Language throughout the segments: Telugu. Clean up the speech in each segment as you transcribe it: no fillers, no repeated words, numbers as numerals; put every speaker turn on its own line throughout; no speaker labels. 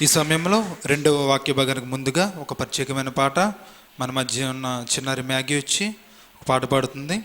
ఈ సమయంలో రెండవ వాక్య భాగానికి ముందుగా ఒక ప్రత్యేకమైన పాట మన మధ్య ఉన్న చిన్నారి మ్యాగీ వచ్చి ఒక పాట పాడుతుంది.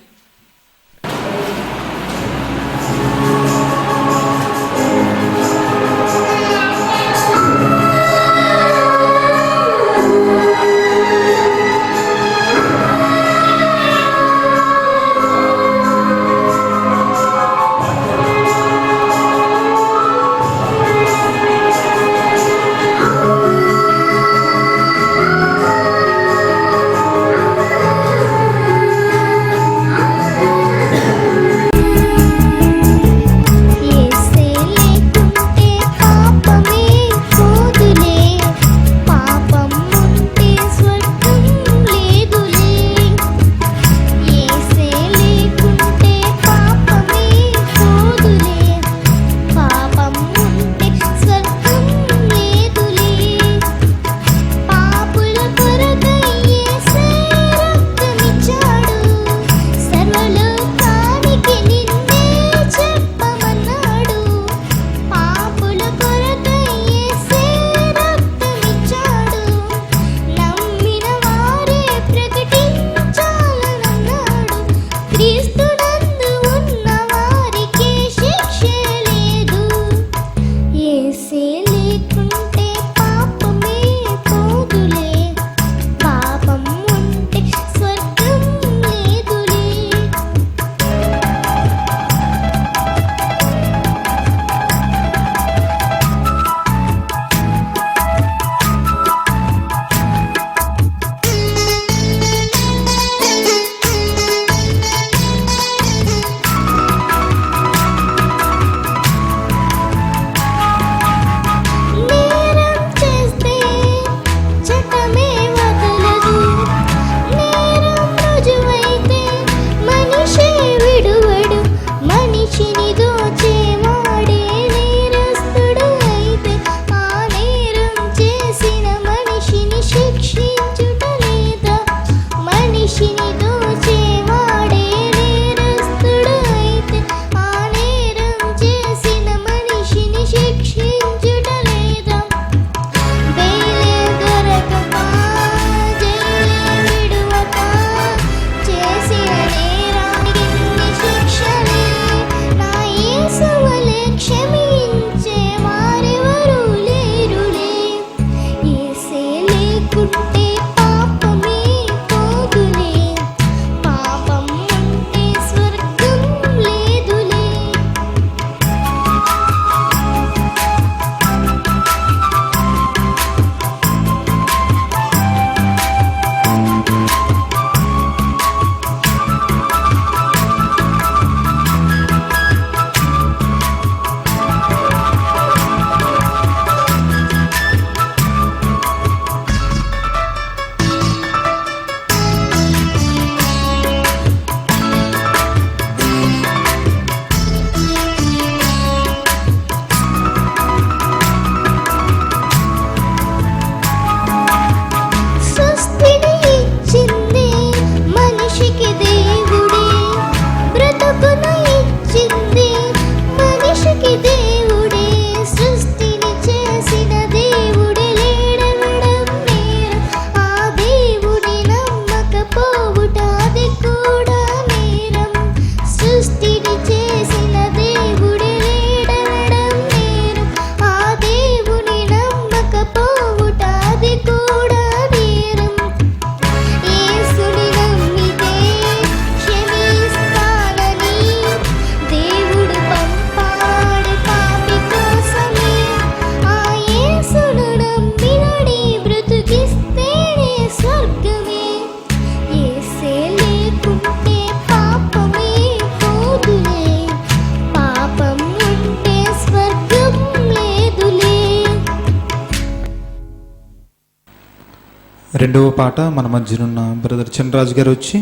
రెండవ పాట మన మధ్యనున్న బ్రదర్ చినరాజు గారు వచ్చి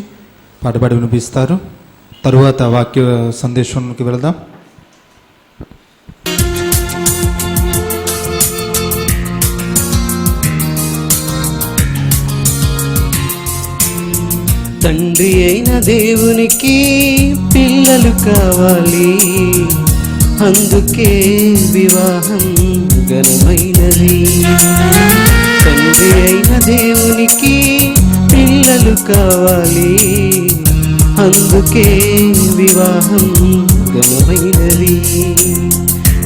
పాట పాడి వినిపిస్తారు. తరువాత వాక్య సందేశానికి వెళదాం.
తండ్రి అయిన దేవునికి పిల్లలు కావాలి, అందుకే వివాహం ఘనమైనది. తండ్రి అయిన దేవునికి పిల్లలు కావాలి, అందుకే వివాహం ఘనమైనది.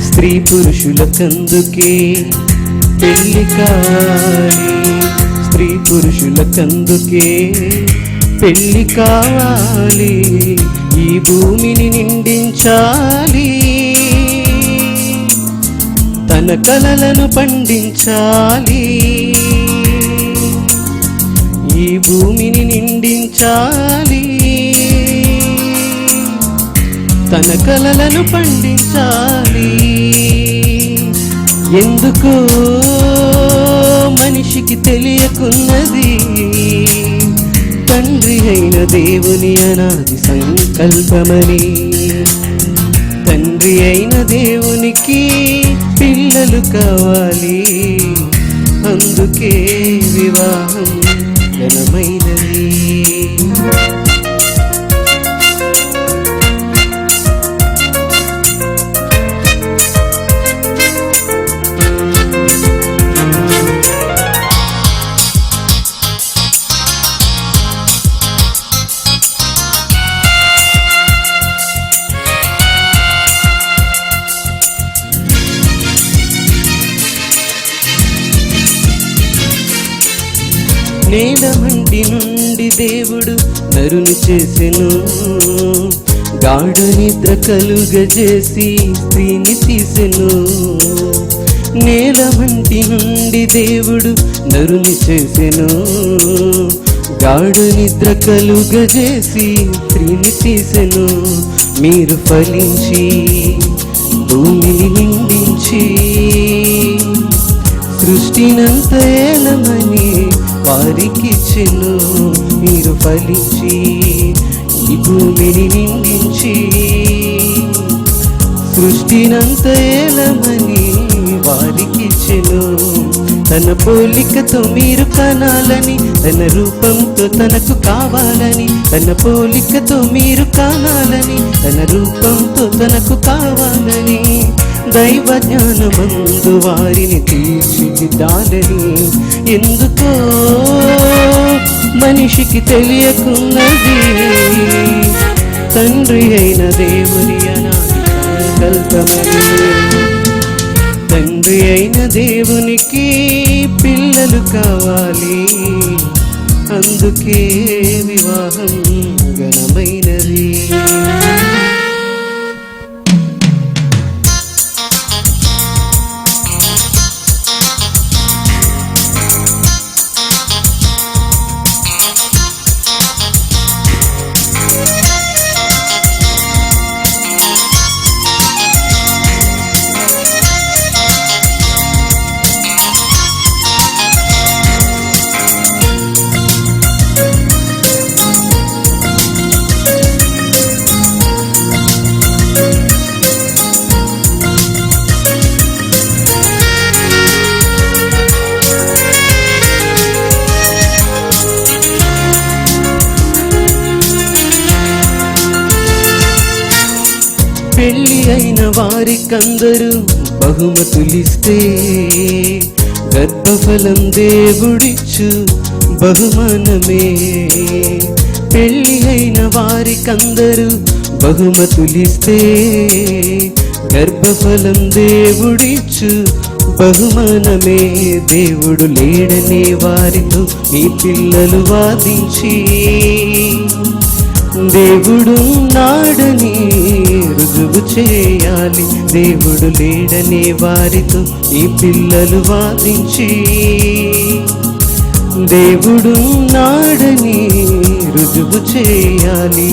స్త్రీ పురుషులకందుకే పెళ్లి కావాలి, స్త్రీ పురుషులకందుకే పెళ్లి కావాలి. ఈ భూమిని నిండించాలి, తన కలలను పండించాలి. ఈ భూమిని నిండించాలి, తన కలలను పండించాలి. ఎందుకో మనిషికి తెలియకున్నది, తండ్రి అయిన దేవుని అనాది సంకల్పమని. తండ్రి అయిన దేవునికి పిల్లలు కావాలి, అందుకే వివాహం ఘనమైనది. నేల మంటి నుండి దేవుడు నరుని చేసెను, గాఢ నిద్ర కలుగజేసి స్త్రీని తీసెను. నేల మంటి నుండి దేవుడు నరుని చేసెను, గాఢ నిద్ర కలుగజేసి స్త్రీని తీసెను. మీరు ఫలించి భూమిని నిండించి సృష్టినంత ఏలమని వారికిచ్చెను. మీరు ఫలించి ఈ భూమిని నిండించి సృష్టినంత ఏలమని వారికిచ్చెను. తన పోలికతో మీరు కనాలని, తన రూపంతో తనకు కావాలని. తన పోలికతో మీరు కానాలని, తన రూపంతో తనకు కావాలని. దైవ జ్ఞానమందు వారిని తీర్చిదిద్దాలని. ఎందుకో మనిషికి తెలియకున్నది, తండ్రి అయిన దేవుని అనాది సంకల్పమని. తండ్రి అయిన దేవునికి పిల్లలు కావాలి, అందుకే వివాహం ఘనమైనది. పెళ్లి అయిన వారికందరూ బహుమతులిస్తే గర్భఫలం దేవుడిచ్చు బహుమానమే. పెళ్లి అయిన వారికందరూ బహుమతులిస్తే గర్భఫలం దేవుడిచ్చు బహుమానమే. దేవుడు లేడనే వారితో మీ పిల్లలు వాదించి, దేవుడు నాడని రుజువు చేయాలి. దేవుడు లేడనే వారితో ఈ పిల్లలు వాదించి, దేవుడు నాడని రుజువు చేయాలి.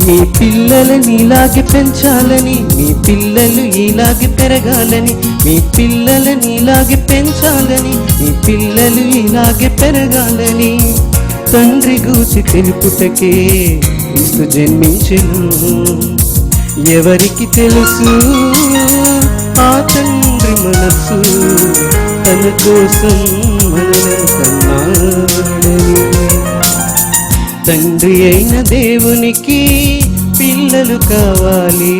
మీ పిల్లలని ఇలాగే పెంచాలని, మీ పిల్లలు ఇలాగే పెరగాలని. మీ పిల్లలని ఇలాగే పెంచాలని, మీ పిల్లలు ఇలాగే పెరగాలని. తండ్రి గూర్చి తెలుపుటకే క్రీస్తు జన్మించెను. ఎవరికి తెలుసు ఆ తండ్రి మనసు, తన కోసం మనలను కన్నాడని. తండ్రి అయిన దేవునికి పిల్లలు కావాలి,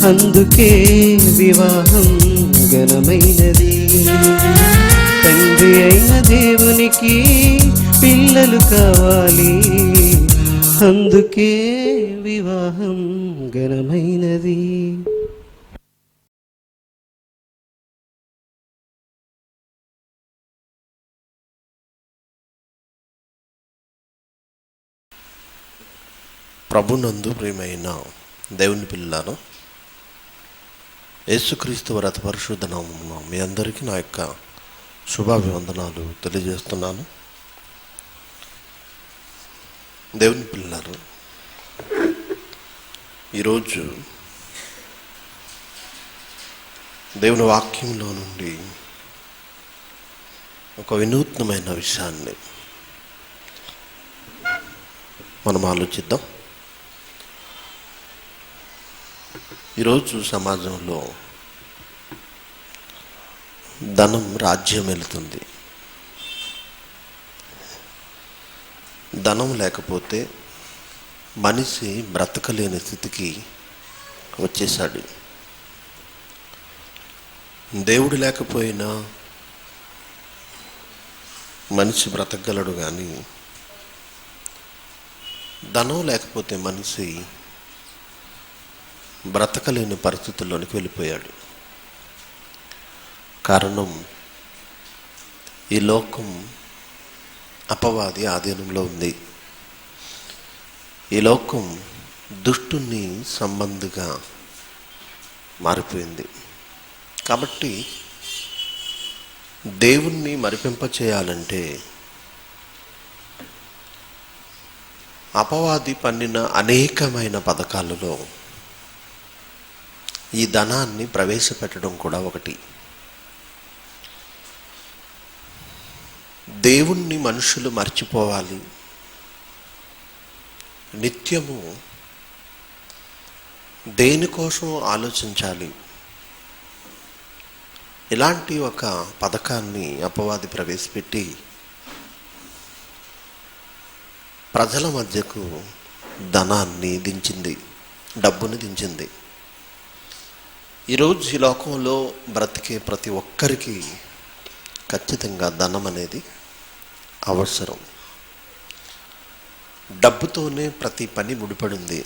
అందుకే వివాహం ఘనమైనది. తండ్రి అయిన దేవునికి పిల్లలు కావాలి, అందుకే వివాహం ఘనమైనది.
ప్రభునందు ప్రియమైన దేవుని పిల్లలను, యేసుక్రీస్తు వారి అతి పరిశుద్ధ నామమున మీ అందరికీ నా యొక్క శుభాభివందనాలు తెలియజేస్తున్నాను. దేవుని పిల్లలు, ఈరోజు దేవుని వాక్యంలో నుండి ఒక వినూత్నమైన విషయాన్ని మనం ఆలోచిద్దాం. ఈరోజు సమాజంలో ధనం రాజ్యం వెళుతుంది. ధనం లేకపోతే మనిషి బ్రతకలేని స్థితికి వచ్చేసాడు. దేవుడు లేకపోయినా మనిషి బ్రతకగలడు, కానీ ధనం లేకపోతే మనిషి బ్రతకలేని పరిస్థితుల్లోనికి వెళ్ళిపోయాడు. కారణం, ఈ లోకం అపవాది ఆధీనంలో ఉంది. ఈ లోకం దుష్టుని సంబంధిగా మారిపోయింది. కాబట్టి దేవుణ్ణి మరిపింపచేయాలంటే అపవాది పన్నిన అనేకమైన పథకాలలో ఈ ధనాన్ని ప్రవేశపెట్టడం కూడా ఒకటి. దేవుణ్ణి మనుషులు మర్చిపోవాలి, నిత్యము దేనికోసం ఆలోచించాలి, ఇలాంటి ఒక పథకాన్ని అపవాది ప్రవేశపెట్టి ప్రజల మధ్యకు ధనాన్ని దించింది, డబ్బుని దించింది. ఈరోజు ఈ లోకంలో బ్రతికే ప్రతి ఒక్కరికి ఖచ్చితంగా ధనం అనేది అవసరం. డబ్బుతోనే ప్రతి పని ముడిపడింది.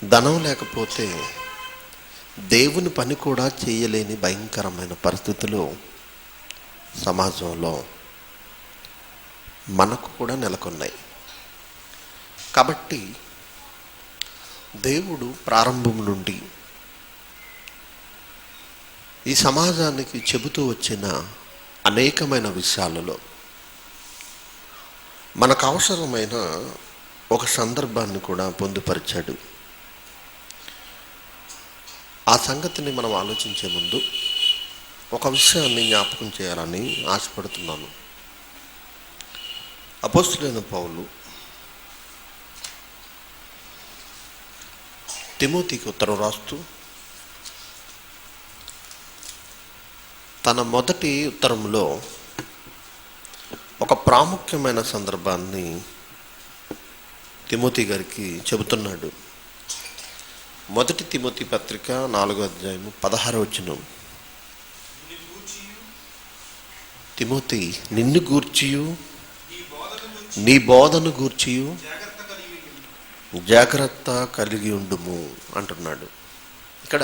ధనం లేకపోతే దేవుని పని కూడా చేయలేని భయంకరమైన పరిస్థితులు సమాజంలో మనకు కూడా నెలకొన్నాయి. కాబట్టి దేవుడు ప్రారంభం నుండి ఈ సమాజానికి చెబుతూ వచ్చిన అనేకమైన విషయాలలో మనకు అవసరమైన ఒక సందర్భాన్ని కూడా పొందుపరిచాడు. ఆ సంగతిని మనం ఆలోచించే ముందు ఒక విషయాన్ని జ్ఞాపకం చేయాలని ఆశపడుతున్నాను. అపోస్తలుడైన పౌలు తిమోతికి ఉత్తరం రాస్తూ తన మొదటి ఉత్తరంలో ఒక ప్రాముఖ్యమైన సందర్భాన్ని తిమోతి గారికి చెబుతున్నాడు. మొదటి తిమోతి పత్రిక 4వ అధ్యాయము 16వ వచనం. తిమోతి, నిన్ను గూర్చియు నీ బోధను గూర్చియు జాగ్రత్త కలిగి ఉండుము అంటున్నాడు. ఇక్కడ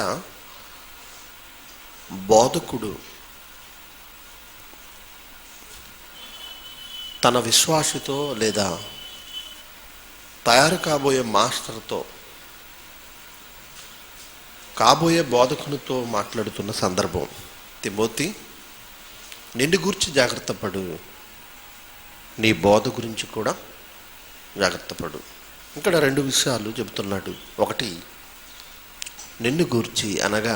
బోధకుడు తన విశ్వాసితో లేదా తయారు కాబోయే మాస్టర్తో, కాబోయే బోధకునితో మాట్లాడుతున్న సందర్భం. తిమోతి, నిన్ను గురించి జాగ్రత్త పడు, నీ బోధ గురించి కూడా జాగ్రత్త పడు. ఇక్కడ 2 విషయాలు చెబుతున్నాడు. ఒకటి, నిన్ను గూర్చి అనగా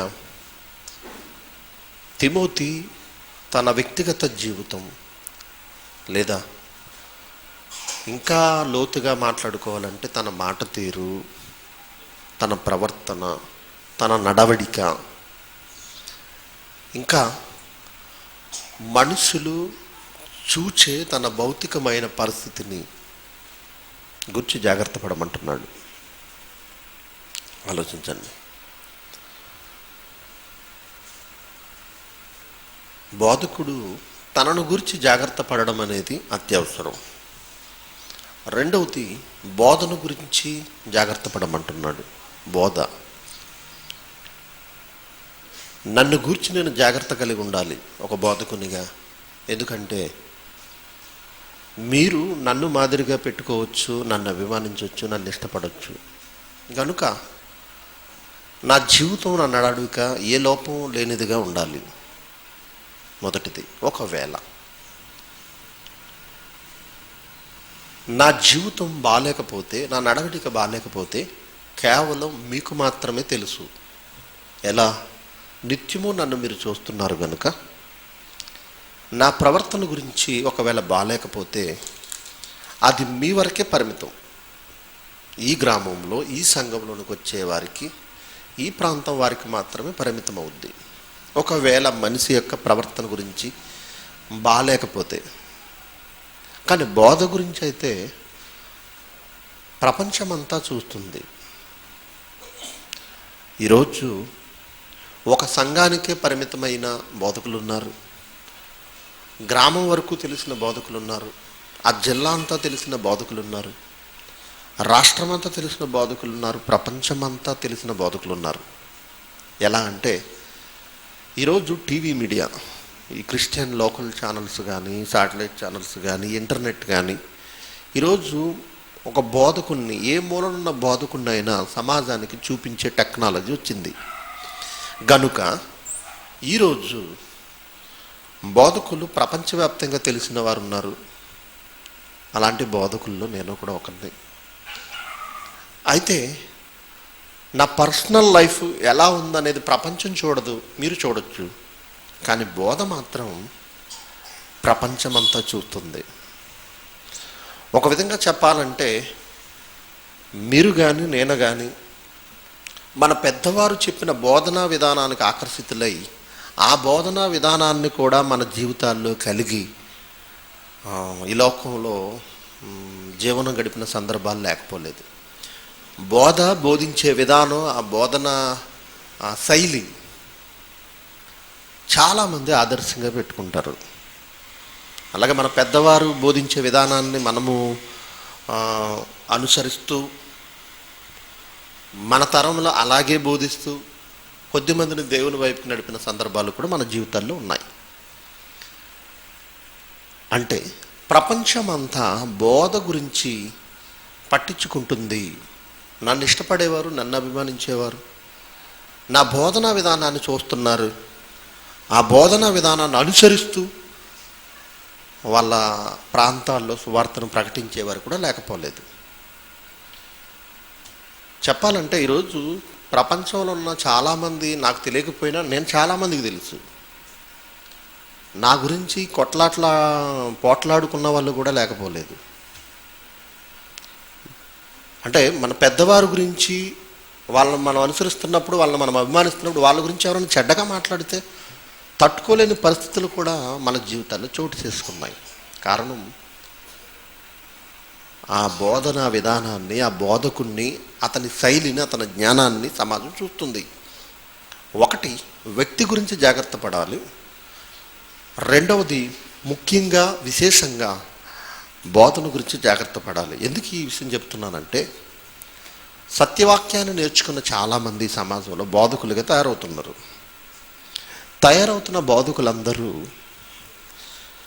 తిమోతి తన వ్యక్తిగత జీవితం, లేదా ఇంకా లోతుగా మాట్లాడుకోవాలంటే తన మాట తీరు, తన ప్రవర్తన, తన నడవడిక, ఇంకా మనుషులు చూచే తన భౌతికమైన పరిస్థితిని గురించి జాగ్రత్త పడమంటున్నాడు. ఆలోచించండి. బోధకుడు తనను గురించి జాగ్రత్త పడడం అనేది అత్యవసరం. రెండవది, బోధన గురించి జాగ్రత్త పడమంటున్నాడు. బోధ, నన్ను గూర్చి నేను జాగ్రత్త కలిగి ఉండాలి ఒక బోధకునిగా. ఎందుకంటే మీరు నన్ను మాదిరిగా పెట్టుకోవచ్చు, నన్ను అభిమానించవచ్చు, నన్ను ఇష్టపడవచ్చు. కనుక నా జీవితం, నా నడవడిక ఏ లోపం లేనిదిగా ఉండాలి. మొదటిది, ఒకవేళ నా జీవితం బాలేకపోతే, నా నడవడిక బాలేకపోతే కేవలం మీకు మాత్రమే తెలుసు. ఎలా? నిత్యము నన్ను మీరు చూస్తున్నారు కనుక నా ప్రవర్తన గురించి ఒకవేళ బాలేకపోతే అది మీ వరకే పరిమితం. ఈ గ్రామంలో, ఈ సంఘంలోనికి వచ్చే వారికి, ఈ ప్రాంతం వారికి మాత్రమే పరిమితం అవుద్ది. ఒకవేళ మనిషి యొక్క ప్రవర్తన గురించి బాలేకపోతే. కానీ బోధ గురించి అయితే ప్రపంచమంతా చూస్తుంది. ఈరోజు ఒక సంఘానికే పరిమితమైన బోధకులు ఉన్నారు, గ్రామం వరకు తెలిసిన బోధకులు ఉన్నారు, ఆ జిల్లా అంతా తెలిసిన బోధకులు ఉన్నారు, రాష్ట్రం అంతా తెలిసిన బోధకులు ఉన్నారు, ప్రపంచమంతా తెలిసిన బోధకులు ఉన్నారు. ఎలా అంటే ఈరోజు టీవీ మీడియా, ఈ క్రిస్టియన్ లోకల్ ఛానల్స్ కానీ, శాటిలైట్ ఛానల్స్ కానీ, ఇంటర్నెట్ కానీ, ఈరోజు ఒక బోధకుడిని, ఏ మూలనున్న బోధకుడిని అయినా సమాజానికి చూపించే టెక్నాలజీ వచ్చింది. గనుక ఈరోజు బోధకులు ప్రపంచవ్యాప్తంగా తెలిసిన వారు ఉన్నారు. అలాంటి బోధకుల్లో నేను కూడా ఒకరిని. అయితే నా పర్సనల్ లైఫ్ ఎలా ఉందనేది ప్రపంచం చూడదు, మీరు చూడొచ్చు. కానీ బోధ మాత్రం ప్రపంచమంతా చూస్తుంది. ఒక విధంగా చెప్పాలంటే మీరు కానీ, నేను కానీ మన పెద్దవారు చెప్పిన బోధనా విధానానికి ఆకర్షితులై ఆ బోధనా విధానాన్ని కూడా మన జీవితాల్లో కలిగి ఈ లోకంలో జీవనం గడిపిన సందర్భాలు లేకపోలేదు. బోధించే విధానం, ఆ బోధన శైలి చాలామంది ఆదర్శంగా పెట్టుకుంటారు. అలాగే మన పెద్దవారు బోధించే విధానాన్ని మనము అనుసరిస్తూ మన తరంలో అలాగే బోధిస్తూ కొద్దిమందిని దేవుని వైపుకి నడిపిన సందర్భాలు కూడా మన జీవితాల్లో ఉన్నాయి. అంటే ప్రపంచమంతా బోధ గురించి పట్టించుకుంటుంది. నన్ను ఇష్టపడేవారు, నన్ను అభిమానించేవారు నా బోధనా విధానాన్ని చూస్తున్నారు. ఆ బోధనా విధానాన్ని అనుసరిస్తూ వాళ్ళ ప్రాంతాల్లో సువార్తను ప్రకటించేవారు కూడా లేకపోలేదు. చెప్పాలంటే ఈరోజు ప్రపంచంలో ఉన్న చాలామంది, నాకు తెలియకపోయినా నేను చాలామందికి తెలుసు, నా గురించి పోట్లాడుకున్న వాళ్ళు కూడా లేకపోలేదు. అంటే మన పెద్దవారి గురించి వాళ్ళని మనం అనుసరిస్తున్నప్పుడు, వాళ్ళని మనం అభిమానిస్తున్నప్పుడు వాళ్ళ గురించి ఎవరైనా చెడ్డగా మాట్లాడితే తట్టుకోలేని పరిస్థితులు కూడా మన జీవితాల్లో చోటు చేసుకున్నాయి. కారణం ఆ బోధనా విధానాన్ని, ఆ బోధకుణ్ణి, అతని శైలిని, అతని జ్ఞానాన్ని సమాజం చూస్తుంది. ఒకటి, వ్యక్తి గురించి జాగ్రత్త పడాలి. రెండవది, ముఖ్యంగా విశేషంగా బోధన గురించి జాగ్రత్త పడాలి. ఎందుకు ఈ విషయం చెప్తున్నానంటే సత్యవాక్యాన్ని నేర్చుకున్న చాలామంది సమాజంలో బోధకులుగా తయారవుతున్న బోధకులందరూ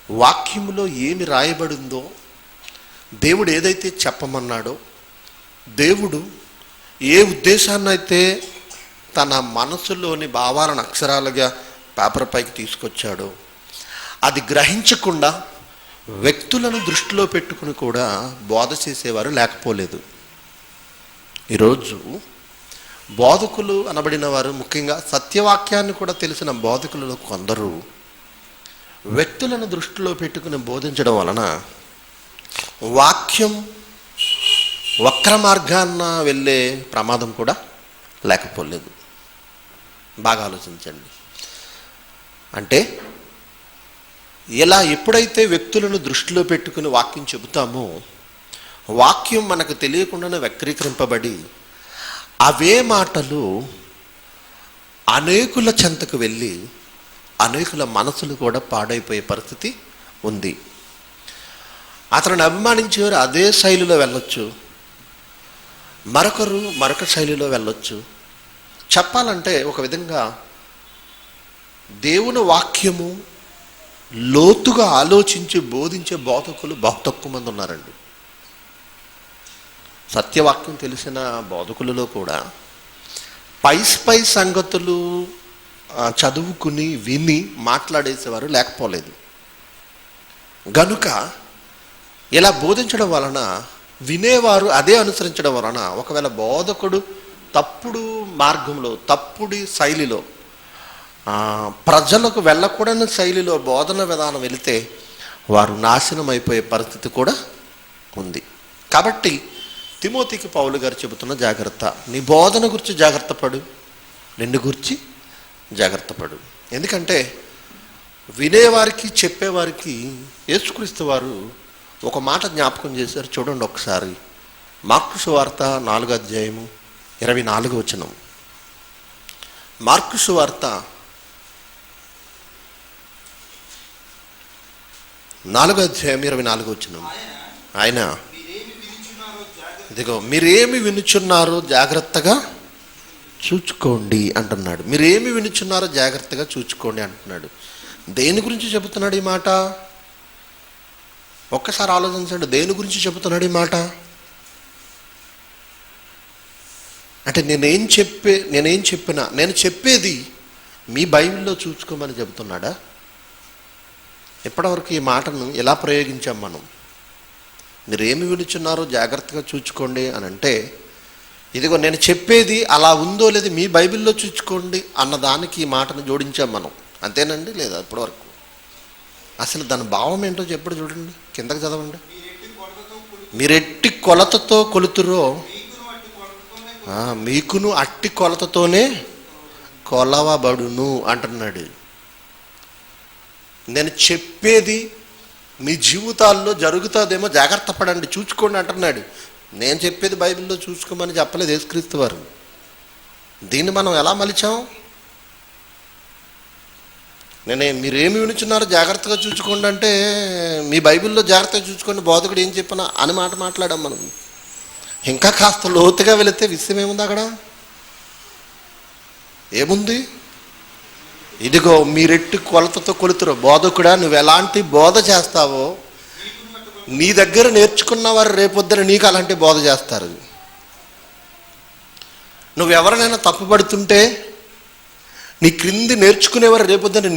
వాక్యములో ఏమి రాయబడిందో, దేవుడు ఏదైతే చెప్పమన్నాడో, దేవుడు ఏ ఉద్దేశాన్ని అయితే తన మనసులోని భావాలను అక్షరాలుగా పేపర్ పైకి తీసుకొచ్చాడో అది గ్రహించకుండా వ్యక్తులను దృష్టిలో పెట్టుకుని కూడా బోధ చేసేవారు లేకపోలేదు. ఈరోజు బోధకులు అనబడిన వారు, ముఖ్యంగా సత్యవాక్యాన్ని కూడా తెలిసిన బోధకులలో కొందరు వ్యక్తులను దృష్టిలో పెట్టుకుని బోధించడం వలన వాక్యం వక్ర మార్గాన్న వెళ్ళే ప్రమాదం కూడా లేకపోలేదు. బాగా ఆలోచించండి. అంటే ఇలా ఎప్పుడైతే వ్యక్తులను దృష్టిలో పెట్టుకుని వాక్యం చెబుతామో, వాక్యం మనకు తెలియకుండానే వక్రీకరింపబడి అవే మాటలు అనేకుల చెంతకు వెళ్ళి అనేకుల మనసులు కూడా పాడైపోయే పరిస్థితి ఉంది. అతను అభిమానించేవారు అదే శైలిలో వెళ్ళొచ్చు, మరొకరు మరొక శైలిలో వెళ్ళొచ్చు. చెప్పాలంటే ఒక విధంగా దేవుని వాక్యము లోతుగా ఆలోచించి బోధించే బోధకులు బహు తక్కువ మంది ఉన్నారండి. సత్యవాక్యం తెలిసిన బోధకులలో కూడా పై సంగతులు చదువుకుని విని మాట్లాడేసేవారు లేకపోలేదు. గనుక ఇలా బోధించడం వలన వినేవారు అదే అనుసరించడం వలన ఒకవేళ బోధకుడు తప్పుడు మార్గంలో, తప్పుడు శైలిలో, ప్రజలకు వెళ్ళకూడని శైలిలో బోధన విధానం వెళితే వారు నాశనం అయిపోయే పరిస్థితి కూడా ఉంది. కాబట్టి తిమోతికి పౌలు గారు చెబుతున్న జాగ్రత్త, నీ బోధన గురించి జాగ్రత్త పడు, నిన్ను గురించి జాగ్రత్త పడు. ఎందుకంటే వినేవారికి చెప్పేవారికి యేసుక్రీస్తు వారు ఒక మాట జ్ఞాపకం చేశారు. చూడండి ఒకసారి, మార్కు సువార్త 4:24. మార్కు సువార్త 4:24. ఆయన ఇదిగో మీరేమి వినుచున్నారో జాగ్రత్తగా చూచుకోండి అంటున్నాడు. మీరేమి వినుచున్నారో జాగ్రత్తగా చూచుకోండి అంటున్నాడు. దేని గురించి చెబుతున్నాడు ఈ మాట? ఒక్కసారి ఆలోచించండి, దేని గురించి చెబుతున్నాడు ఈ మాట? అంటే నేను చెప్పేది మీ బైబిల్లో చూసుకోమని చెబుతున్నాడా? ఎప్పటివరకు ఈ మాటను ఎలా ప్రయోగించాం మనం? మీరేమి వినుచున్నారో జాగ్రత్తగా చూచుకోండి అని అంటే, ఇదిగో నేను చెప్పేది అలా ఉందో లేదు మీ బైబిల్లో చూచుకోండి అన్నదానికి ఈ మాటను జోడించాం మనం. అంతేనండి లేదా? ఇప్పటివరకు అసలు దాని భావం ఏంటో చెప్పడు చూడండి, కిందకి చదవండి. మీరెట్టి కొలతతో కొలుతురో మీకును అట్టి కొలతతోనే కొలవబడును అంటున్నాడు. నేను చెప్పేది మీ జీవితాల్లో జరుగుతుందేమో, జాగ్రత్త పడండి, చూసుకోండి అంటున్నాడు. నేను చెప్పేది బైబిల్లో చూసుకోమని చెప్పలేదు యేసుక్రీస్తు వారు. దీన్ని మనం ఎలా మలిచాం? మీరేమి వినుచున్నారో జాగ్రత్తగా చూసుకోండి అంటే మీ బైబిల్లో జాగ్రత్తగా చూసుకోండి బోధకుడు ఏం చెప్పినా అని మాట మాట్లాడాం మనం. ఇంకా కాస్త లోతుగా వెళితే విషయం ఏముంది అక్కడ? ఏముంది? ఇదిగో మీరెట్టి కొలతతో కొలుతురు. బోధకుడా, నువ్వు ఎలాంటి బోధ చేస్తావో నీ దగ్గర నేర్చుకున్న వారు రేపొద్దున నీకు అలాంటి బోధ చేస్తారు. నువ్వు ఎవరినైనా తప్పుపడుతుంటే నీ క్రింది నేర్చుకునేవారు రేపొద్దున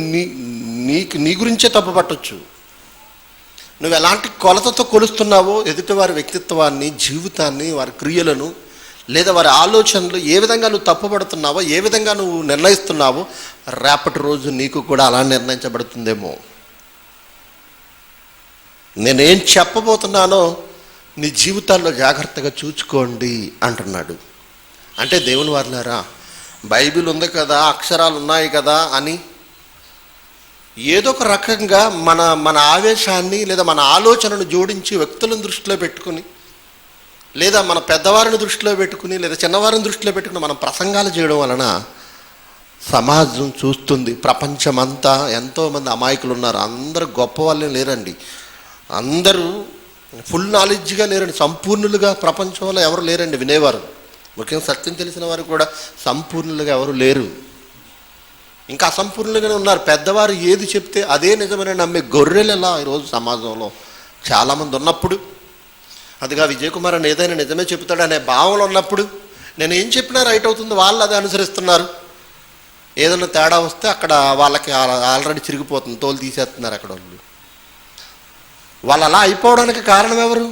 నీ గురించే తప్పు పట్టొచ్చు. నువ్వు ఎలాంటి కొలతతో కొలుస్తున్నావో ఎదుటివారి వ్యక్తిత్వాన్ని, జీవితాన్ని, వారి క్రియలను, లేదా వారి ఆలోచనలు ఏ విధంగా నువ్వు తప్పుపడుతున్నావో, ఏ విధంగా నువ్వు నిర్ణయిస్తున్నావో రేపటి రోజు నీకు కూడా అలా నిర్ణయించబడుతుందేమో. నేనేం చెప్పబోతున్నానో నీ జీవితాల్లో జాగ్రత్తగా చూచుకోండి అంటున్నాడు. అంటే దేవుని వారులారా, బైబిల్ ఉంది కదా, అక్షరాలు ఉన్నాయి కదా అని ఏదో ఒక రకంగా మన ఆవేశాన్ని లేదా మన ఆలోచనను జోడించి వ్యక్తులను దృష్టిలో పెట్టుకుని, లేదా మన పెద్దవారిని దృష్టిలో పెట్టుకుని, లేదా చిన్నవారిని దృష్టిలో పెట్టుకుని మనం ప్రసంగాలు చేయడం వలన సమాజం చూస్తుంది. ప్రపంచమంతా ఎంతోమంది అమాయకులు ఉన్నారు. అందరూ గొప్ప వాళ్ళే లేరండి, అందరూ ఫుల్ నాలెడ్జ్గా లేరండి, సంపూర్ణులుగా ప్రపంచంలో ఎవరు లేరండి వినేవారు. ముఖ్యంగా సత్యం తెలిసిన వారు కూడా సంపూర్ణులుగా ఎవరు లేరు, ఇంకా అసంపూర్ణులుగానే ఉన్నారు. పెద్దవారు ఏది చెప్తే అదే నిజమని నమ్మే గొర్రెలలా ఈరోజు సమాజంలో చాలామంది ఉన్నప్పుడు, అదిగా విజయ్ కుమార్ అని ఏదైనా నిజమే చెప్తాడు అనే భావనలు ఉన్నప్పుడు, నేను ఏం చెప్పినా రైట్ అవుతుంది, వాళ్ళు అదే అనుసరిస్తున్నారు. ఏదైనా తేడా వస్తే అక్కడ వాళ్ళకి ఆల్రెడీ చిరిగిపోతుంది, తోలు తీసేస్తున్నారు అక్కడ వాళ్ళు అలా అయిపోవడానికి కారణం ఎవరు?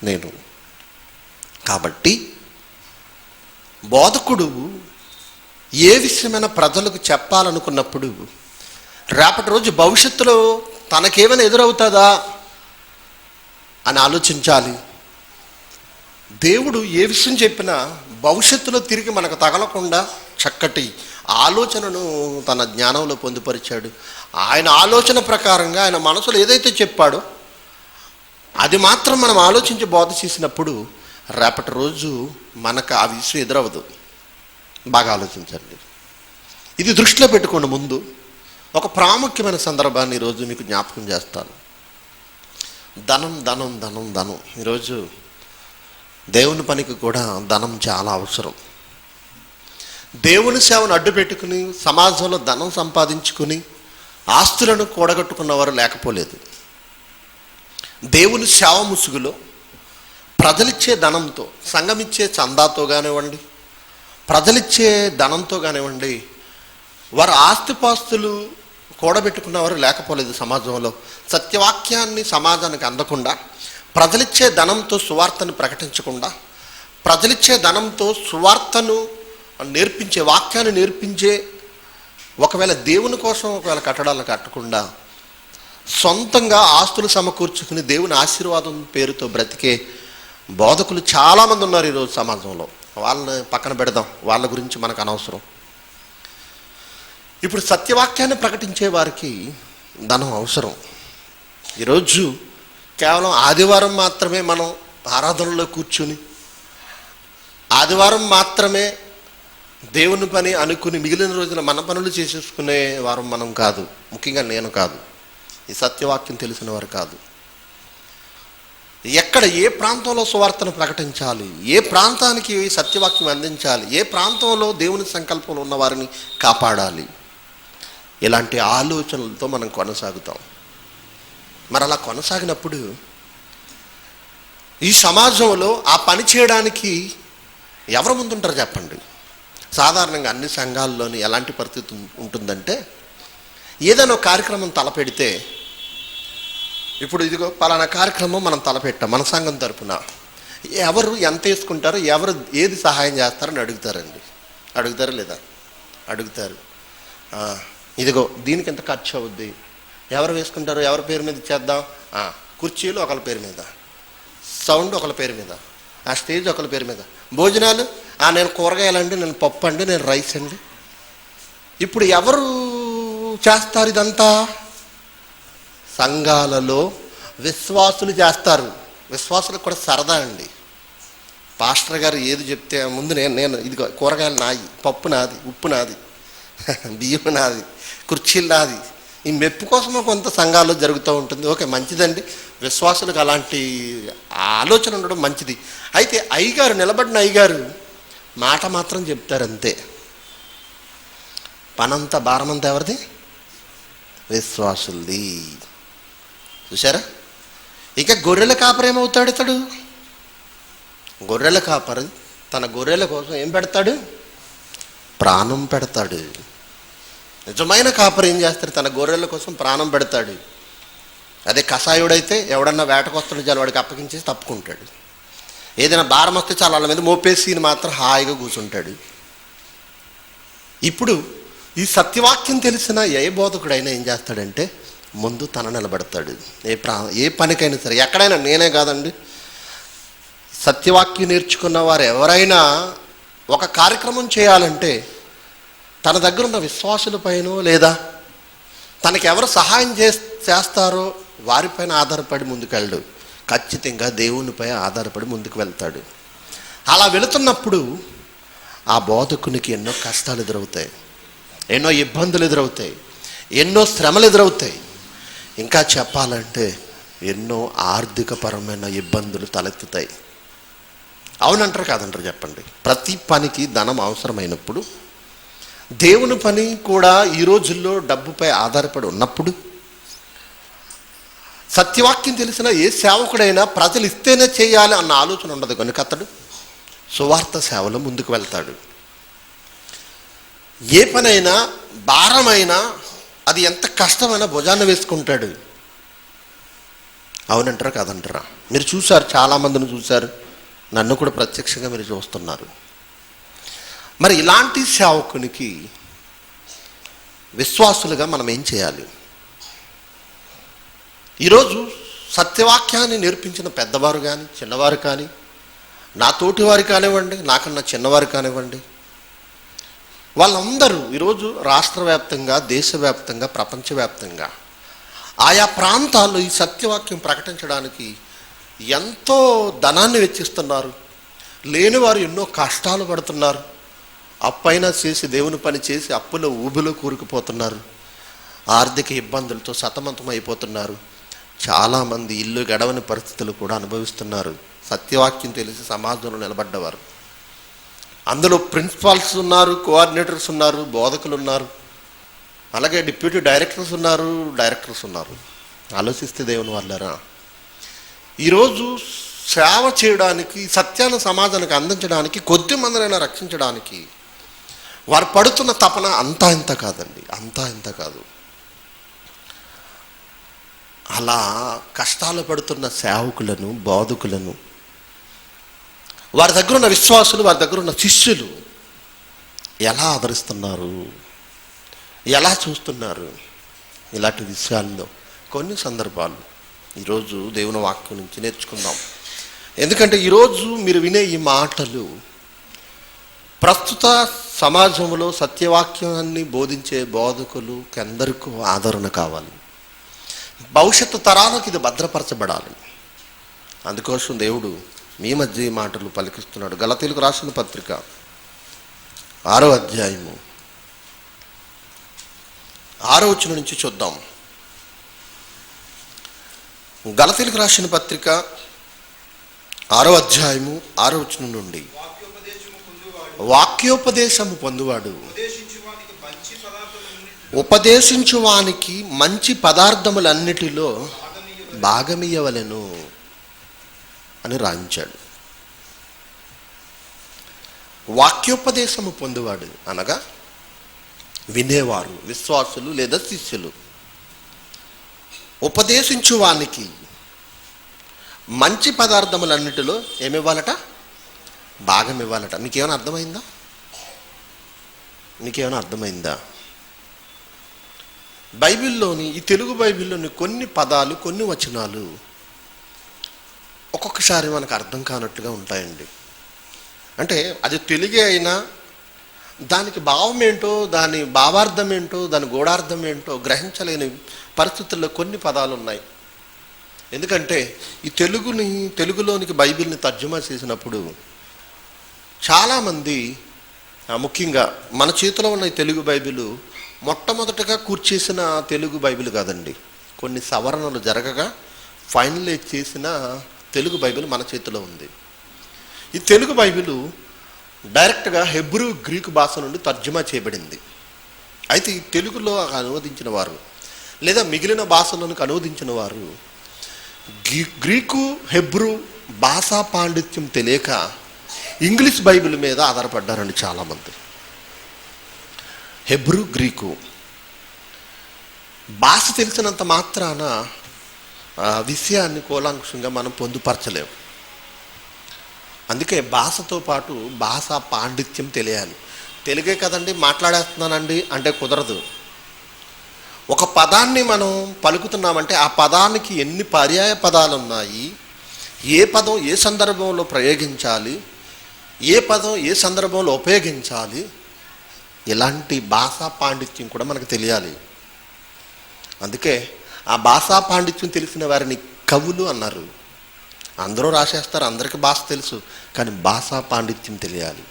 నేను. కాబట్టి బోధకుడు ఏ విషయమైనా ప్రజలకు చెప్పాలనుకున్నప్పుడు రేపటి రోజు భవిష్యత్తులో తనకేమైనా ఎదురవుతుందా అని ఆలోచించాలి. దేవుడు ఏ విషయం చెప్పినా భవిష్యత్తులో తిరిగి మనకు తగలకుండా చక్కటి ఆలోచనను తన జ్ఞానంలో పొందుపరిచాడు. ఆయన ఆలోచన ప్రకారంగా ఆయన మనసులో ఏదైతే చెప్పాడో అది మాత్రం మనం ఆలోచించి బోధ చేసినప్పుడు రేపటి రోజు మనకు ఆ విషయం ఎదురవ్వదు. బాగా ఆలోచించండి. ఇది దృష్టిలో పెట్టుకోండి. ముందు ఒక ప్రాముఖ్యమైన సందర్భాన్ని ఈరోజు మీకు జ్ఞాపకం చేస్తాను. ధనం ధనం ధనం ధనం. ఈరోజు దేవుని పనికి కూడా ధనం చాలా అవసరం. దేవుని సేవను అడ్డు పెట్టుకుని సమాజంలో ధనం సంపాదించుకుని ఆస్తులను కూడగట్టుకున్నవారు లేకపోలేదు. దేవుని సేవ ముసుగులో ప్రజలిచ్చే ధనంతో, సంఘమిచ్చే చందాతో కానివ్వండి, ప్రజలిచ్చే ధనంతో కానివ్వండి, వారు ఆస్తిపాస్తులు కూడబెట్టుకున్నవారు లేకపోలేదు. సమాజంలో సత్యవాక్యాన్ని సమాజానికి అందకుండా, ప్రజలిచ్చే ధనంతో సువార్తను ప్రకటించకుండా, ప్రజలిచ్చే ధనంతో సువార్తను నేర్పించే, వాక్యాన్ని నేర్పించే, ఒకవేళ దేవుని కోసం ఒకవేళ కట్టడాలను కట్టకుండా సొంతంగా ఆస్తులు సమకూర్చుకుని దేవుని ఆశీర్వాదం పేరుతో బ్రతికే బోధకులు చాలామంది ఉన్నారు ఈరోజు సమాజంలో. వాళ్ళని పక్కన పెడదాం, వాళ్ళ గురించి మనకు అనవసరం. ఇప్పుడు సత్యవాక్యాన్ని ప్రకటించే వారికి ధనం అవసరం. ఈరోజు కేవలం ఆదివారం మాత్రమే మనం ఆరాధనలో కూర్చుని, ఆదివారం మాత్రమే దేవుని పని అనుకుని మిగిలిన రోజున మన పనులు చేసేసుకునే వారం మనం కాదు. ముఖ్యంగా నేను కాదు, ఈ సత్యవాక్యం తెలిసిన వారు కాదు. ఎక్కడ ఏ ప్రాంతంలో సువార్తను ప్రకటించాలి, ఏ ప్రాంతానికి సత్యవాక్యం అందించాలి, ఏ ప్రాంతంలో దేవుని సంకల్పంలో ఉన్న వారిని కాపాడాలి, ఇలాంటి ఆలోచనలతో మనం కొనసాగుతాం. మరి అలా కొనసాగినప్పుడు ఈ సమాజంలో ఆ పని చేయడానికి ఎవరు ముందుంటారు చెప్పండి? సాధారణంగా అన్ని సంఘాల్లోని ఎలాంటి పరిస్థితి ఉంటుందంటే, ఏదైనా ఒక కార్యక్రమం తలపెడితే, ఇప్పుడు ఇదిగో పలానా కార్యక్రమం మనం తలపెట్టాం మన సంఘం తరపున, ఎవరు ఎంత వేసుకుంటారో, ఎవరు ఏది సహాయం చేస్తారని అడుగుతారండి. అడుగుతారా లేదా? అడుగుతారు. ఇదిగో దీనికి ఎంత ఖర్చు అవుద్ది, ఎవరు వేసుకుంటారు, ఎవరి పేరు మీద చేద్దాం, కుర్చీలు ఒకళ్ళ పేరు మీద, సౌండ్ ఒకళ్ళ పేరు మీద, ఆ స్టేజ్ ఒకళ్ళ పేరు మీద, భోజనాలు నేను కూరగాయలండి, నేను పప్పు అండి, నేను రైస్ అండి. ఇప్పుడు ఎవరు చేస్తారు ఇదంతా? సంఘాలలో విశ్వాసులు చేస్తారు. విశ్వాసులకు కూడా సరదా అండి. పాస్టర్ గారు ఏది చెప్తే ముందు నేను ఇదిగో కూరగాయలు నాయి, పప్పు నాది, ఉప్పు నాది, బియ్యం నాది, కుర్చీలు నాది. ఈ మెప్పు కోసమో కొంత సంఘాల్లో జరుగుతూ ఉంటుంది. ఓకే, మంచిదండి. విశ్వాసులకు అలాంటి ఆలోచన ఉండడం మంచిది. అయితే అయ్యగారు, నిలబడిన అయ్యగారు మాట మాత్రం చెప్తారు అంతే. పనంతా, భారమంతా ఎవరిది? విశ్వాసులది. చూసారా? ఇక గొర్రెల కాపరి ఏమవుతాడు ఇతడు? గొర్రెల కాపరి తన గొర్రెల కోసం ఏం పెడతాడు? ప్రాణం పెడతాడు. నిజమైన కాపరి ఏం చేస్తాడు? తన గొర్రెల కోసం ప్రాణం పెడతాడు. అదే కషాయుడైతే ఎవడన్నా వేటకొస్తున్న చాలు వాడికి అప్పగించేసి తప్పుకుంటాడు. ఏదైనా భారం వస్తే చాలా వాళ్ళ మీద మోపేసి మాత్రం హాయిగా కూర్చుంటాడు. ఇప్పుడు ఈ సత్యవాక్యం తెలిసిన ఏ బోధకుడైనా ఏం చేస్తాడంటే ముందు తన నిలబడతాడు. ఏ పనికైనా సరే, ఎక్కడైనా, నేనే కాదండి, సత్యవాక్యం నేర్చుకున్న వారు ఎవరైనా ఒక కార్యక్రమం చేయాలంటే తన దగ్గర ఉన్న విశ్వాసులపైనో లేదా తనకి ఎవరు సహాయం చేస్తారో వారిపైన ఆధారపడి ముందుకెళ్ళడు. ఖచ్చితంగా దేవునిపై ఆధారపడి ముందుకు వెళ్తాడు. అలా వెళుతున్నప్పుడు ఆ బోధకునికి ఎన్నో కష్టాలు ఎదురవుతాయి, ఎన్నో ఇబ్బందులు ఎదురవుతాయి, ఎన్నో శ్రమలు ఎదురవుతాయి. ఇంకా చెప్పాలంటే ఎన్నో ఆర్థికపరమైన ఇబ్బందులు తలెత్తుతాయి. అవునంటారు కాదంటారు చెప్పండి? ప్రతి పనికి ధనం అవసరమైనప్పుడు, దేవుని పని కూడా ఈ రోజుల్లో డబ్బుపై ఆధారపడి ఉన్నప్పుడు, సత్యవాక్యం తెలిసిన ఏ సేవకుడైనా ప్రజలు ఇస్తేనే చేయాలి అన్న ఆలోచన ఉండదు కనుక అతడు సువార్త సేవలో ముందుకు వెళ్తాడు. ఏ పనైనా, భారమైనా, అది ఎంత కష్టమైనా భుజాన్ని వేసుకుంటాడు. అవునంటారా కాదంటారా? మీరు చూశారు, చాలామందిని చూశారు, నన్ను కూడా ప్రత్యక్షంగా మీరు చూస్తున్నారు. మరి ఇలాంటి సేవకునికి విశ్వాసులుగా మనం ఏం చేయాలి? ఈరోజు సత్యవాక్యాన్ని నేర్పించిన పెద్దవారు కానీ, చిన్నవారు కానీ, నా తోటివారు కానివ్వండి, నాకన్నా చిన్నవారు కానివ్వండి, వాళ్ళందరూ ఈరోజు రాష్ట్ర వ్యాప్తంగా, దేశవ్యాప్తంగా, ప్రపంచవ్యాప్తంగా ఆయా ప్రాంతాల్లో ఈ సత్యవాక్యం ప్రకటించడానికి ఎంతో ధనాన్ని వెచ్చిస్తున్నారు, లేని వారు ఎన్నో కష్టాలు పడుతున్నారు. అప్పైనా చేసి దేవుని పని చేసి అప్పులో ఊబిలో కూరుకుపోతున్నారు. ఆర్థిక ఇబ్బందులతో సతమతం అయిపోతున్నారు. చాలామంది ఇల్లు గడవని పరిస్థితులు కూడా అనుభవిస్తున్నారు. సత్యవాక్యం తెలిసి సమాజంలో నిలబడ్డవారు. అందులో ప్రిన్సిపాల్స్ ఉన్నారు, కోఆర్డినేటర్స్ ఉన్నారు, బోధకులు ఉన్నారు, అలాగే డిప్యూటీ డైరెక్టర్స్ ఉన్నారు, డైరెక్టర్స్ ఉన్నారు. ఆలోచిస్తే దేవుని వాళ్ళారా, ఈరోజు సేవ చేయడానికి, సత్యాన్ని సమాజానికి అందించడానికి, కొద్ది మందినైనా రక్షించడానికి వారు పడుతున్న తపన అంతా ఇంత కాదండి, అంతా ఇంత కాదు. అలా కష్టాలు పడుతున్న సేవకులను, బోధకులను, వారి దగ్గర ఉన్న విశ్వాసులు, వారి దగ్గర ఉన్న శిష్యులు ఎలా ఆదరిస్తున్నారు, ఎలా చూస్తున్నారు? ఇలాంటి విషయాల్లో కొన్ని సందర్భాలు ఈరోజు దేవుని వాక్యం నుంచి నేర్చుకుందాం. ఎందుకంటే ఈరోజు మీరు వినే ఈ మాటలు ప్రస్తుత సమాజంలో సత్యవాక్యాన్ని బోధించే బోధకులకు అందరికీ ఆదరణ కావాలి. భవిష్యత్తు తరాలకు ఇది భద్రపరచబడాలి. అందుకోసం దేవుడు మీ మధ్య ఈ మాటలు పలికిస్తున్నాడు. గలతీయులకు రాసిన పత్రిక 6వ అధ్యాయము 6వ వచనం నుంచి చూద్దాం. గలతీయులకు రాసిన పత్రిక 6వ అధ్యాయము 6వ వచనం నుండి, వాక్యోపదేశము పొందువాడు ఉపదేశించువానికి మంచి పదార్థములన్నిటిలో భాగమియ్యవలెను అని రాయించాడు. వాక్యోపదేశము పొందువాడు అనగా వినేవారు, విశ్వాసులు లేదా శిష్యులు. ఉపదేశించువానికి మంచి పదార్థములన్నిటిలో ఏమివ్వాలట? భాగం ఇవ్వాలట. మీకేమైనా అర్థమైందా? మీకేమైనా అర్థమైందా? బైబిల్లోని, ఈ తెలుగు బైబిల్లోని కొన్ని పదాలు, కొన్ని వచనాలు ఒక్కొక్కసారి మనకు అర్థం కానట్టుగా ఉంటాయండి. అంటే అది తెలుగే అయినా దానికి భావం ఏంటో, దాని భావార్థం ఏంటో, దాని గూఢార్థం ఏంటో గ్రహించలేని పరిస్థితుల్లో కొన్ని పదాలు ఉన్నాయి. ఎందుకంటే ఈ తెలుగులోనికి బైబిల్ని తర్జుమా చేసినప్పుడు చాలామంది, ముఖ్యంగా మన చేతిలో ఉన్న ఈ తెలుగు బైబిల్ మొట్టమొదటగా కూర్చేసిన తెలుగు బైబిల్ కాదండి. కొన్ని సవరణలు జరగగా ఫైనలైజ్ చేసిన తెలుగు బైబిల్ మన చేతిలో ఉంది. ఈ తెలుగు బైబిల్ డైరెక్ట్గా హెబ్రూ, గ్రీకు భాష నుండి తర్జుమా చేయబడింది. అయితే ఈ తెలుగులో అనువదించిన వారు లేదా మిగిలిన భాషలకు అనువదించిన వారు గ్రీకు, హెబ్రూ భాషా పాండిత్యం తెలియక ఇంగ్లీష్ బైబిల్ మీద ఆధారపడ్డారండి చాలామంది. హెబ్రూ, గ్రీకు భాష తెలిసినంత మాత్రాన విషయాన్ని కూలంకుషంగా మనం పొందుపరచలేము. అందుకే భాషతో పాటు భాషా పాండిత్యం తెలియాలి. తెలుగే కదండి మాట్లాడేస్తున్నానండి అంటే కుదరదు. ఒక పదాన్ని మనం పలుకుతున్నామంటే ఆ పదానికి ఎన్ని పర్యాయ పదాలు ఉన్నాయి, ఏ పదం ఏ సందర్భంలో ప్రయోగించాలి, ఏ పదం ఏ సందర్భంలో ఉపయోగించాలి, ఇలాంటి భాషా పాండిత్యం కూడా మనకు తెలియాలి. అందుకే ఆ భాషా పాండిత్యం తెలిసిన వారిని కవులు అన్నారు. అందరూ రాసేస్తారు, అందరికీ భాష తెలుసు, కానీ భాషా పాండిత్యం తెలియాలి.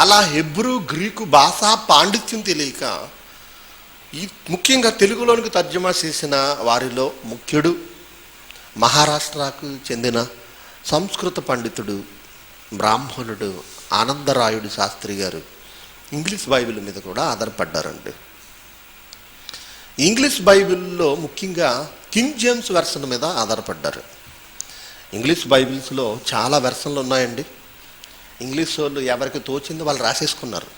అలా హెబ్రూ, గ్రీకు భాషా పాండిత్యం తెలియక ఈ ముఖ్యంగా తెలుగులోనికి తర్జుమా చేసిన వారిలో ముఖ్యుడు మహారాష్ట్రకు చెందిన సంస్కృత పండితుడు, బ్రాహ్మణుడు ఆనందరాయుడు శాస్త్రి గారు ఇంగ్లీష్ బైబిల్ మీద కూడా ఆధారపడ్డారండి. ఇంగ్లీష్ బైబిల్లో ముఖ్యంగా కింగ్ జేమ్స్ వెర్షన్ మీద ఆధారపడ్డారు. ఇంగ్లీష్ బైబిల్స్లో చాలా వెర్షన్లు ఉన్నాయండి. ఇంగ్లీష్ వాళ్ళు ఎవరికి తోచింది వాళ్ళు రాసేసుకున్నారు.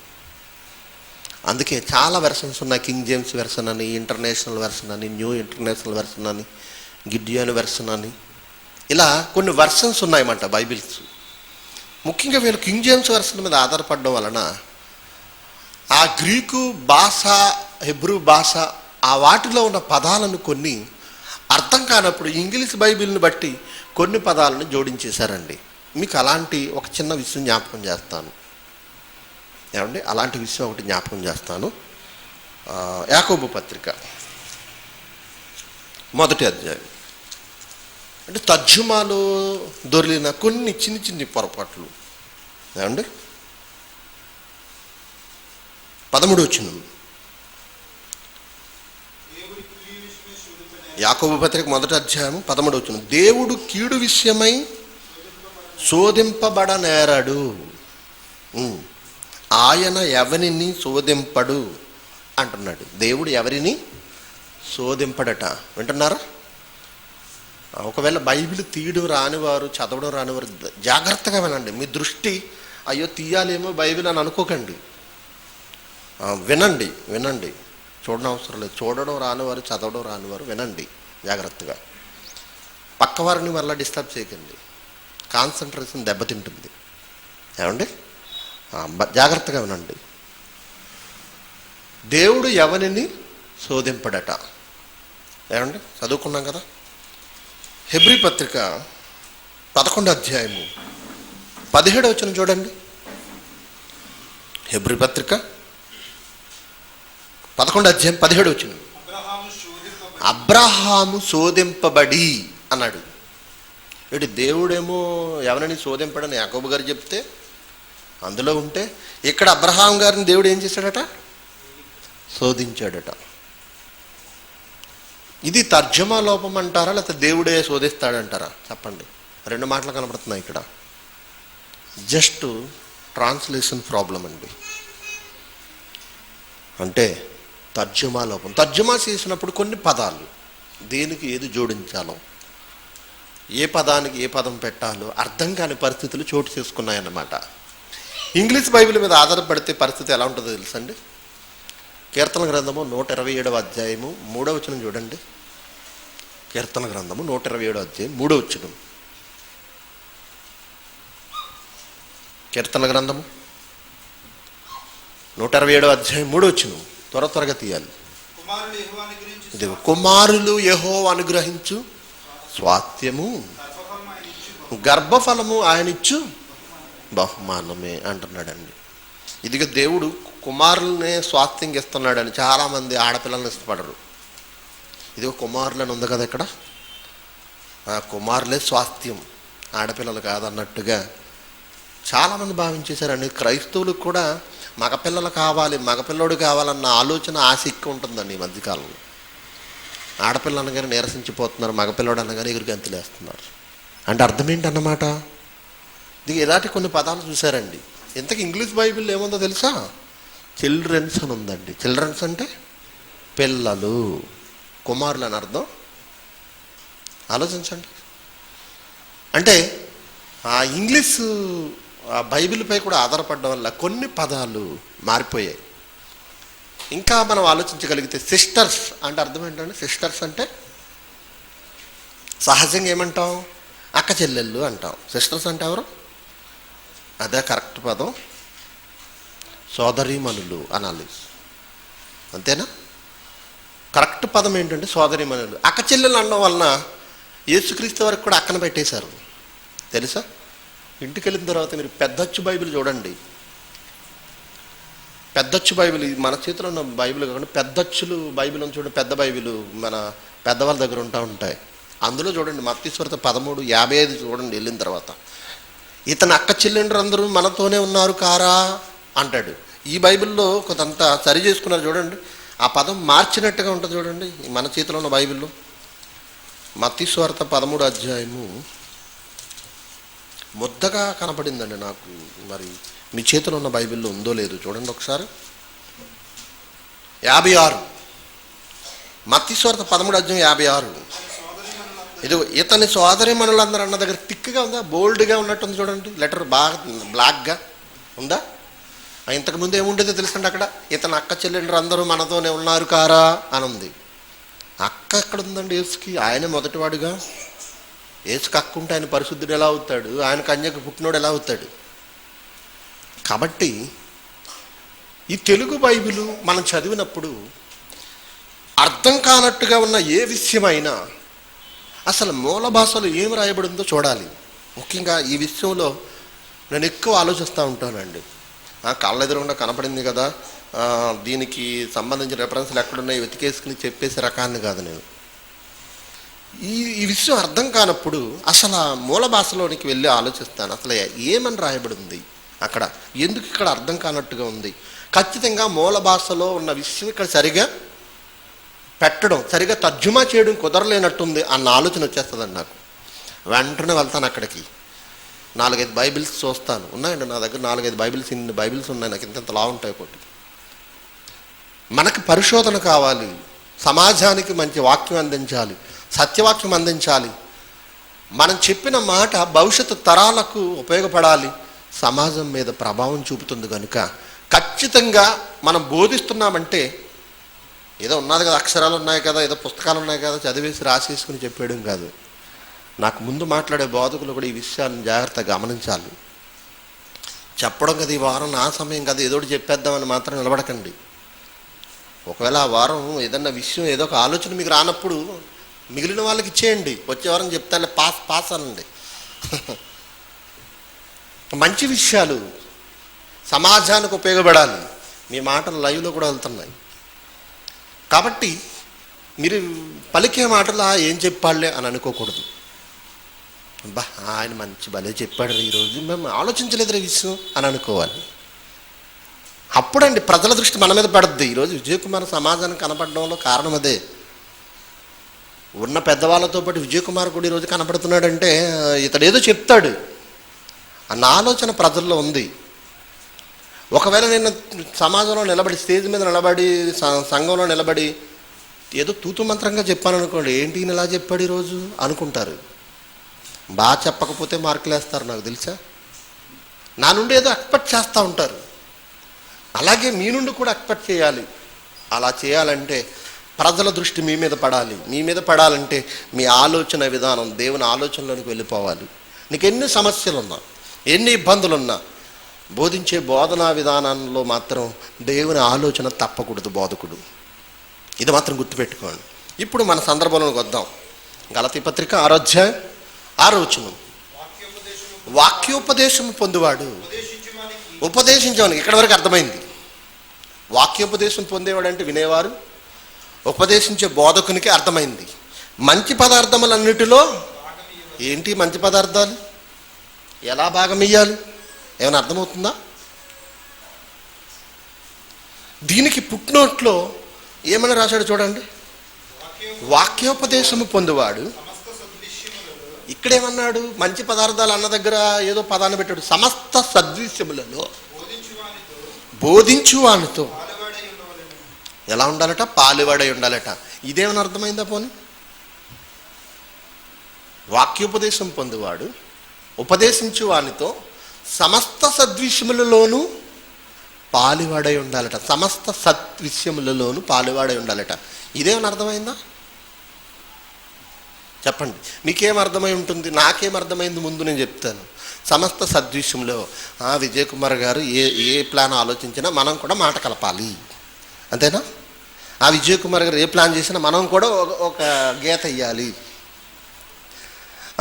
అందుకే చాలా వెర్షన్స్ ఉన్నాయి. కింగ్ జేమ్స్ వెర్షన్ అని, ఇంటర్నేషనల్ వెర్షన్ అని, న్యూ ఇంటర్నేషనల్ వెర్షన్ అని, గిడ్యోన్ వెర్షన్ అని, ఇలా కొన్ని వెర్షన్స్ ఉన్నాయన్నమాట బైబిల్స్. ముఖ్యంగా వీళ్ళు కింగ్ జేమ్స్ వెర్షన్ మీద ఆధారపడడం వలన ఆ గ్రీకు భాష, హెబ్రూ భాష, ఆ వాటిలో ఉన్న పదాలను కొన్ని అర్థం కానప్పుడు ఇంగ్లీష్ బైబిల్ని బట్టి కొన్ని పదాలను జోడించేశారండి. మీకు అలాంటి ఒక చిన్న విషయం జ్ఞాపకం చేస్తాను. ఏమండి, అలాంటి విషయం ఒకటి జ్ఞాపకం చేస్తాను. యాకోబు పత్రిక 1వ అధ్యాయం అంటే తర్జుమాలో దొరికిన కొన్ని చిన్న చిన్ని పొరపాట్లు. ఏమండి 13 వచనం, యాకోబు పత్రిక 1వ అధ్యాయం 13వ వచనం, దేవుడు కీడు విషయమై శోధింపబడనేరడు, ఆయన ఎవరిని శోధింపడు అంటున్నాడు. దేవుడు ఎవరిని శోధింపడట. వింటున్నారా? ఒకవేళ బైబిల్ తీయడం రానివారు, చదవడం రానివారు జాగ్రత్తగా వినండి. మీ దృష్టి అయ్యో తీయాలేమో బైబిల్ అని అనుకోకండి. వినండి వినండి, చూడడం అవసరం లేదు. చూడడం రానివారు, చదవడం రానివారు వినండి జాగ్రత్తగా. పక్కవారిని వల్ల డిస్టర్బ్ చేయకండి, కాన్సన్ట్రేషన్ దెబ్బతింటుంది. ఏమండి జాగ్రత్తగా వినండి. దేవుడు ఎవరిని శోధింపడట. ఏమండి చదువుకున్నాం కదా. హెబ్రీ పత్రిక 11వ అధ్యాయము 17వ వచనం చూడండి. హెబ్రీ పత్రిక 11వ అధ్యాయం 17వ వచనం, అబ్రహాము శోధింపబడి అన్నాడు. ఇటు దేవుడేమో ఎవరిని శోధింపడని యాకోబు గారు చెప్తే అందులో ఉంటే, ఇక్కడ అబ్రహాం గారిని దేవుడు ఏం చేశాడట? శోధించాడట. ఇది తర్జమా లోపం అంటారా, లేకపోతే దేవుడే శోధిస్తాడంటారా? చెప్పండి. 2 మాటలు కనబడుతున్నాయి ఇక్కడ. జస్ట్ ట్రాన్స్లేషన్ ప్రాబ్లం అండి. అంటే తర్జమా లోపం. తర్జమా చేసినప్పుడు కొన్ని పదాలు దేనికి ఏది జోడించాలో, ఏ పదానికి ఏ పదం పెట్టాలో అర్థం కాని పరిస్థితులు చోటు చేసుకున్నాయన్నమాట. ఇంగ్లీష్ బైబిల్ మీద ఆధారపడితే పరిస్థితి ఎలా ఉంటుందో తెలుసండి. కీర్తన గ్రంథము 127వ అధ్యాయము 3వ వచనం చూడండి. కీర్తన గ్రంథము 127వ అధ్యాయం 3వ వచనం. కీర్తన గ్రంథము 127వ అధ్యాయం 3వ వచనం. త్వరగా తీయాలి. ఇది కుమారులు యెహోవా అనుగ్రహించు స్వాస్థ్యము, గర్భఫలము ఆయనిచ్చు బహుమానమే అంటున్నాడండి. ఇదిగో దేవుడు కుమారులనే స్వాస్థ్యం ఇస్తున్నాడని చాలామంది ఆడపిల్లలను ఇష్టపడరు. ఇదిగో కుమారులని ఉంది కదా ఇక్కడ, ఆ కుమారులే స్వాస్థ్యం, ఆడపిల్లలు కాదన్నట్టుగా చాలామంది భావించేశారండి. క్రైస్తవులకు కూడా మగపిల్లలు కావాలి, మగపిల్లోడు కావాలన్న ఆలోచన, ఆశ ఎక్కువ ఉంటుందండి ఈ మధ్యకాలంలో. ఆడపిల్ల అనగానే నీరసించిపోతున్నారు, మగపిల్లోడు అనగానే ఎగురు గంతులేస్తున్నారు. అంటే అర్థం ఏంటన్నమాట? ఇది ఇలాంటి కొన్ని పదాలు చూశారండి. ఇంతకు ఇంగ్లీష్ బైబిల్ ఏముందో తెలుసా? చిల్డ్రన్స్ అని ఉందండి. చిల్డ్రన్స్ అంటే పిల్లలు, కుమారులు అని అర్థం. ఆలోచించండి. అంటే ఆ ఇంగ్లీష్ బైబిల్పై కూడా ఆధారపడడం వల్ల కొన్ని పదాలు మారిపోయాయి. ఇంకా మనం ఆలోచించగలిగితే సిస్టర్స్ అంటే అర్థం ఏంటంటే, సిస్టర్స్ అంటే సహజంగా ఏమంటాం? అక్క చెల్లెళ్ళు అంటాం. సిస్టర్స్ అంటే ఎవరు? అదే కరెక్ట్ పదం. సోదరీమణులు అనాలి, అంతేనా? కరెక్ట్ పదం ఏంటంటే సోదరీమణులు. అక్క చెల్లెలు అనడం వలన యేసుక్రీస్తు వరకు కూడా అక్కన పెట్టేశారు తెలుసా. ఇంటికి వెళ్ళిన తర్వాత మీరు పెద్దచ్చు బైబిల్ చూడండి. పెద్దచ్చు బైబిల్, మన చేతిలో ఉన్న బైబిల్ కాకుండా పెద్దచ్చులు బైబిల్ అని చూడండి. పెద్ద బైబిల్ మన పెద్దవాళ్ళ దగ్గర ఉంటాయి. అందులో చూడండి మత్తయి సువార్త 13:55 చూడండి. వెళ్ళిన తర్వాత ఇతను అక్క చెల్లెండ్రు అందరూ మనతోనే ఉన్నారు కారా అంటాడు. ఈ బైబిల్లో కొంత సరి చేసుకున్నారు చూడండి. ఆ పదం మార్చినట్టుగా ఉంటుంది చూడండి మన చేతిలో ఉన్న బైబిల్లో. మత్తయి సువార్త 13వ అధ్యాయము ముద్దగా కనపడిందండి నాకు. మరి మీ చేతిలో ఉన్న బైబిల్లో ఉందో లేదో చూడండి ఒకసారి. 56 మత్తయి సువార్త 13వ అధ్యాయం 56. ఇది ఇతని సోదరీమణులందరూ అన్న దగ్గర థిక్గా ఉందా, బోల్డ్గా ఉన్నట్టుంది చూడండి. లెటర్ బాగా బ్లాక్గా ఉందా? ఇంతకుముందు ఏముండేదో తెలుసండి అక్కడ, ఇతను అక్క చెల్లెండ్రు అందరూ మనతోనే ఉన్నారు కారా అని ఉంది. అక్క ఎక్కడ ఉందండి యేసుకి? ఆయనే మొదటివాడుగా. యేసుకి అక్క ఉంటే ఆయన పరిశుద్ధుడు ఎలా అవుతాడు? ఆయన కన్యకు పుట్టినోడు ఎలా అవుతాడు? కాబట్టి ఈ తెలుగు బైబిలు మనం చదివినప్పుడు అర్థం కానట్టుగా ఉన్న ఏ విషయమైనా అసలు మూల భాషలో ఏం రాయబడిందో చూడాలి. ముఖ్యంగా ఈ విషయంలో నేను ఎక్కువ ఆలోచిస్తూ ఉంటానండి. కళ్ళ ఎదురుగుండా కనపడింది కదా, దీనికి సంబంధించిన రెఫరెన్స్లు ఎక్కడున్నాయి వెతికేసుకుని చెప్పేసే రకాన్ని కాదు నేను. ఈ విషయం అర్థం కానప్పుడు అసలు ఆ మూల భాషలోనికి వెళ్ళి ఆలోచిస్తాను, అసలు ఏమని రాయబడి ఉంది అక్కడ, ఎందుకు ఇక్కడ అర్థం కానట్టుగా ఉంది. ఖచ్చితంగా మూల భాషలో ఉన్న విషయం ఇక్కడ సరిగా పెట్టడం, సరిగా తర్జుమా చేయడం కుదరలేనట్టుంది అన్న ఆలోచన వచ్చేస్తుందండి నాకు. వెంటనే వెళ్తాను అక్కడికి, 4-5 బైబిల్స్ చూస్తాను. ఉన్నాయండి నా దగ్గర 4-5 బైబిల్స్, ఇన్ని బైబిల్స్ ఉన్నాయి నాకు, ఇంత లా ఉంటాయి ఒకటి. మనకి పరిశోధన కావాలి, సమాజానికి మంచి వాక్యం అందించాలి, సత్యవాక్యం అందించాలి. మనం చెప్పిన మాట భవిష్యత్తు తరాలకు ఉపయోగపడాలి, సమాజం మీద ప్రభావం చూపుతుంది. కనుక ఖచ్చితంగా మనం బోధిస్తున్నామంటే ఏదో ఉన్నది కదా, అక్షరాలు ఉన్నాయి కదా, ఏదో పుస్తకాలు ఉన్నాయి కదా, చదివేసి రాసేసుకుని చెప్పేయడం కాదు. నాకు ముందు మాట్లాడే బోధకులు కూడా ఈ విషయాన్ని జాగ్రత్తగా గమనించాలి. చెప్పడం కదా ఈ వారం నా సమయం కదా, ఏదో చెప్పేద్దామని మాత్రం నిలబడకండి. ఒకవేళ ఆ వారం ఏదన్నా విషయం, ఏదో ఒక ఆలోచన మీకు రానప్పుడు మిగిలిన వాళ్ళకి ఇచ్చేయండి, వచ్చే వారం చెప్తాను పాస్ అనండి. మంచి విషయాలు సమాజానికి ఉపయోగపడాలి. మీ మాటలు లైవ్లో కూడా వెళ్తున్నాయి కాబట్టి మీరు పలికే మాటలు ఏం చెప్పాలే అని అనుకోకూడదు. బా ఆయన మంచి భలే చెప్పాడు ఈరోజు, మేము ఆలోచించలేదు విషయం అని అనుకోవాలి. అప్పుడండి ప్రజల దృష్టి మన మీద పడుద్ది. ఈరోజు విజయ్ కుమార్ సమాజానికి కనపడడంలో కారణం అదే. ఉన్న పెద్దవాళ్ళతో పాటు విజయ్ కుమార్ కూడా ఈరోజు కనపడుతున్నాడంటే ఇతడు ఏదో చెప్తాడు అన్న ఆలోచన ప్రజల్లో ఉంది. ఒకవేళ నేను సమాజంలో నిలబడి, స్టేజ్ మీద నిలబడి, సంఘంలో నిలబడి ఏదో తూతు మంత్రంగా చెప్పాను అనుకోండి, ఏంటి ఈయన ఇలా చెప్పాడు ఈరోజు అనుకుంటారు. బాగా చెప్పకపోతే మార్కులు వేస్తారు నాకు తెలుసా. నా నుండి ఏదో ఎక్స్పెక్ట్ చేస్తూ ఉంటారు. అలాగే మీ నుండి కూడా ఎక్స్పెక్ట్ చేయాలి. అలా చేయాలంటే ప్రజల దృష్టి మీ మీద పడాలి. మీ మీద పడాలంటే మీ ఆలోచన విధానం దేవుని ఆలోచనలోనికి వెళ్ళిపోవాలి. నీకు ఎన్ని సమస్యలున్నా, ఎన్ని ఇబ్బందులున్నా, బోధించే బోధనా విధానంలో మాత్రం దేవుని ఆలోచన తప్పకూడదు బోధకుడు. ఇది మాత్రం గుర్తుపెట్టుకోండి. ఇప్పుడు మన సందర్భంలోకి వద్దాం. గలతీ పత్రిక 6వ అధ్యాయం 6వ వచనం. వాక్యోపదేశం పొందువాడు ఉపదేశించేవానికి, ఇక్కడ వరకు అర్థమైంది. వాక్యోపదేశం పొందేవాడు అంటే వినేవారు, ఉపదేశించే బోధకునికి అర్థమైంది. మంచి పదార్థములన్నిటిలో ఏంటి మంచి పదార్థాలు, ఎలా భాగం ఇయ్యాలి, ఏమైనా అర్థమవుతుందా? దీనికి పుట్నోట్లో ఏమని రాశాడు చూడండి. వాక్యోపదేశము పొందువాడు, ఇక్కడేమన్నాడు, మంచి పదార్థాలు అన్న దగ్గర ఏదో పదాన్ని పెట్టాడు. సమస్త సద్విషయములలో బోధించువానితో ఎలా ఉండాలట, పాలువాడై ఉండాలట. ఇదేమని అర్థమైందా పోనీ? వాక్యోపదేశం పొందువాడు ఉపదేశించు వానితో సమస్త సద్విషయములలోనూ పాలువాడై ఉండాలట. సమస్త సద్విషయములలోనూ పాలువాడై ఉండాలట. ఇదేమని అర్థమైందా చెప్పండి. మీకేం అర్థమై ఉంటుంది? నాకేం అర్థమైంది ముందు నేను చెప్తాను. సమస్త సద్విషయంలో విజయ్ కుమార్ గారు ఏ ప్లాన్ ఆలోచించినా మనం కూడా మాట కలపాలి, అంతేనా? ఆ విజయ్ కుమార్ గారు ఏ ప్లాన్ చేసినా మనం కూడా ఒక గీత ఇయ్యాలి.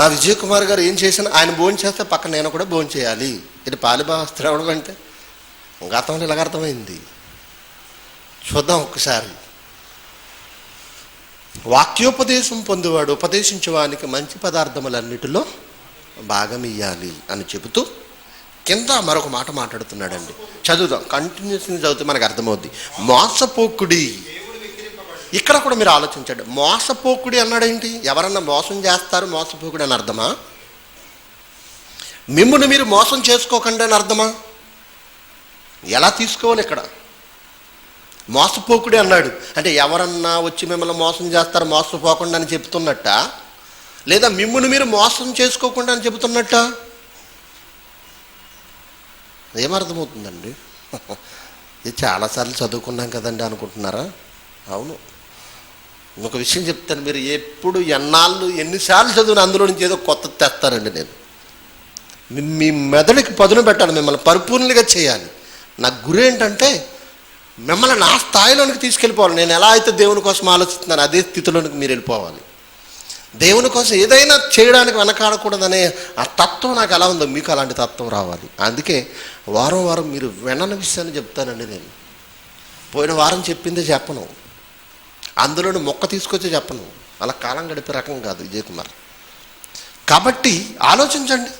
ఆ విజయ్ కుమార్ గారు ఏం చేసినా ఆయన భోజనం చేస్తే పక్కన నేను కూడా భోజనం చేయాలి. ఇది పాలిభావస్త్రవడం అంటే గతంలో ఇలాగ అర్థమైంది. చూద్దాం ఒక్కసారి. వాక్యోపదేశం పొందువాడు ఉపదేశించేవానికి మంచి పదార్థములన్నిటిలో భాగం ఇయ్యాలి అని చెబుతూ కింద మరొక మాట మాట్లాడుతున్నాడండి. చదువుదాం, కంటిన్యూస్గా చదివితే మనకు అర్థమవుద్ది. మోసపోకుడి. ఇక్కడ కూడా మీరు ఆలోచించండి. మోసపోకుడి అన్నాడేంటి? ఎవరన్నా మోసం చేస్తారు మోసపోకుడి అని అర్థమా? మిమ్మల్ని మీరు మోసం చేసుకోకండి అని అర్థమా? ఎలా తీసుకోవాలి? ఇక్కడ మోసపోకుడి అన్నాడు అంటే ఎవరన్నా వచ్చి మిమ్మల్ని మోసం చేస్తారు మోసపోకుండా అని చెప్తున్నట్ట, లేదా మిమ్మల్ని మీరు మోసం చేసుకోకుండా అని చెబుతున్నట్ట? ఏమర్థమవుతుందండి? ఇది చాలాసార్లు చదువుకున్నాం కదండి అనుకుంటున్నారా? అవును. ఒక విషయం చెప్తాను, మీరు ఎప్పుడు ఎన్నిసార్లు చదివిన అందులో నుంచి ఏదో కొత్త తెస్తారండి. నేను మీ మెదడుకి పదును పెట్టాలి, మిమ్మల్ని పరిపూర్ణంగా చేయాలి. నా గురి ఏంటంటే మిమ్మల్ని నా స్థాయిలోనికి తీసుకెళ్ళిపోవాలి. నేను ఎలా అయితే దేవుని కోసం ఆలోచిస్తున్నాను అదే స్థితిలోనికి మీరు వెళ్ళిపోవాలి. దేవుని కోసం ఏదైనా చేయడానికి వెనకాడకూడదనే ఆ తత్వం నాకు ఎలా ఉందో మీకు అలాంటి తత్వం రావాలి. అందుకే వారం వారం మీరు వినని విషయాన్ని చెప్తానండి. నేను పోయిన వారం చెప్పిందే చెప్పను, అందులోని మొక్క తీసుకొచ్చే చెప్పను. అలా కాలం గడిపే రకం కాదు విజయ్ కుమార్. కాబట్టి ఆలోచించండి.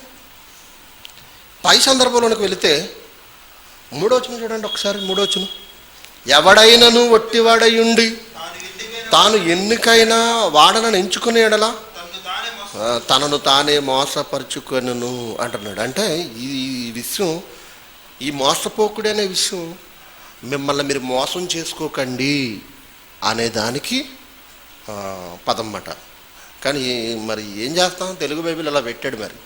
పై సందర్భంలోనికి వెళితే 3వ వచనం చూడండి ఒకసారి. 3వ వచనం, ఎవడైనను ఒట్టివాడయుండి తాను ఎన్నికైనా వాడనని ఎంచుకునే ఎడలా తనను తానే మోసపరుచుకొనును అంటున్నాడు. అంటే ఈ విషయం, ఈ మోసపోకుడు అనే విషయం, మిమ్మల్ని మీరు మోసం చేసుకోకండి అనేదానికి పదం మాట. కానీ మరి ఏం చేస్తాం, తెలుగు బైబిల్ అలా పెట్టాడు. మరి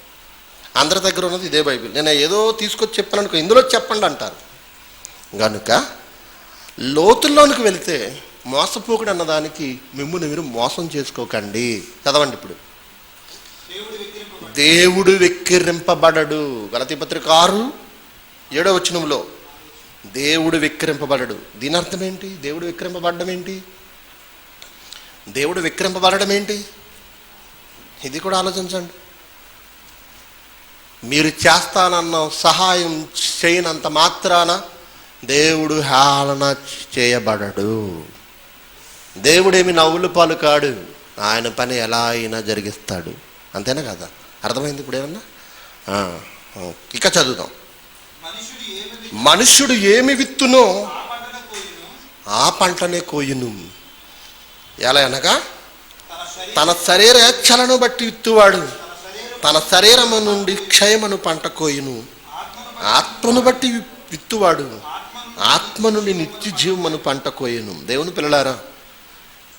అందరి దగ్గర ఉన్నది ఇదే బైబిల్. నేను ఏదో తీసుకొచ్చి చెప్పాను అనుకో, ఇందులో చెప్పండి అంటారు. కనుక లోతుల్లోనికి వెళితే మోసపోకుడు అన్నదానికి మిమ్మల్ని మీరు మోసం చేసుకోకండి. చదవండి ఇప్పుడు. దేవుడు వెక్కిరింపబడడు. గలతీ పత్రిక 6:7 వచనంలో దేవుడు వెక్కిరింపబడడు. దీని అర్థం ఏంటి? దేవుడు వెక్కిరింపబడడం ఏంటి? దేవుడు వెక్కిరింపబడడం ఏంటి? ఇది కూడా ఆలోచించండి. మీరు చేస్తానన్న సహాయం చేయనంత మాత్రాన దేవుడు హేళన చేయబడడు. దేవుడేమి నవ్వులు పాలు కాడు. ఆయన పని ఎలా అయినా జరిగిస్తాడు. అంతేనా కదా? అర్థమైంది ఇప్పుడు ఏమన్నా? ఇక చదువుదాం. మనుష్యుడు ఏమి విత్తునో ఆ పంటనే కోయును. ఎలా అనగా తన శరీర ఇచ్ఛలను బట్టి విత్తువాడు తన శరీరము నుండి క్షయమను పంట కోయును. ఆత్మను బట్టి విత్తువాడు ఆత్మ నుండి నిత్య జీవమను పంట కోయును. దేవుని పిల్లలారా,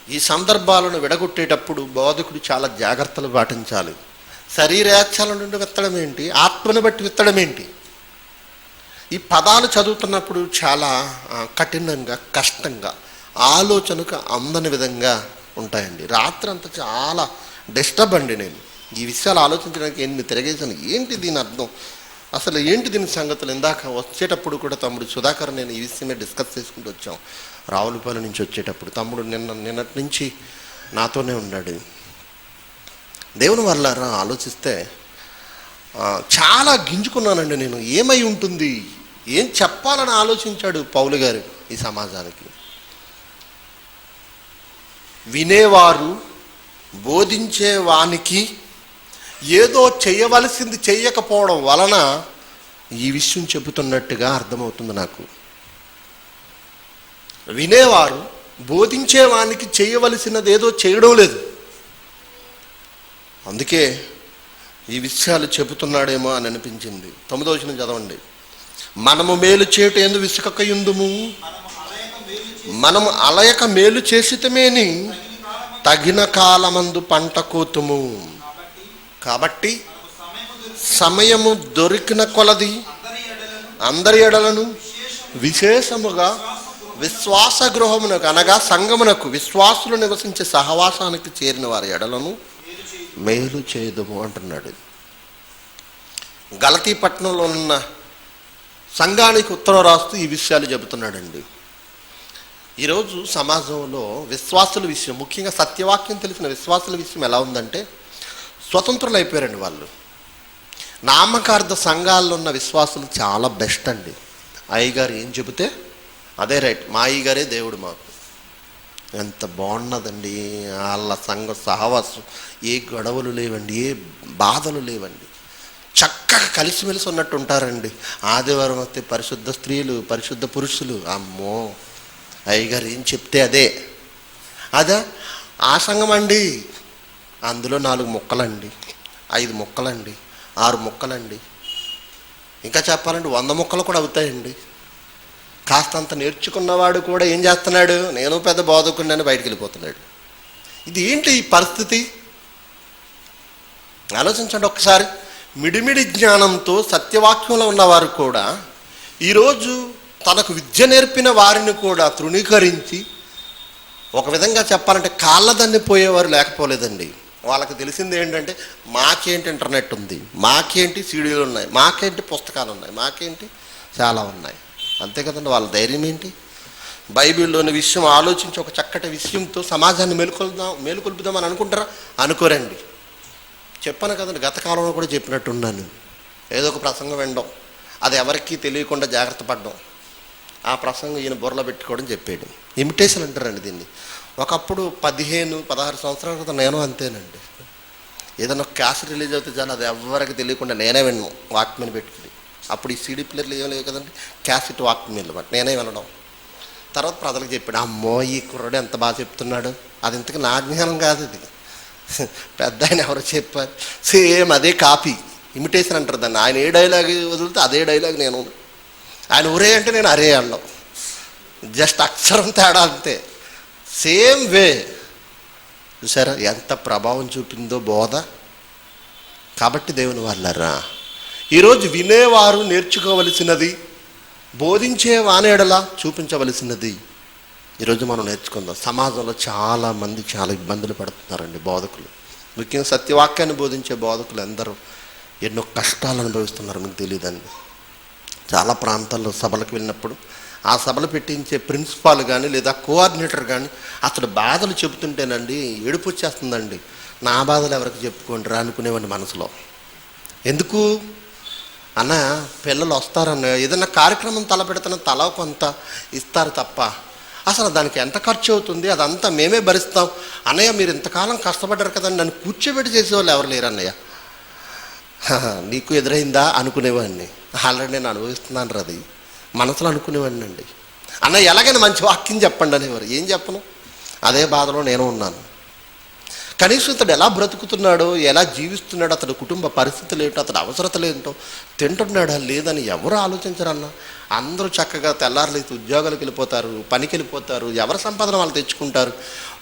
ఈ సందర్భాలను విడగొట్టేటప్పుడు బోధకుడు చాలా జాగ్రత్తలు పాటించాలి. శరీరేచ్ఛల నుండి విత్తడం ఏంటి, ఆత్మను బట్టి విత్తడం ఏంటి? ఈ పదాలు చదువుతున్నప్పుడు చాలా కఠినంగా, కష్టంగా, ఆలోచనకు అందని విధంగా ఉంటాయండి. రాత్రి అంతా చాలా డిస్టర్బ్ అండి. నేను ఈ విషయాలు ఆలోచించడానికి ఎన్ని తిరగేసాను. ఏంటి దీని అర్థం, అసలు ఏంటి దీని సంగతులు? ఇందాక వచ్చేటప్పుడు కూడా తమ్ముడు సుధాకర్ నేను ఈ విషయమే డిస్కస్ చేసుకుంటూ వచ్చాం. రావులపల్లి నుంచి వచ్చేటప్పుడు తమ్ముడు నిన్నటి నుంచి నాతోనే ఉన్నాడు. దేవుని వల్ల ఆలోచిస్తే చాలా గింజుకున్నానండి నేను. ఏమై ఉంటుంది, ఏం చెప్పాలని ఆలోచించాడు పౌలు గారు ఈ సమాజానికి. వినేవారు బోధించే వానికి ఏదో చేయవలసింది చెయ్యకపోవడం వలన ఈ విషయం చెబుతున్నట్టుగా అర్థమవుతుంది నాకు. వినేవారు బోధించే వానికి చేయవలసినది ఏదో చేయడం లేదు. అందుకే ఈ విషయాలు చెబుతున్నాడేమో అని అనిపించింది. 9వ వచనం చదవండి. మనము మేలు చేయుట యందు విసుకకయుందుము, మనము అలయక మేలు చేసితమేని తగిన కాలమందు పంట కోతుము. కాబట్టి సమయము దొరికిన కొలది అందరి ఎడలను విశేషముగా విశ్వాస గృహమునకు అనగా సంఘమునకు విశ్వాసులు నివసించే సహవాసానికి చేరిన వారి ఎడలను మేలు చేయదుము అంటున్నాడు. గలతీ పట్టణంలో ఉన్న సంఘానికి ఉత్తరం రాస్తూ ఈ విషయాలు చెబుతున్నాడండి. ఈరోజు సమాజంలో విశ్వాసుల విషయం, ముఖ్యంగా సత్యవాక్యం తెలిసిన విశ్వాసుల విషయం ఎలా ఉందంటే స్వతంత్రులు అయిపోయారండి వాళ్ళు. నామకార్థ సంఘాల్లో ఉన్న విశ్వాసులు చాలా బెస్ట్ అండి. అయ్యగారు ఏం చెబితే అదే రైట్, మా అయ్యగారే దేవుడు మాకు. ఎంత బాగున్నదండి వాళ్ళ సంఘ సహవాసం. ఏ గొడవలు లేవండి, ఏ బాధలు లేవండి, చక్కగా కలిసిమెలిసి ఉన్నట్టు ఉంటారండి. ఆదివారం వస్తే పరిశుద్ధ స్త్రీలు, పరిశుద్ధ పురుషులు. అమ్మో, అయ్యగారు ఏం చెప్తే అదే. ఆ సంఘం అండి, అందులో 4 ముక్కలండి, 5 ముక్కలండి, 6 ముక్కలండి, ఇంకా చెప్పాలంటే 100 ముక్కలు కూడా అవుతాయండి. కాస్తంత నేర్చుకున్నవాడు కూడా ఏం చేస్తున్నాడు, నేను పెద్ద బోధకుడిని బయటికి వెళ్ళిపోతున్నాడు. ఇది ఏంటి ఈ పరిస్థితి? ఆలోచించండి ఒక్కసారి. మిడిమిడి జ్ఞానంతో సత్యవాక్యంలో ఉన్నవారు కూడా ఈరోజు తనకు విద్య నేర్పిన వారిని కూడా తృణీకరించి, ఒక విధంగా చెప్పాలంటే కాళ్ళదన్ని పోయేవారు లేకపోలేదండి. వాళ్ళకి తెలిసింది ఏంటంటే మాకేంటి ఇంటర్నెట్ ఉంది, మాకేంటి సీడీలు ఉన్నాయి, మాకేంటి పుస్తకాలు ఉన్నాయి, మాకేంటి చాలా ఉన్నాయి. అంతే కదండి. వాళ్ళ ధైర్యం ఏంటి? బైబిల్లోని విషయం ఆలోచించి ఒక చక్కటి విషయంతో సమాజాన్ని మేలుకొల్పుదామని అనుకుంటారా? అనుకోరండి. చెప్పాను కదండి, గత కాలంలో కూడా చెప్పినట్టున్నాను. ఏదో ఒక ప్రసంగం వినడం, అది ఎవరికీ తెలియకుండా జాగ్రత్త పడడం, ఆ ప్రసంగం ఈయన బుర్రలో పెట్టుకోవడం చెప్పాడు. ఇమిటేషన్ అంటారండి దీన్ని. ఒకప్పుడు 15-16 సంవత్సరాల క్రితం నేను అంతేనండి. ఏదైనా ఒక క్యాసెట్ రిలీజ్ అవుతే చాలు, అది ఎవరికి తెలియకుండా నేనే విన్నాను వాక్మెన్ పెట్టుకుని. అప్పుడు ఈ సీడీ ప్లేయర్లు ఏం లేవు కదండి, క్యాసెట్ వాక్మెన్లు బట్టి నేనే వినడం. తర్వాత ప్రజలకు చెప్పాడు, అమ్మో ఈ కుర్రాడు ఎంత బాగా చెప్తున్నాడు. అది ఇంతకు నా జ్ఞానం కాదు, ఇది పెద్ద ఆయన ఎవరో చెప్పారు. సేమ్ అదే కాపీ, ఇమిటేషన్ అంటారు దాన్ని. ఆయన ఏ డైలాగ్ వదిలితే అదే డైలాగ్ నేను. ఆయన ఒరే అంటే నేను అరే అన్నాం, జస్ట్ అక్షరం తేడా అంతే, సేమ్ వే. చూసారా ఎంత ప్రభావం చూపిందో బోధ. కాబట్టి దేవుని వాళ్ళరా, ఈరోజు వినేవారు నేర్చుకోవలసినది, బోధించే వానేడలా చూపించవలసినది ఈరోజు మనం నేర్చుకుందాం. సమాజంలో చాలామంది చాలా ఇబ్బందులు పడుతున్నారండి బోధకులు, ముఖ్యంగా సత్యవాక్యాన్ని బోధించే బోధకులు అందరూ ఎన్నో కష్టాలు అనుభవిస్తున్నారు. మీకు తెలియదండి. చాలా ప్రాంతాల్లో సభలకు వెళ్ళినప్పుడు ఆ సభలు పెట్టించే ప్రిన్సిపాల్ కానీ లేదా కోఆర్డినేటర్ కానీ అతడు బాధలు చెబుతుంటేనండి ఏడుపు వచ్చేస్తుందండి. నా బాధలు ఎవరికి చెప్పుకోండి అనుకునేవాడిని మనసులో. ఎందుకు అన్న, పిల్లలు వస్తారన్న ఏదైనా కార్యక్రమం తలపెడుతున్న తల కొంత ఇస్తారు తప్ప అసలు దానికి ఎంత ఖర్చు అవుతుంది అదంతా మేమే భరిస్తాం. అన్నయ్య మీరు ఇంతకాలం కష్టపడ్డారు కదండి, నన్ను కూర్చోబెట్టి చేసేవాళ్ళు ఎవరు లేరు అన్నయ్య. నీకు ఎదురైందా అనుకునేవాడిని. ఆల్రెడీ నేను అనుభవిస్తున్నాను అది మనసులో అనుకునేవాడిని అండి. అన్న ఎలాగైనా మంచి వాక్యం చెప్పండి అనేవారు. ఏం చెప్పను, అదే బాధలో నేను ఉన్నాను. కనీసం ఇతడు ఎలా బ్రతుకుతున్నాడో, ఎలా జీవిస్తున్నాడో, అతడి కుటుంబ పరిస్థితులు ఏంటో, అతడి అవసరతలు ఏంటో, తింటున్నాడా లేదని ఎవరు ఆలోచించరన్న. అందరూ చక్కగా తెల్లారులైతే ఉద్యోగాలకు వెళ్ళిపోతారు, పనికి వెళ్ళిపోతారు, ఎవరి సంపాదన వాళ్ళు తెచ్చుకుంటారు.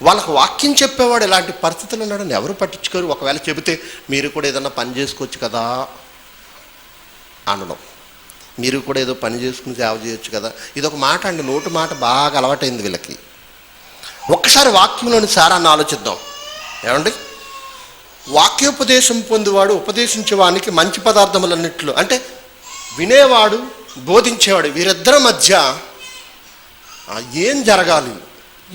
వాళ్ళకు వాక్యం చెప్పేవాడు ఎలాంటి పరిస్థితులు ఉన్నాడని ఎవరు పట్టించుకోరు. ఒకవేళ చెబితే మీరు కూడా ఏదన్నా పని చేసుకోవచ్చు కదా అనడం, మీరు కూడా ఏదో పని చేసుకుని సేవ చేయొచ్చు కదా, ఇదొక మాట అండి. నోటు మాట బాగా అలవాటైంది వీళ్ళకి. ఒక్కసారి వాక్యంలోని సారాన్ని ఆలోచిద్దాం. ఏమండి, వాక్యోపదేశం పొందేవాడు ఉపదేశించేవానికి మంచి పదార్థములన్నిట్లు, అంటే వినేవాడు బోధించేవాడు, వీరిద్దరి మధ్య ఏం జరగాలి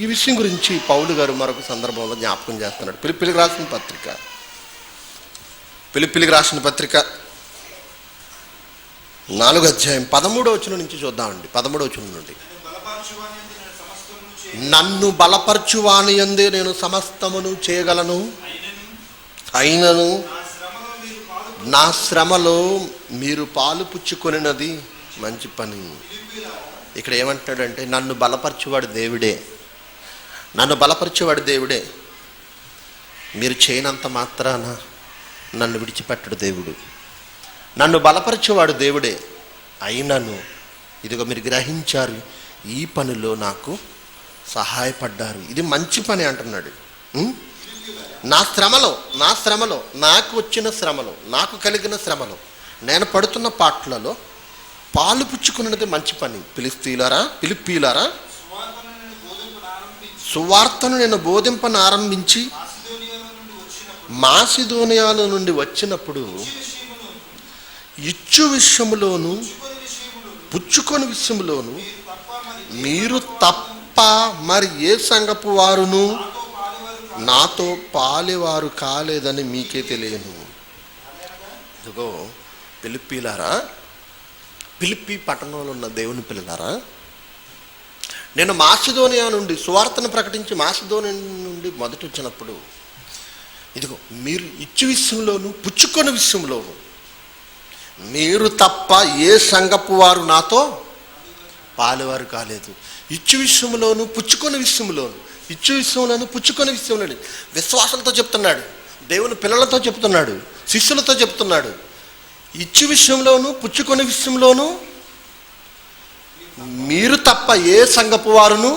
ఈ విషయం గురించి పౌలు గారు మరొక సందర్భంలో జ్ఞాపకం చేస్తున్నాడు. ఫిలిప్పీలకు రాసిన పత్రిక 4వ అధ్యాయం 13వ వచనం నుంచి చూద్దామండి. 13వ వచనం నుండి, నన్ను బలపరచువాని యందే నేను సమస్తమును చేయగలను, అయినను నా శ్రమలో మీరు పాలు పుచ్చుకొనినది మంచి పని. ఇక్కడ ఏమంటాడంటే, నన్ను బలపరచువాడు దేవుడే, నన్ను బలపరచేవాడు దేవుడే. మీరు చేయనంత మాత్రాన నన్ను విడిచిపెట్టడు దేవుడు. నన్ను బలపరచేవాడు దేవుడే, అయినను ఇదిగో మీరు గ్రహించారు, ఈ పనిలో నాకు సహాయపడ్డారు, ఇది మంచి పని అంటున్నాడు. నా శ్రమలో నాకు వచ్చిన శ్రమలో, నాకు కలిగిన శ్రమలో, నేను పడుతున్న పాటలలో పాలు పుచ్చుకున్నది మంచి పని. ఫిలిప్పీలారా, సువార్తను నేను బోధింపను ఆరంభించి మాసిదోనియాల నుండి వచ్చినప్పుడు ఇచ్చు విషయములోను పుచ్చుకొని విషయంలోను మీరు తప్ప మరి ఏ సంగపు వారును నాతో పాలేవారు కాలేదని మీకే తెలియను. ఇదిగో ఫిలిప్పీలారా, ఫిలిప్పీ పట్టణంలో ఉన్న దేవుని పిల్లలారా, నేను మాసిదోనియా నుండి సువార్తను ప్రకటించి మాసిదోనియా నుండి మొదటి వచ్చినప్పుడు ఇదిగో మీరు ఇచ్చు విషయంలోను పుచ్చుకొని విషయంలోను మీరు తప్ప ఏ సంగపు వారు నాతో పాలువారు కాలేదు. ఇచ్చు విషయంలోను పుచ్చుకొని విషయంలోను, ఇచ్చు విషయంలోను పుచ్చుకొని విషయంలోను విశ్వాసంతో చెప్తున్నాడు, దేవుని పిల్లలతో చెప్తున్నాడు, శిష్యులతో చెప్తున్నాడు. ఇచ్చు విషయంలోను పుచ్చుకొని విషయంలోను మీరు తప్ప ఏ సంగపు వారును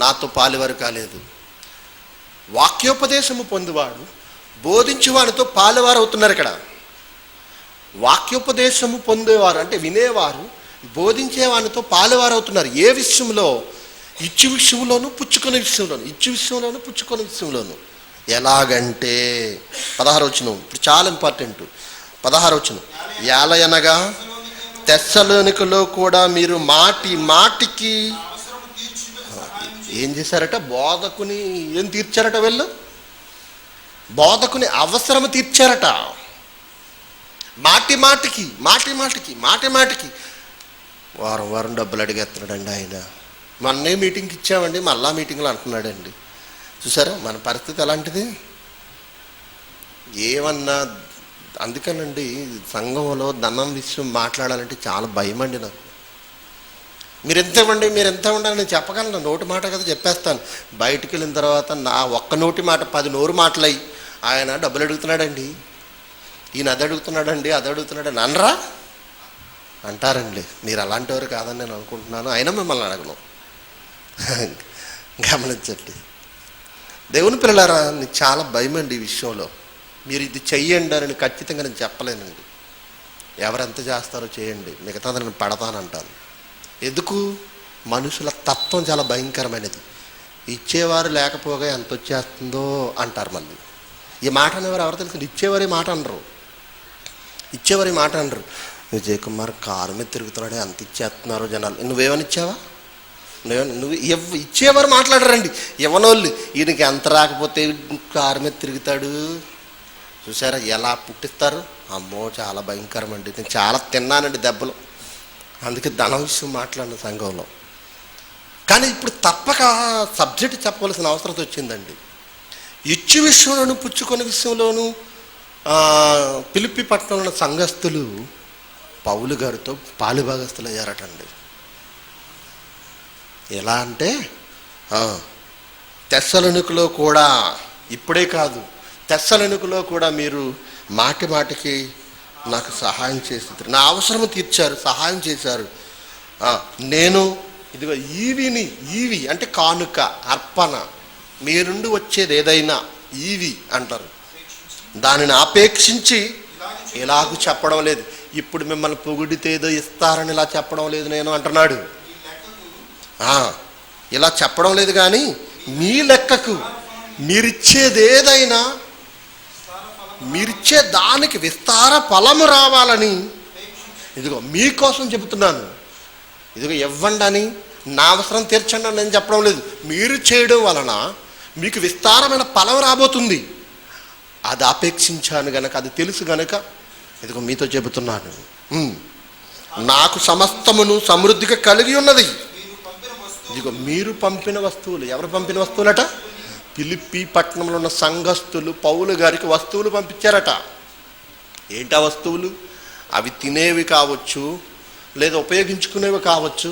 నాతో పాలువారు కాలేదు. వాక్యోపదేశము పొందువాడు బోధించేవాడితో పాలువారు అవుతున్నారు. ఇక్కడ వాక్యోపదేశము పొందేవారు అంటే వినేవారు బోధించేవాడితో పాలువారు అవుతున్నారు. ఏ విషయంలో? ఇచ్చు విషయంలోను పుచ్చుకునే విషయంలోను, ఇచ్చు విషయంలోను పుచ్చుకునే విషయంలోను. ఎలాగంటే 16వ వచనం, ఇప్పుడు చాలా ఇంపార్టెంట్. 16వ వచనం, యాలయనగా తెస్సలోనికలో కూడా మీరు మాటికి ఏం చేశారట? బోధకుని ఏం తీర్చారట? వీళ్ళు బోధకుని అవసరము తీర్చారట. మాటి మాటికి వారం వారం డబ్బులు అడిగేస్తున్నాడండి ఆయన. మొన్నే మీటింగ్కి ఇచ్చామండి, మళ్ళా మీటింగ్లో అంటున్నాడండి. చూసారా మన పరిస్థితి ఎలాంటిది? ఏమన్నా అందుకనండి సంఘంలో ధనం విషయం మాట్లాడాలంటే చాలా భయం అండి నాకు. మీరు ఎంత ఇవ్వండి, మీరు ఎంత ఇవ్వండి నేను చెప్పగలను, నోటి మాట కదా చెప్పేస్తాను. బయటికి వెళ్ళిన తర్వాత నా ఒక్క నోటి మాట 10 నోరు మాటలయ్యి ఆయన డబ్బులు అడుగుతున్నాడండి, ఈయన అది అడుగుతున్నాడండి, అది అడుగుతున్నాడని అనరా అంటారండి. మీరు అలాంటి వారు కాదని నేను అనుకుంటున్నాను. అయినా మిమ్మల్ని అడగను. గమనించండి దేవుని పిల్లలారా, నీకు చాలా భయం అండి ఈ విషయంలో. మీరు ఇది చెయ్యండి అని ఖచ్చితంగా నేను చెప్పలేనండి. ఎవరెంత చేస్తారో చేయండి, మిగతాది నేను పడతానంటాను. ఎందుకు? మనుషుల తత్వం చాలా భయంకరమైనది. ఇచ్చేవారు లేకపోగా ఎంత వచ్చేస్తుందో అంటారు. మళ్ళీ ఈ మాట అనేవారు ఎవరు తెలుసు? ఇచ్చేవారు మాట అనరు, ఇచ్చేవారు మాట అనరు. విజయ్ కుమార్ కారు మీద తిరుగుతున్నాడే అంత ఇచ్చేస్తున్నారో జనాలు. నువ్వేమని ఇచ్చావా? నువ్వు ఇచ్చేవారు మాట్లాడరండి. ఇవ్వనోళ్ళు ఈయనకి ఎంత రాకపోతే కారు మీద తిరుగుతాడు. చూసారా ఎలా పుట్టిస్తారు? అమ్మో చాలా భయంకరం అండి. నేను చాలా తిన్నానండి దెబ్బలు, అందుకే ధనం విషయం మాట్లాడిన సంఘంలో. కానీ ఇప్పుడు తప్పక సబ్జెక్ట్ చెప్పవలసిన అవసరం వచ్చిందండి. ఇచ్చు విషయంలోను పుచ్చుకొని విషయంలోను ఫిలిప్పి పట్టణంలో ఉన్న సంఘస్థులు పౌలు గారితో పాలుభాగస్తులు అయ్యారటండి. ఎలా అంటే తెస్సలోనికలో కూడా, ఇప్పుడే కాదు తెస్సలోనికలో కూడా మీరు మాటి మాటికి నాకు సహాయం చేసి నా అవసరం తీర్చారు, సహాయం చేశారు. నేను ఇదిగో ఈవి అంటే కానుక, అర్పణ, మీ నుండి వచ్చేది ఏదైనా ఈవి అంటారు. దానిని ఆపేక్షించి ఇలాగూ చెప్పడం లేదు. ఇప్పుడు మిమ్మల్ని పొగిడితే ఏదో ఇస్తారని ఇలా చెప్పడం లేదు నేను అంటున్నాడు. ఇలా చెప్పడం లేదు. కానీ మీ లెక్కకు మీరిచ్చేది ఏదైనా మీరిచ్చే దానికి విస్తార ఫలము రావాలని ఇదిగో మీకోసం చెబుతున్నాను. ఇదిగో ఇవ్వండి అని, నా అవసరం తీర్చండి అని నేను చెప్పడం లేదు. మీరు చేయడం వలన మీకు విస్తారమైన ఫలం రాబోతుంది. అది ఆపేక్షించాను గనక, అది తెలుసు గనక ఇదిగో మీతో చెబుతున్నాను. నాకు సమస్తమును సమృద్ధిగా కలిగి ఉన్నది. ఇదిగో మీరు పంపిన వస్తువులు. ఎవరు పంపిన వస్తువులట? ఫిలిప్పి పట్టణంలో ఉన్న సంఘస్థులు పౌలు గారికి వస్తువులు పంపించారట. ఏంటా వస్తువులు? అవి తినేవి కావచ్చు, లేదా ఉపయోగించుకునేవి కావచ్చు.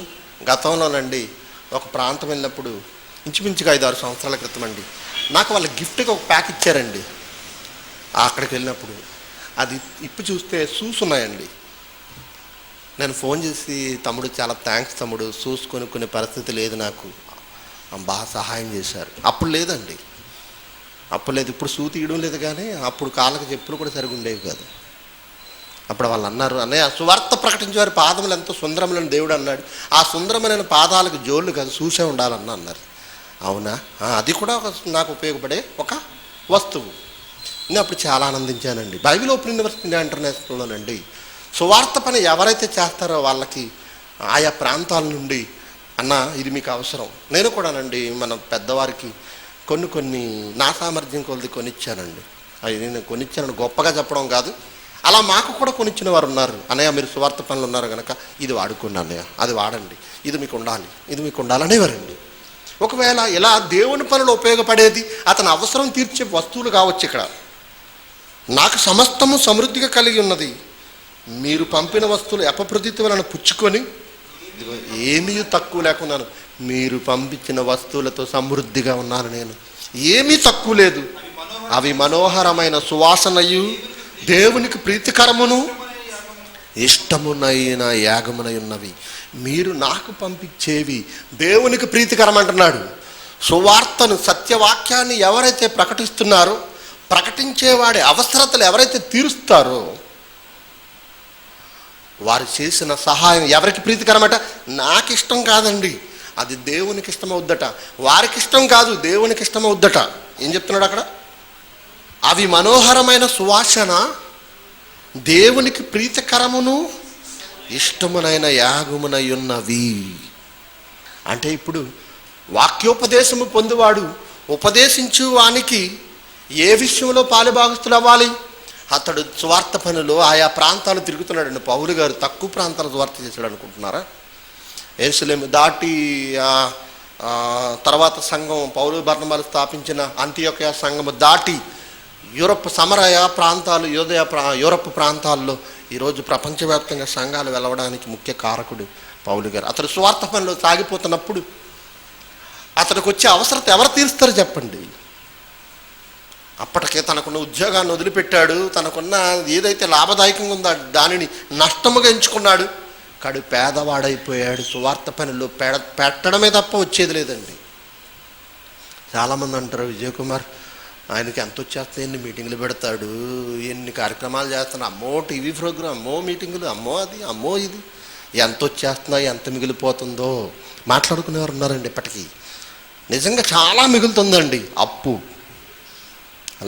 గతంలోనండి ఒక ప్రాంతం వెళ్ళినప్పుడు, ఇంచుమించుగా 5-6 సంవత్సరాల క్రితం అండి, నాకు వాళ్ళ గిఫ్ట్గా ఒక ప్యాక్ ఇచ్చారండి. అక్కడికి వెళ్ళినప్పుడు అది ఇప్పు చూస్తే షూస్ ఉన్నాయండి. నేను ఫోన్ చేసి, తమ్ముడు చాలా థ్యాంక్స్ తమ్ముడు, షూస్ కొనుక్కునే పరిస్థితి లేదు నాకు, బాగా సహాయం చేశారు. అప్పుడు లేదండి, అప్పుడు లేదు. ఇప్పుడు షూ తీయడం లేదు. కానీ అప్పుడు కాళ్ళకి చెప్పులు కూడా సరిగా ఉండేవి కాదు. అప్పుడు వాళ్ళు అన్నారు, అన్నయ్య సువార్త ప్రకటించేవారి పాదములు ఎంతో సుందరములని దేవుడు అన్నాడు. ఆ సుందరమైన పాదాలకు జోళ్ళు కాదు, చూసే ఉండాలన్నా అన్నారు. అవునా? అది కూడా నాకు ఉపయోగపడే ఒక వస్తువు. నేను అప్పుడు చాలా ఆనందించానండి. బైబిల్ ఓపెన్ యూనివర్సిటీ ఇంటర్నేషనల్లోనండి సువార్త పని ఎవరైతే చేస్తారో వాళ్ళకి ఆయా ప్రాంతాల నుండి, అన్న ఇది మీకు అవసరం. నేను కూడానండి మన పెద్దవారికి కొన్ని నా సామర్థ్యం కొలిది కొనిచ్చానండి. అది నేను కొనిచ్చానని గొప్పగా చెప్పడం కాదు, అలా మాకు కూడా కొనిచ్చిన వారు ఉన్నారు. అన్నయ్య మీరు సువార్త పనులు ఉన్నారు కనుక ఇది వాడుకోండి అన్నయ్య, అది వాడండి, ఇది మీకు ఉండాలి, ఇది మీకు ఉండాలనేవారండి. ఒకవేళ ఇలా దేవుని పనులు ఉపయోగపడేది అతని అవసరం తీర్చే వస్తువులు కావచ్చు. ఇక్కడ నాకు సమస్తము సమృద్ధిగా కలిగి ఉన్నది. మీరు పంపిన వస్తువులు అపప్రతిత్తి వలన పుచ్చుకొని ఏమీ తక్కువ లేకున్నాను. మీరు పంపించిన వస్తువులతో సమృద్ధిగా ఉన్నాను. నేను ఏమీ తక్కువ లేదు. అవి మనోహరమైన సువాసనయు దేవునికి ప్రీతికరమును ఇష్టమునైన యాగమునై ఉన్నవి. మీరు నాకు పంపించేవి దేవునికి ప్రీతికరం అంటున్నాడు. సువార్తను, సత్యవాక్యాన్ని ఎవరైతే ప్రకటిస్తున్నారో, ప్రకటించేవాడి అవసరతలు ఎవరైతే తీరుస్తారో, వారు చేసిన సహాయం ఎవరికి ప్రీతికరమట? నాకు ఇష్టం కాదండి, అది దేవునికి ఇష్టమవుద్దట. వారికి ఇష్టం కాదు, దేవునికి ఇష్టమవుద్దట. ఏం చెప్తున్నాడు అక్కడ? అవి మనోహరమైన సువాసన, దేవునికి ప్రీతికరమును ఇష్టమునైన యాగమునై ఉన్నవి. అంటే ఇప్పుడు వాక్యోపదేశము పొందువాడు ఉపదేశించు వానికి ఏ విషయంలో పాలుభాగస్తులు అవ్వాలి? అతడు స్వార్థ పనులు ఆయా ప్రాంతాలు తిరుగుతున్నాడండి. పౌలు గారు తక్కువ ప్రాంతాలు స్వార్థ చేశాడు అనుకుంటున్నారా? యెరూషలేము దాటి తర్వాత సంఘం పౌలు బర్నబాలు స్థాపించిన అంతియోకయ సంఘము దాటి యూరప్ సమరయ ప్రాంతాలు యూరప్ ప్రాంతాల్లో ఈరోజు ప్రపంచవ్యాప్తంగా సంఘాలు వెలవడానికి ముఖ్య కారకుడు పౌలు గారు. అతడు సువార్త పనిలో సాగిపోతున్నప్పుడు అతడికి వచ్చే అవసరత ఎవరు తీరుస్తారు చెప్పండి? అప్పటికే తనకున్న ఉద్యోగాన్ని వదిలిపెట్టాడు, తనకున్న ఏదైతే లాభదాయకంగా ఉందో దానిని నష్టముగా ఎంచుకున్నాడు. కడు పేదవాడైపోయాడు. సువార్త పనిలో పెట్టడమే తప్ప వచ్చేది లేదండి. చాలామంది అంటారు, విజయ్ కుమార్ ఆయనకి ఎంత వచ్చేస్తాయి, ఎన్ని మీటింగులు పెడతాడు, ఎన్ని కార్యక్రమాలు చేస్తున్నాడు, అమ్మో టీవీ ప్రోగ్రామ్, అమ్మో మీటింగులు, అమ్మో అది, అమ్మో ఇది, ఎంత వచ్చేస్తున్నాయి, ఎంత మిగిలిపోతుందో మాట్లాడుకునేవారు ఉన్నారండి. ఇప్పటికీ నిజంగా చాలా మిగులుతుందండి. అప్పు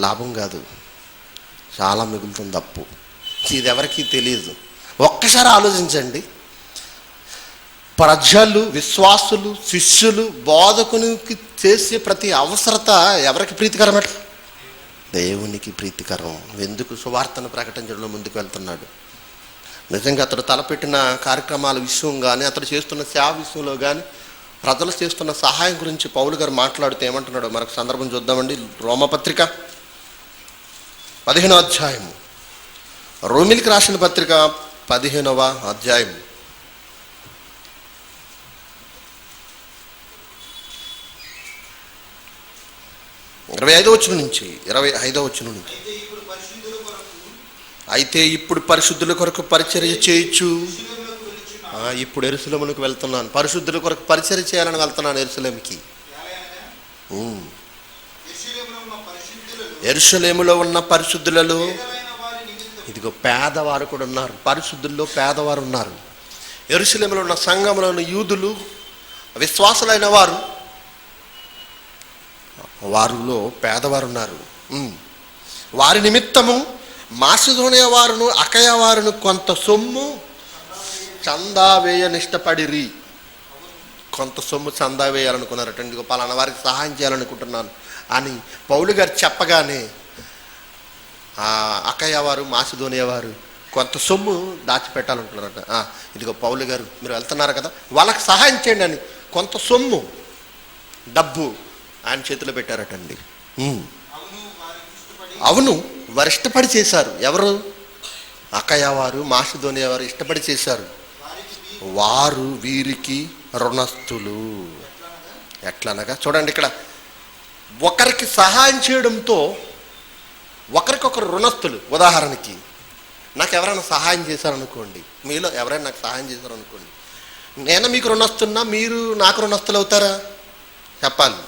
లాభం కాదు, చాలా మిగులుతుంది అప్పు. ఇది ఎవరికీ తెలియదు. ఒక్కసారి ఆలోచించండి. ప్రజలు, విశ్వాసులు, శిష్యులు, బోధకునికి చేసే ప్రతి అవసరత ఎవరికి ప్రీతికరమట? దేవునికి ప్రీతికరం. ఎందుకు? సువార్తను ప్రకటించడంలో ముందుకు వెళ్తున్నాడు. నిజంగా అతడు తలపెట్టిన కార్యక్రమాల విషయం కానీ, అతడు చేస్తున్న సేవ విషయంలో కానీ, ప్రజలు చేస్తున్న సహాయం గురించి పౌలు గారు మాట్లాడుతూ ఏమంటున్నాడో మరొక సందర్భం చూద్దామండి. రోమపత్రిక 15వ అధ్యాయం, రోమిలికి రాసిన పత్రిక 15వ అధ్యాయం 25వ వచనం నుంచి 25వ వచనం నుంచి. అయితే ఇప్పుడు పరిశుద్ధుల కొరకు పరిచర్య చేయొచ్చు. ఇప్పుడు యెరూషలేమునకు వెళ్తున్నాను, పరిశుద్ధుల కొరకు పరిచర్య చేయాలని వెళ్తున్నాను యెరూషలేముకి. యెరూషలేములో ఉన్న పరిశుద్ధులలో ఇదిగో పేదవారు కూడా ఉన్నారు. పరిశుద్ధుల్లో పేదవారు ఉన్నారు. యెరూషలేములో ఉన్న సంఘంలో ఉన్న యూదులు, విశ్వాసులైన వారు, వారిలో పేదవారు ఉన్నారు. వారి నిమిత్తము మాసిదోనియ వారును అకయ వారును కొంత సొమ్ము చందా వేయనిష్టపడిరి. కొంత సొమ్ము చందా వేయాలనుకున్నారటండి. పలానా వారికి సహాయం చేయాలనుకుంటున్నాను అని పౌలు గారు చెప్పగానే అకయ వారు, మాసిదోనియ వారు కొంత సొమ్ము దాచిపెట్టాలనుకున్నారట. ఇదిగో పౌలు గారు మీరు వెళ్తున్నారు కదా, వాళ్ళకి సహాయం చేయండి అని కొంత సొమ్ము, డబ్బు ఆయన చేతిలో పెట్టారటండి. అవును, వారు ఇష్టపడి చేశారు. ఎవరు? అకయ వారు, మాసిదోనియ వారు ఇష్టపడి చేశారు. వారు వీరికి రుణస్థులు. ఎట్లనగా చూడండి, ఇక్కడ ఒకరికి సహాయం చేయడంతో ఒకరికొకరు రుణస్థులు. ఉదాహరణకి నాకు ఎవరైనా సహాయం చేశారనుకోండి, మీలో ఎవరైనా నాకు సహాయం చేశారనుకోండి, నేను మీకు రుణస్తున్నా, మీరు నాకు రుణస్థులు అవుతారా? చెప్పాలి.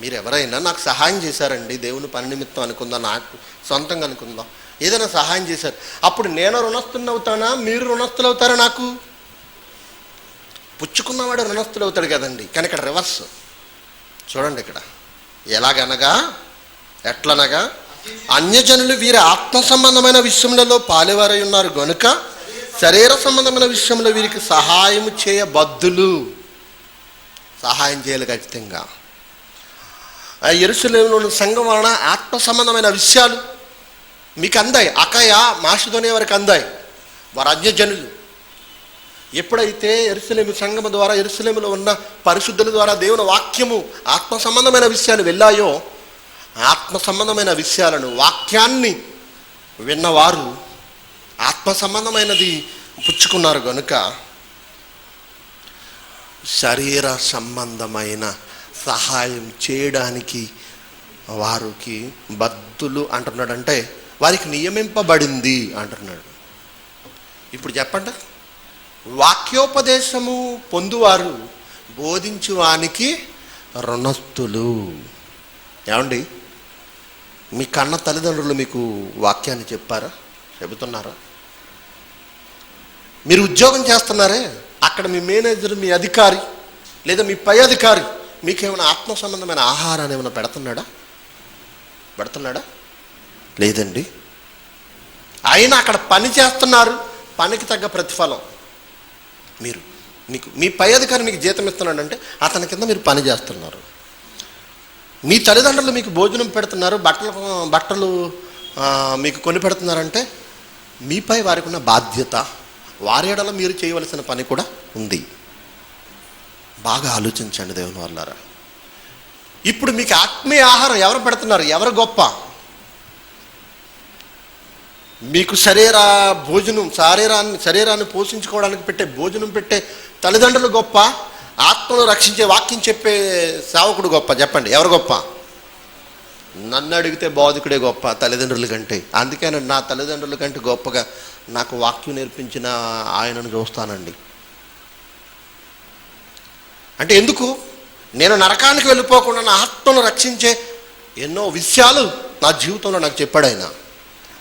మీరు ఎవరైనా నాకు సహాయం చేశారండి, దేవుని పని నిమిత్తం అనుకుందాం, నాకు సొంతంగా అనుకుందాం, ఏదైనా సహాయం చేశారు, అప్పుడు నేను రుణస్థుని అవుతానా, మీరు రుణస్థులు అవుతారా? నాకు పుచ్చుకున్నవాడు రుణస్థులు అవుతాడు కదండి. కానీ ఇక్కడ రివర్స్ చూడండి. ఇక్కడ ఎలాగనగా, ఎట్లనగా అన్యజనులు వీరి ఆత్మ సంబంధమైన విషయములలో పాలువారై ఉన్నారు గనుక శరీర సంబంధమైన విషయంలో వీరికి సహాయం చేయబద్దులు. సహాయం చేయాలి ఖచ్చితంగా. యెరూషలేములోని సంఘం వలన ఆత్మ సంబంధమైన విషయాలు మీకు అందాయి. అకయ, మాసిదోనియ వారికి అందాయి. వారు అన్యజనులు. ఎప్పుడైతే యెరూషలేము సంఘం ద్వారా, యెరూషలేములో ఉన్న పరిశుద్ధుల ద్వారా దేవుని వాక్యము, ఆత్మ సంబంధమైన విషయాలు వెళ్ళాయో, ఆత్మ సంబంధమైన విషయాలను, వాక్యాన్ని విన్నవారు ఆత్మ సంబంధమైనది పుచ్చుకున్నారు కనుక శరీర సంబంధమైన సహాయం చేయడానికి వారికి బద్దులు అంటున్నాడు. అంటే వారికి నియమింపబడింది అంటున్నాడు. ఇప్పుడు చెప్పండి, వాక్యోపదేశము పొందువారు బోధించువానికి రుణస్థులు. ఏమండి, మీ కన్న తల్లిదండ్రులు మీకు వాక్యాన్ని చెప్పారా? చెబుతున్నారా? మీరు ఉద్యోగం చేస్తున్నారే, అక్కడ మీ మేనేజర్, మీ అధికారి లేదా మీ పై అధికారి మీకేమైనా ఆత్మ సంబంధమైన ఆహారాన్ని ఏమైనా పెడుతున్నాడా? లేదండి. అయినా అక్కడ పని చేస్తున్నారు, పనికి తగ్గ ప్రతిఫలం మీకు మీ పై అధికారి మీకు జీతం ఇస్తున్నాడంటే అతని కింద మీరు పని చేస్తున్నారు. మీ తల్లిదండ్రులు మీకు భోజనం పెడుతున్నారు, బట్టలు మీకు కొని పెడుతున్నారంటే మీపై వారికి ఉన్న బాధ్యత, వారి ఎడల మీరు చేయవలసిన పని కూడా ఉంది. బాగా ఆలోచించండి దేవుని వాళ్ళారా. ఇప్పుడు మీకు ఆత్మీయ ఆహారం ఎవరు పెడుతున్నారు? ఎవరు గొప్ప? మీకు శరీరాన్ని పోషించుకోవడానికి పెట్టే భోజనం పెట్టే తల్లిదండ్రులు గొప్ప? ఆత్మను రక్షించే వాక్యం చెప్పే సేవకుడు గొప్ప? చెప్పండి, ఎవరు గొప్ప? నన్ను అడిగితే బోధకుడే గొప్ప తల్లిదండ్రుల కంటే. అందుకే నా తల్లిదండ్రుల కంటే గొప్పగా నాకు వాక్యం నేర్పించిన ఆయనను చూస్తానండి. అంటే ఎందుకు? నేను నరకానికి వెళ్ళిపోకుండా నా ఆత్మను రక్షించే ఎన్నో విషయాలు నా జీవితంలో నాకు చెప్పాడు ఆయన.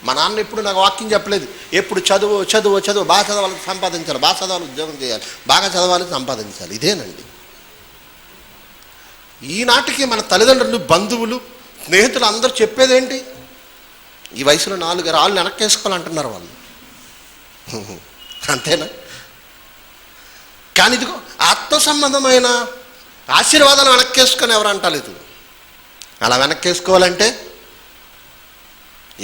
మా నాన్న ఎప్పుడు నాకు వాక్యం చెప్పలేదు. ఎప్పుడు చదువు చదువు చదువు, బాగా చదవాలి, సంపాదించాలి, బాగా చదవాలి, ఉద్యోగం చేయాలి, బాగా చదవాలి, సంపాదించాలి, ఇదేనండి. ఈనాటికి మన తల్లిదండ్రులు, బంధువులు, స్నేహితులు అందరూ చెప్పేదేంటి? ఈ వయసులో 4 రాళ్ళు వెనక్కేసుకోవాలంటున్నారు వాళ్ళు. అంతేనా? కానీ ఇదిగో ఆత్మ సంబంధమైన ఆశీర్వాదాలు వెనక్కేసుకొని ఎవరు అంటలేదు. అలా వెనక్కేసుకోవాలంటే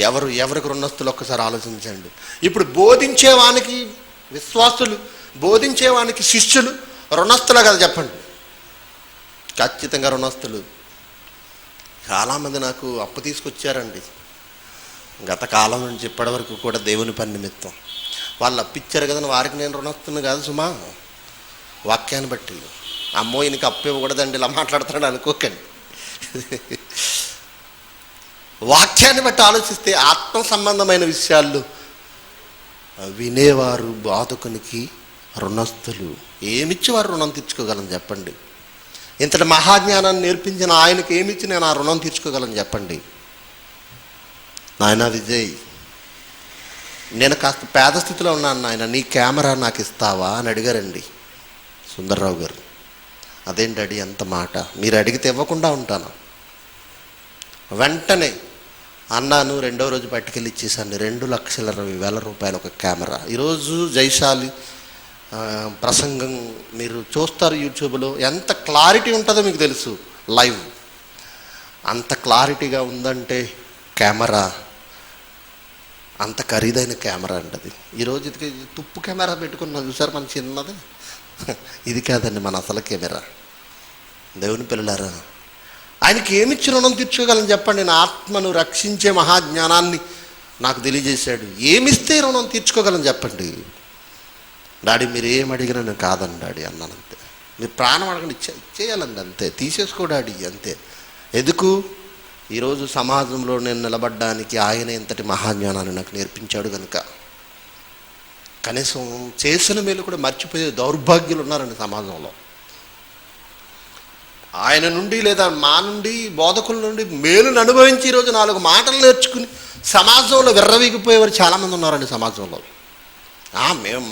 ఎవరికి రుణస్తులు ఒక్కసారి ఆలోచించండి. ఇప్పుడు బోధించేవానికి విశ్వాసులు, బోధించేవానికి శిష్యులు రుణస్తులే కదా? చెప్పండి, ఖచ్చితంగా రుణస్తులు. చాలామంది నాకు అప్పు తీసుకొచ్చారండి గత కాలం నుంచి ఇప్పటి వరకు కూడా దేవుని పని నిమిత్తం. వాళ్ళు అప్పిచ్చారు కదా, వారికి నేను రుణస్తుని కాదు సుమా. వాక్యాన్ని బట్టి అమ్మో ఈయనకి అప్పు ఇవ్వకూడదండి ఇలా మాట్లాడుతున్నాడు అనుకోకండి. వాక్యాన్ని బట్టి ఆలోచిస్తే ఆత్మ సంబంధమైన విషయాల్లో వినేవారు బోధకునికి రుణస్తులు. ఏమిచ్చి వారు రుణం తీర్చుకోగలను చెప్పండి? ఇంతటి మహాజ్ఞానాన్ని నేర్పించిన ఆయనకి ఏమిచ్చి నేను ఆ రుణం తీర్చుకోగలను చెప్పండి? నాయన విజయ్, నేను కాస్త పేద స్థితిలో ఉన్నాను నాయన, నీ కెమెరా నాకు ఇస్తావా అని అడిగారండి సుందర్రావు గారు. అదేంటడి ఎంత మాట? మీరు అడిగితే ఇవ్వకుండా ఉంటాను. వెంటనే అన్నాను. 2వ రోజు పట్టుకెళ్ళి ఇచ్చేసాను. 2,20,000 రూపాయలు ఒక కెమెరా. ఈరోజు జైశాలి ప్రసంగం మీరు చూస్తారు యూట్యూబ్లో, ఎంత క్లారిటీ ఉంటుందో మీకు తెలుసు. లైవ్ అంత క్లారిటీగా ఉందంటే కెమెరా అంత ఖరీదైన కెమెరా అంటది. ఈరోజు ఇది తుప్పు కెమెరా పెట్టుకున్నాం చూసారు, మన చిన్నది. ఇది కాదండి మన అసలు కెమెరా. దేవుని పిల్లలారా, ఆయనకి ఏమిచ్చి రుణం తీర్చుకోగలను చెప్పండి? నా ఆత్మను రక్షించే మహాజ్ఞానాన్ని నాకు తెలియజేశాడు. ఏమిస్తే రుణం తీర్చుకోగలను చెప్పండి? డాడీ మీరు ఏం అడిగినా నేను కాదండి డాడీ అన్నాను. అంతే. మీరు ప్రాణం అడగండి, ఇచ్చేయాలండి, అంతే. తీసేసుకో డాడీ, అంతే. ఎందుకు? ఈరోజు సమాజంలో నేను నిలబడ్డానికి ఆయన ఎంతటి మహాజ్ఞానాన్ని నాకు నేర్పించాడు కనుక. కనీసం చేసిన మేలు కూడా మర్చిపోయే దౌర్భాగ్యులు ఉన్నారండి సమాజంలో. ఆయన నుండి లేదా మా నుండి బోధకుల నుండి మేలును అనుభవించి ఈరోజు 4 మాటలు నేర్చుకుని సమాజంలో విర్రవీగిపోయేవారు చాలామంది ఉన్నారండి సమాజంలో.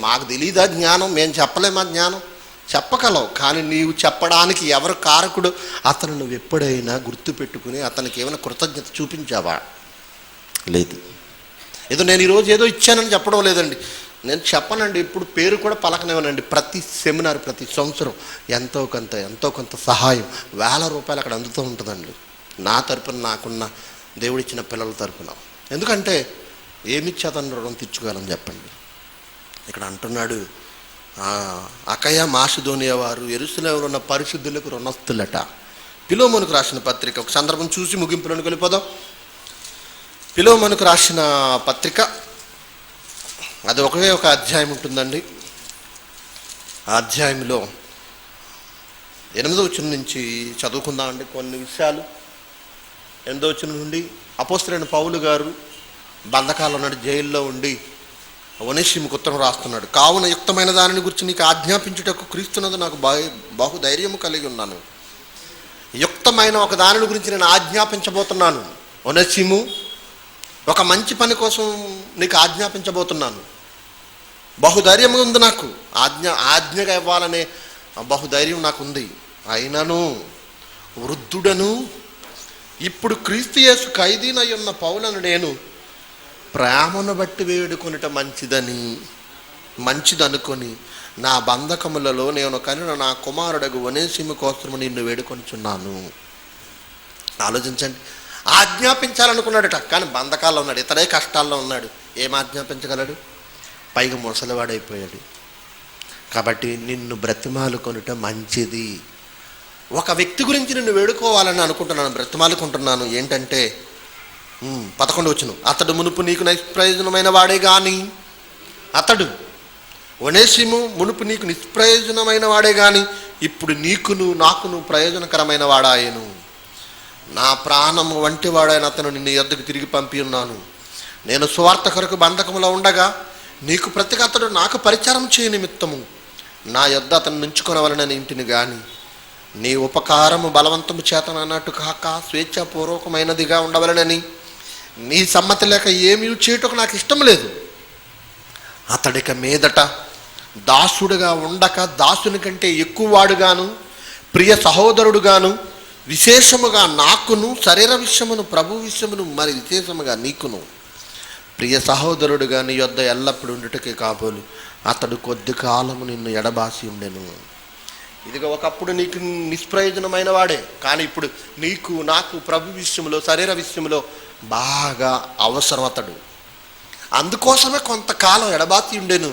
మాకు తెలీదా జ్ఞానం, మేము చెప్పలేమా జ్ఞానం? చెప్పగలవు, కానీ నీవు చెప్పడానికి ఎవరు కారకుడు? అతను నువ్వు ఎప్పుడైనా గుర్తుపెట్టుకుని అతనికి ఏమైనా కృతజ్ఞత చూపించావా? లేదు. ఏదో నేను ఈరోజు ఏదో ఇచ్చానని చెప్పడం లేదండి. నేను చెప్పనండి, ఇప్పుడు పేరు కూడా పలకనివ్వనండి. ప్రతి సెమినార్, ప్రతి సంవత్సరం ఎంతో కొంత సహాయం 1000 రూపాయలు అక్కడ అందుతూ ఉంటుందండి. నా తరపున, నాకున్న దేవుడిచ్చిన పిల్లల తరపున. ఎందుకంటే ఏమిచ్చి అతను రుణం తీర్చుకోవాలని చెప్పండి. ఇక్కడ అంటున్నాడు, అకయ మాసిదోనియా వారు యెరూషలేములో ఉన్న పరిశుద్ధులకు రుణస్తులట. ఫిలోమోనుకు రాసిన పత్రిక, ఒక సందర్భం చూసి ముగింపులోకి వెళ్ళిపోదాం. ఫిలోమోనుకు రాసిన పత్రిక, అది ఒకే ఒక అధ్యాయం ఉంటుందండి. ఆ అధ్యాయంలో 8వ వచనం నుంచి చదువుకుందామండి కొన్ని విషయాలు. 8వ వచనం నుండి అపోస్తలుడైన పౌలు గారు బంధకాల్లో ఉన్నాడు, జైల్లో ఉండి ఒనేసిముకు ఉత్తరం రాస్తున్నాడు. కావున యుక్తమైన దానిని గురించి నీకు ఆజ్ఞాపించుటకు క్రీస్తునందు నాకు బహుధైర్యము కలిగి ఉన్నాను. యుక్తమైన ఒక దానిని గురించి నేను ఆజ్ఞాపించబోతున్నాను. ఒనేసిము, ఒక మంచి పని కోసం నీకు ఆజ్ఞాపించబోతున్నాను. బహుధైర్యం ఉంది నాకు, ఆజ్ఞగా ఇవ్వాలనే బహుధైర్యం నాకు ఉంది. అయినను వృద్ధుడను ఇప్పుడు క్రీస్తు యేసు ఖైదీనై ఉన్న పౌలను నేను ప్రేమను బట్టి వేడుకొనుట మంచిదనుకొని నా బంధకములలో నేను కనిన నా కుమారుడగు ఒనేసిము కోసము నిన్ను వేడుకొనిచున్నాను. ఆలోచించండి, ఆజ్ఞాపించాలనుకున్నాడట, కానీ బంధకాల్లో ఉన్నాడు, ఇతరే కష్టాల్లో ఉన్నాడు. ఏం ఆజ్ఞాపించగలడు? పైగా ముసలివాడైపోయాడు. కాబట్టి నిన్ను బ్రతిమాలుకొనుట మంచిది. ఒక వ్యక్తి గురించి నిన్ను వేడుకోవాలని అనుకుంటున్నాను, బ్రతిమాలుకుంటున్నాను. ఏంటంటే 11 వచనం, అతడు మునుపు నీకు నిష్ప్రయోజనమైన వాడే కానీ, అతడు ఒనేసిము మునుపు నీకు నిష్ప్రయోజనమైన వాడే కానీ ఇప్పుడు నీకును నాకును ప్రయోజనకరమైన వాడాయను. నా ప్రాణము వంటి వాడైన అతను నిన్ను యొద్దకు తిరిగి పంపి ఉన్నాను. నేను సువార్త కొరకు బంధకములో ఉండగా నీకు ప్రతిగా అతడు నాకు పరిచారం చేయ నిమిత్తము నా యొద్ద అతను నుంచుకొనవలనని ఇంటిని గాని నీ ఉపకారము బలవంతము చేతనన్నట్టు కాక స్వేచ్ఛాపూర్వకమైనదిగా ఉండవలనని నీ సమ్మతి లేక ఏమీ చేయటకు నాకు ఇష్టం లేదు. అతడిక మీదట దాసుడుగా ఉండక దాసుని కంటే ఎక్కువ వాడుగాను ప్రియ సహోదరుడుగాను విశేషముగా నాకును శరీర విషయమును ప్రభు విషయమును మరి విశేషముగా నీకును ప్రియ సహోదరుడుగా నీ యొద్ద ఎల్లప్పుడు ఉండుటకే కాబోలు అతడు కొద్ది కాలము నిన్ను ఎడబాసి ఉండెను. ఇదిగో ఒకప్పుడు నీకు నిష్ప్రయోజనమైన వాడే, కానీ ఇప్పుడు నీకు నాకు ప్రభు విషయంలో శరీర విషయంలో బాగా అవసరం అతడు. అందుకోసమే కొంతకాలం ఎడబాసి ఉండెను.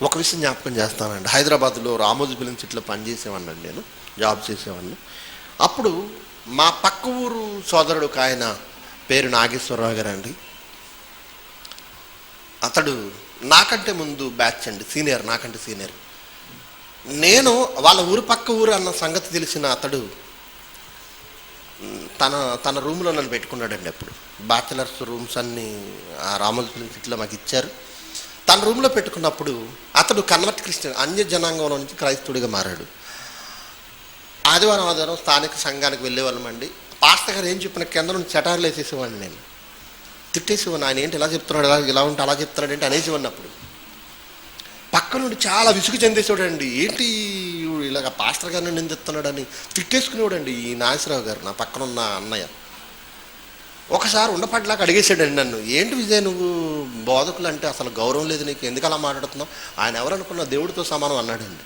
ఒక విషయం జ్ఞాపకం చేస్తానండి. హైదరాబాద్లో రామోజీ ఫిలిం సిటీలో పనిచేసేవాడిని, నేను జాబ్ చేసేవాడిని. అప్పుడు మా పక్క ఊరు సోదరుడు ఒక ఆయన పేరు నాగేశ్వరరావు గారు అండి. అతడు నాకంటే ముందు బ్యాచ్ అండి, సీనియర్, నాకంటే సీనియర్. నేను వాళ్ళ ఊరు పక్క ఊరు అన్న సంగతి తెలిసిన అతడు తన రూమ్లో నన్ను పెట్టుకున్నాడండి. అప్పుడు బ్యాచిలర్స్ రూమ్స్ అన్నీ ఆ రామోజీ ఫిలిం సిటీలో మాకు ఇచ్చారు. తన రూమ్లో పెట్టుకున్నప్పుడు అతడు కన్వర్ట్ క్రిస్టియన్, అన్య జనాంగంలో నుంచి క్రైస్తవుడిగా మారాడు. ఆదివారం స్థానిక సంఘానికి వెళ్ళేవాళ్ళమండి. పాస్టర్ గారు ఏం చెప్పిన కింద నుండి చటార్లు వేసేసేవాడిని, నేను తిట్టేసేవాడిని. ఆయన ఏంటి ఇలా చెప్తున్నాడు, ఇలా ఉంటే అలా చెప్తున్నాడు ఏంటి అనేసేవాడిని. అప్పుడు పక్క నుండి చాలా విసుగు చెందేసేవాడండి. ఏంటి ఇలాగ పాస్టర్ గారిని నిందిస్తున్నాడని తిట్టేసుకునేవాడండి ఈ నాగేశ్వరరావు గారు, నా పక్కన ఉన్న అన్నయ్య. ఒకసారి ఉండపడ్లాగా అడిగేసాడండి నన్ను, ఏంటి విజయ్ నువ్వు బోధకులు అంటే అసలు గౌరవం లేదు నీకు, ఎందుకు అలా మాట్లాడుతున్నావు, ఆయన ఎవరనుకున్నా దేవుడితో సమానం అన్నాడండి.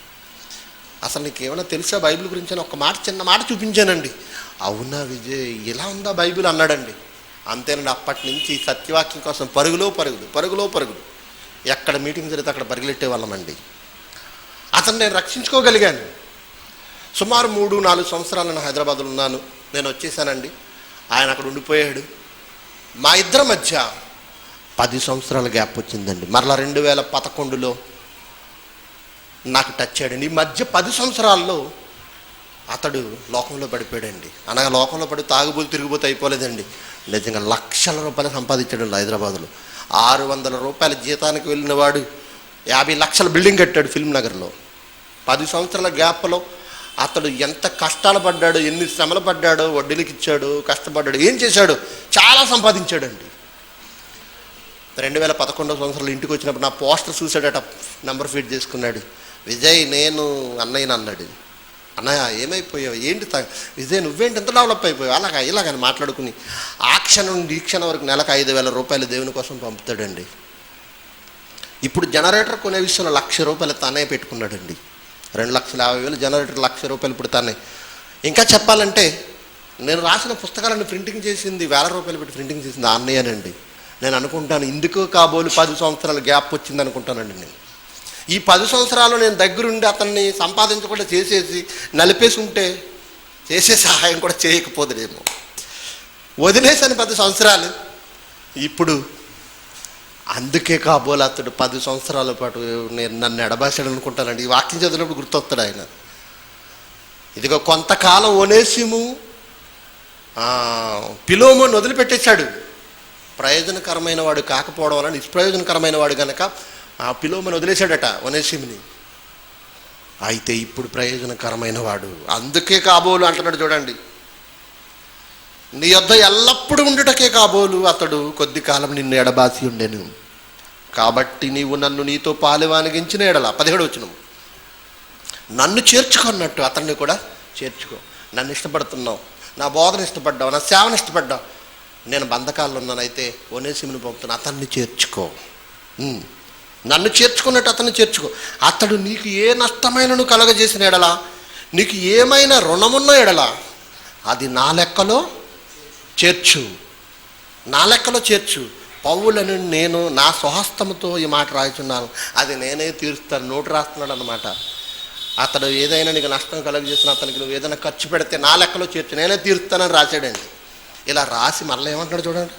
అసలు నీకు ఏమైనా తెలుసా బైబిల్ గురించి అని ఒక మాట, చిన్న మాట చూపించానండి. అవునా విజయ్ ఇలా ఉందా బైబిల్ అన్నాడండి. అంతేనండి, అప్పటి నుంచి సత్యవాక్యం కోసం పరుగులో పరుగులు. ఎక్కడ మీటింగ్ జరిగితే అక్కడ పరిగెట్టే వాళ్ళమండి. అతను నేను రక్షించుకోగలిగాను. సుమారు 3-4 సంవత్సరాలు నేను హైదరాబాద్లో ఉన్నాను. నేను వచ్చేసానండి, ఆయన అక్కడ ఉండిపోయాడు. మా ఇద్దరి మధ్య 10 సంవత్సరాల గ్యాప్ వచ్చిందండి. మరలా 2011లో నాకు టచ్ అయ్యాడండి. ఈ మధ్య 10 సంవత్సరాల్లో అతడు లోకంలో పడిపోయాడండి. అనగా లోకంలో పడి తాగుబోతు తిరుగుబోతు అయిపోలేదండి. నిజంగా లక్షల రూపాయలు సంపాదించాడండి హైదరాబాద్లో. 600 రూపాయల జీతానికి వెళ్ళిన వాడు 50 లక్షల బిల్డింగ్ కట్టాడు ఫిల్మ్ నగర్లో. 10 సంవత్సరాల గ్యాప్లో అతడు ఎంత కష్టాలు పడ్డాడు, ఎన్ని శ్రమలు పడ్డాడో, వడ్డీలకు ఇచ్చాడు, కష్టపడ్డాడు, ఏం చేశాడు, చాలా సంపాదించాడండి. 2011 సంవత్సరంలో ఇంటికి వచ్చినప్పుడు నా పోస్టర్ చూసాడట, నెంబర్ ఫీడ్ చేసుకున్నాడు. విజయ్ నేను అన్నయ్యని అన్నాడు. అన్నయ్య ఏమైపోయావు, ఏంటి విజయ్ నువ్వేంటి ఎంత డెవలప్ అయిపోయావు, ఇలాగని మాట్లాడుకుని ఆ క్షణం నుండి ఈ క్షణం వరకు నెలకు 5,000 రూపాయలు దేవుని కోసం పంపుతాడండి. ఇప్పుడు జనరేటర్ కొనే విషయంలో 1,00,000 రూపాయలు తానే పెట్టుకున్నాడండి. 2,50,000 జనరేటర్ 1,00,000 రూపాయలు ఇప్పుడు తానే. ఇంకా చెప్పాలంటే నేను రాసిన పుస్తకాలను ప్రింటింగ్ చేసింది 1,000 రూపాయలు పెట్టి ప్రింటింగ్ చేసింది ఆ అన్నయ్యనండి. నేను అనుకుంటాను ఇందుకు కాబోలు 10 సంవత్సరాల గ్యాప్ వచ్చింది అనుకుంటానండి. నేను ఈ 10 సంవత్సరాలు నేను దగ్గరుండి అతన్ని సంపాదించకుండా చేసేసి నలిపేసి ఉంటే చేసే సహాయం కూడా చేయకపోదునేమో. వదిలేసాను 10 సంవత్సరాలు. ఇప్పుడు అందుకే కాబోలు అతడు 10 సంవత్సరాల పాటు నేను నన్ను ఎడబాసాడు అనుకుంటానండి. ఈ వాక్యం చదివినప్పుడు గుర్తొస్తాడు ఆయన. ఇదిగో కొంతకాలం ఒనేసిము పిలోమోను వదిలిపెట్టేశాడు. ప్రయోజనకరమైన వాడు కాకపోవడం వల్ల నిష్ప్రయోజనకరమైన వాడు కనుక ఆ పిలోమోను వదిలేశాడట ఒనేసిముని. అయితే ఇప్పుడు ప్రయోజనకరమైన వాడు, అందుకే కాబోలు అంటున్నాడు చూడండి. నీ యొద్ద ఎల్లప్పుడూ ఉండుటకే కాబోలు అతడు కొద్ది కాలం నిన్ను ఎడబాసి ఉండెను. కాబట్టి నీవు నన్ను నీతో పాలువానిగించిన ఎడల 17వ వచనం నన్ను చేర్చుకున్నట్టు అతన్ని కూడా చేర్చుకో. నన్ను ఇష్టపడుతున్నావు, నా బోధన ఇష్టపడ్డావు, నా సేవను ఇష్టపడ్డావు, నేను బంధకాల్లో ఉన్నానైతే ఒనేసిముని పంపుతున్నా, అతన్ని చేర్చుకో. నన్ను చేర్చుకున్నట్టు అతన్ని చేర్చుకో. అతడు నీకు ఏ నష్టమైనను కలగజేసిన ఎడల, నీకు ఏమైనా రుణమున్న ఎడల అది నా లెక్కలో చేర్చు, నా లెక్కలో చేర్చు. పౌలను నేను నా స్వహస్తముతో ఈ మాట రాయిచున్నాను, అది నేనే తీరుస్తాను. నోటు రాస్తున్నాడు అన్నమాట. అతడు ఏదైనా నీకు నష్టం కలుగజేసిన అతనికి నువ్వు ఏదైనా ఖర్చు పెడితే నా లెక్కలో చేర్చు, నేనే తీరుస్తానని రాశాడండి. ఇలా రాసి మరలా ఏమంటున్నాడు చూడండి,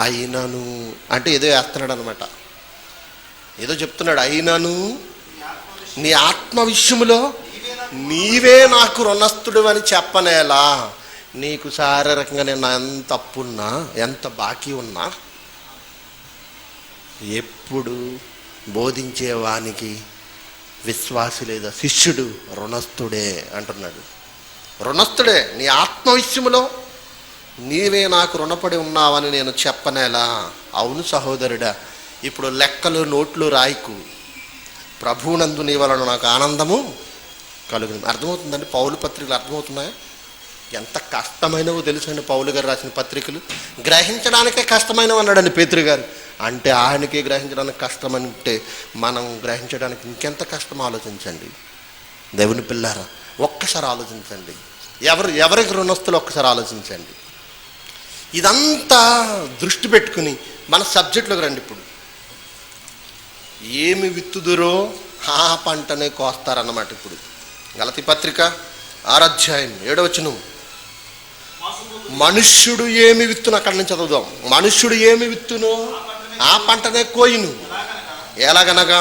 అయినను అంటే ఏదో వేస్తున్నాడు అనమాట, ఏదో చెప్తున్నాడు. అయినను నీ ఆత్మ విషయములో నీవే నాకు రుణస్థుడు అని చెప్పనేలా. నీకు శారీరకంగా నేను ఎంత అప్పున్నా, ఎంత బాకీ ఉన్నా, ఎప్పుడు బోధించేవానికి విశ్వాసి లేదా శిష్యుడు రుణస్థుడే అంటున్నాడు. రుణస్థుడే. నీ ఆత్మ విషయములో నీవే నాకు రుణపడి ఉన్నావని నేను చెప్పనేలా. అవును సహోదరుడా, ఇప్పుడు లెక్కలు నోట్లు రాయికు, ప్రభువునందు నీ వలన నాకు ఆనందము కలుగుతుంది. అర్థమవుతుందండి? పౌలు పత్రికలు అర్థమవుతున్నాయా? ఎంత కష్టమైనవో తెలుసండి. పౌలు గారు రాసిన పత్రికలు గ్రహించడానికే కష్టమైనవి అన్నాడండి పేతురు గారు. అంటే ఆయనకే గ్రహించడానికి కష్టమంటే మనం గ్రహించడానికి ఇంకెంత కష్టం ఆలోచించండి. దేవుని పిల్లారా, ఒక్కసారి ఆలోచించండి. ఎవరికి రుణస్తులు ఒక్కసారి ఆలోచించండి. ఇదంతా దృష్టి పెట్టుకుని మన సబ్జెక్టులోకి రండి. ఇప్పుడు ఏమి విత్తుదురో ఆ పంటనే కోస్తారన్నమాట. ఇప్పుడు గలతీ పత్రిక 6వ అధ్యాయం 7వ వచనం, మనుష్యుడు ఏమి విత్తును, అక్కడి నుంచి చదువుదాం. మనుష్యుడు ఏమి విత్తునో ఆ పంటనే కోయును. ఎలాగనగా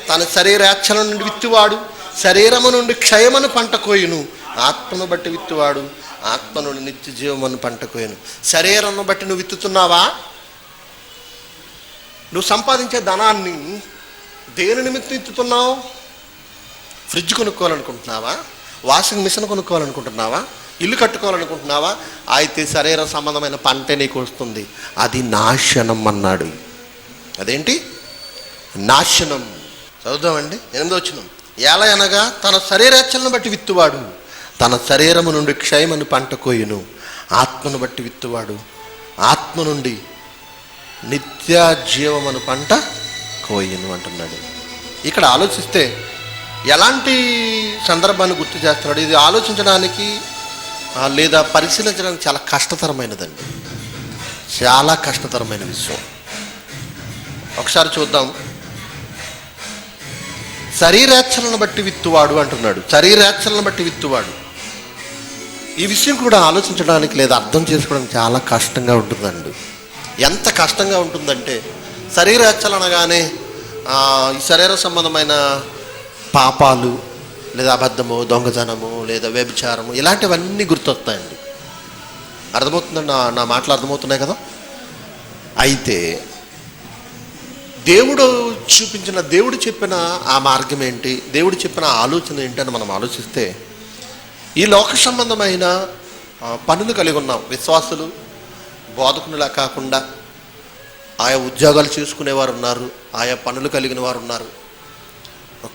తన శరీరేచ్ఛల నుండి విత్తువాడు శరీరము నుండి క్షయమను పంట కోయును, ఆత్మను బట్టి విత్తువాడు ఆత్మ నుండి నిత్య జీవమను పంట కోయును. శరీరాన్ని బట్టి నువ్వు విత్తుతున్నావా? నువ్వు సంపాదించే ధనాన్ని దేని నిమిత్తం విత్తుతున్నావు? ఫ్రిడ్జ్ కొనుక్కోవాలనుకుంటున్నావా? వాషింగ్ మిషన్ కొనుక్కోవాలనుకుంటున్నావా? ఇల్లు కట్టుకోవాలనుకుంటున్నావా? అయితే శరీర సంబంధమైన పంటే నీకు వస్తుంది. అది నాశనం అన్నాడు. అదేంటి? నాశనం. చదువుదామండి 8వ వచనం. ఎలా అనగా తన శరీరేచ్ఛలను బట్టి విత్తువాడు తన శరీరము నుండి క్షయమని పంట కోయును, ఆత్మను బట్టి విత్తువాడు ఆత్మ నుండి నిత్య జీవమను పంట కోయును అంటున్నాడు. ఇక్కడ ఆలోచిస్తే ఎలాంటి సందర్భాన్ని గుర్తు చేస్తున్నాడు? ఇది ఆలోచించడానికి లేదా పరిశీలించడానికి చాలా కష్టతరమైనదండి, చాలా కష్టతరమైన విషయం. ఒకసారి చూద్దాం. శరీరేచ్ఛలను బట్టి విత్తువాడు అంటున్నాడు. శరీరేచ్ఛలను బట్టి విత్తువాడు. ఈ విషయం కూడా ఆలోచించడానికి లేదా అర్థం చేసుకోవడానికి చాలా కష్టంగా ఉంటుందండి. ఎంత కష్టంగా ఉంటుందంటే, శరీరేచ్ఛలు అనగానే ఈ శరీర సంబంధమైన పాపాలు లేదా అబద్ధము, దొంగతనము లేదా వ్యభిచారము ఇలాంటివన్నీ గుర్తొస్తాయండి. అర్థమవుతుందండి? నా మాటలు అర్థమవుతున్నాయి కదా? అయితే దేవుడు చెప్పిన ఆ మార్గం ఏంటి, దేవుడు చెప్పిన ఆలోచన ఏంటి అని మనం ఆలోచిస్తే, ఈ లోక సంబంధమైన పనులు కలిగి ఉన్నాం. విశ్వాసులు బోధకునిలా కాకుండా ఆయా ఉద్యోగాలు చేసుకునేవారు ఉన్నారు, ఆయా పనులు కలిగిన వారు ఉన్నారు,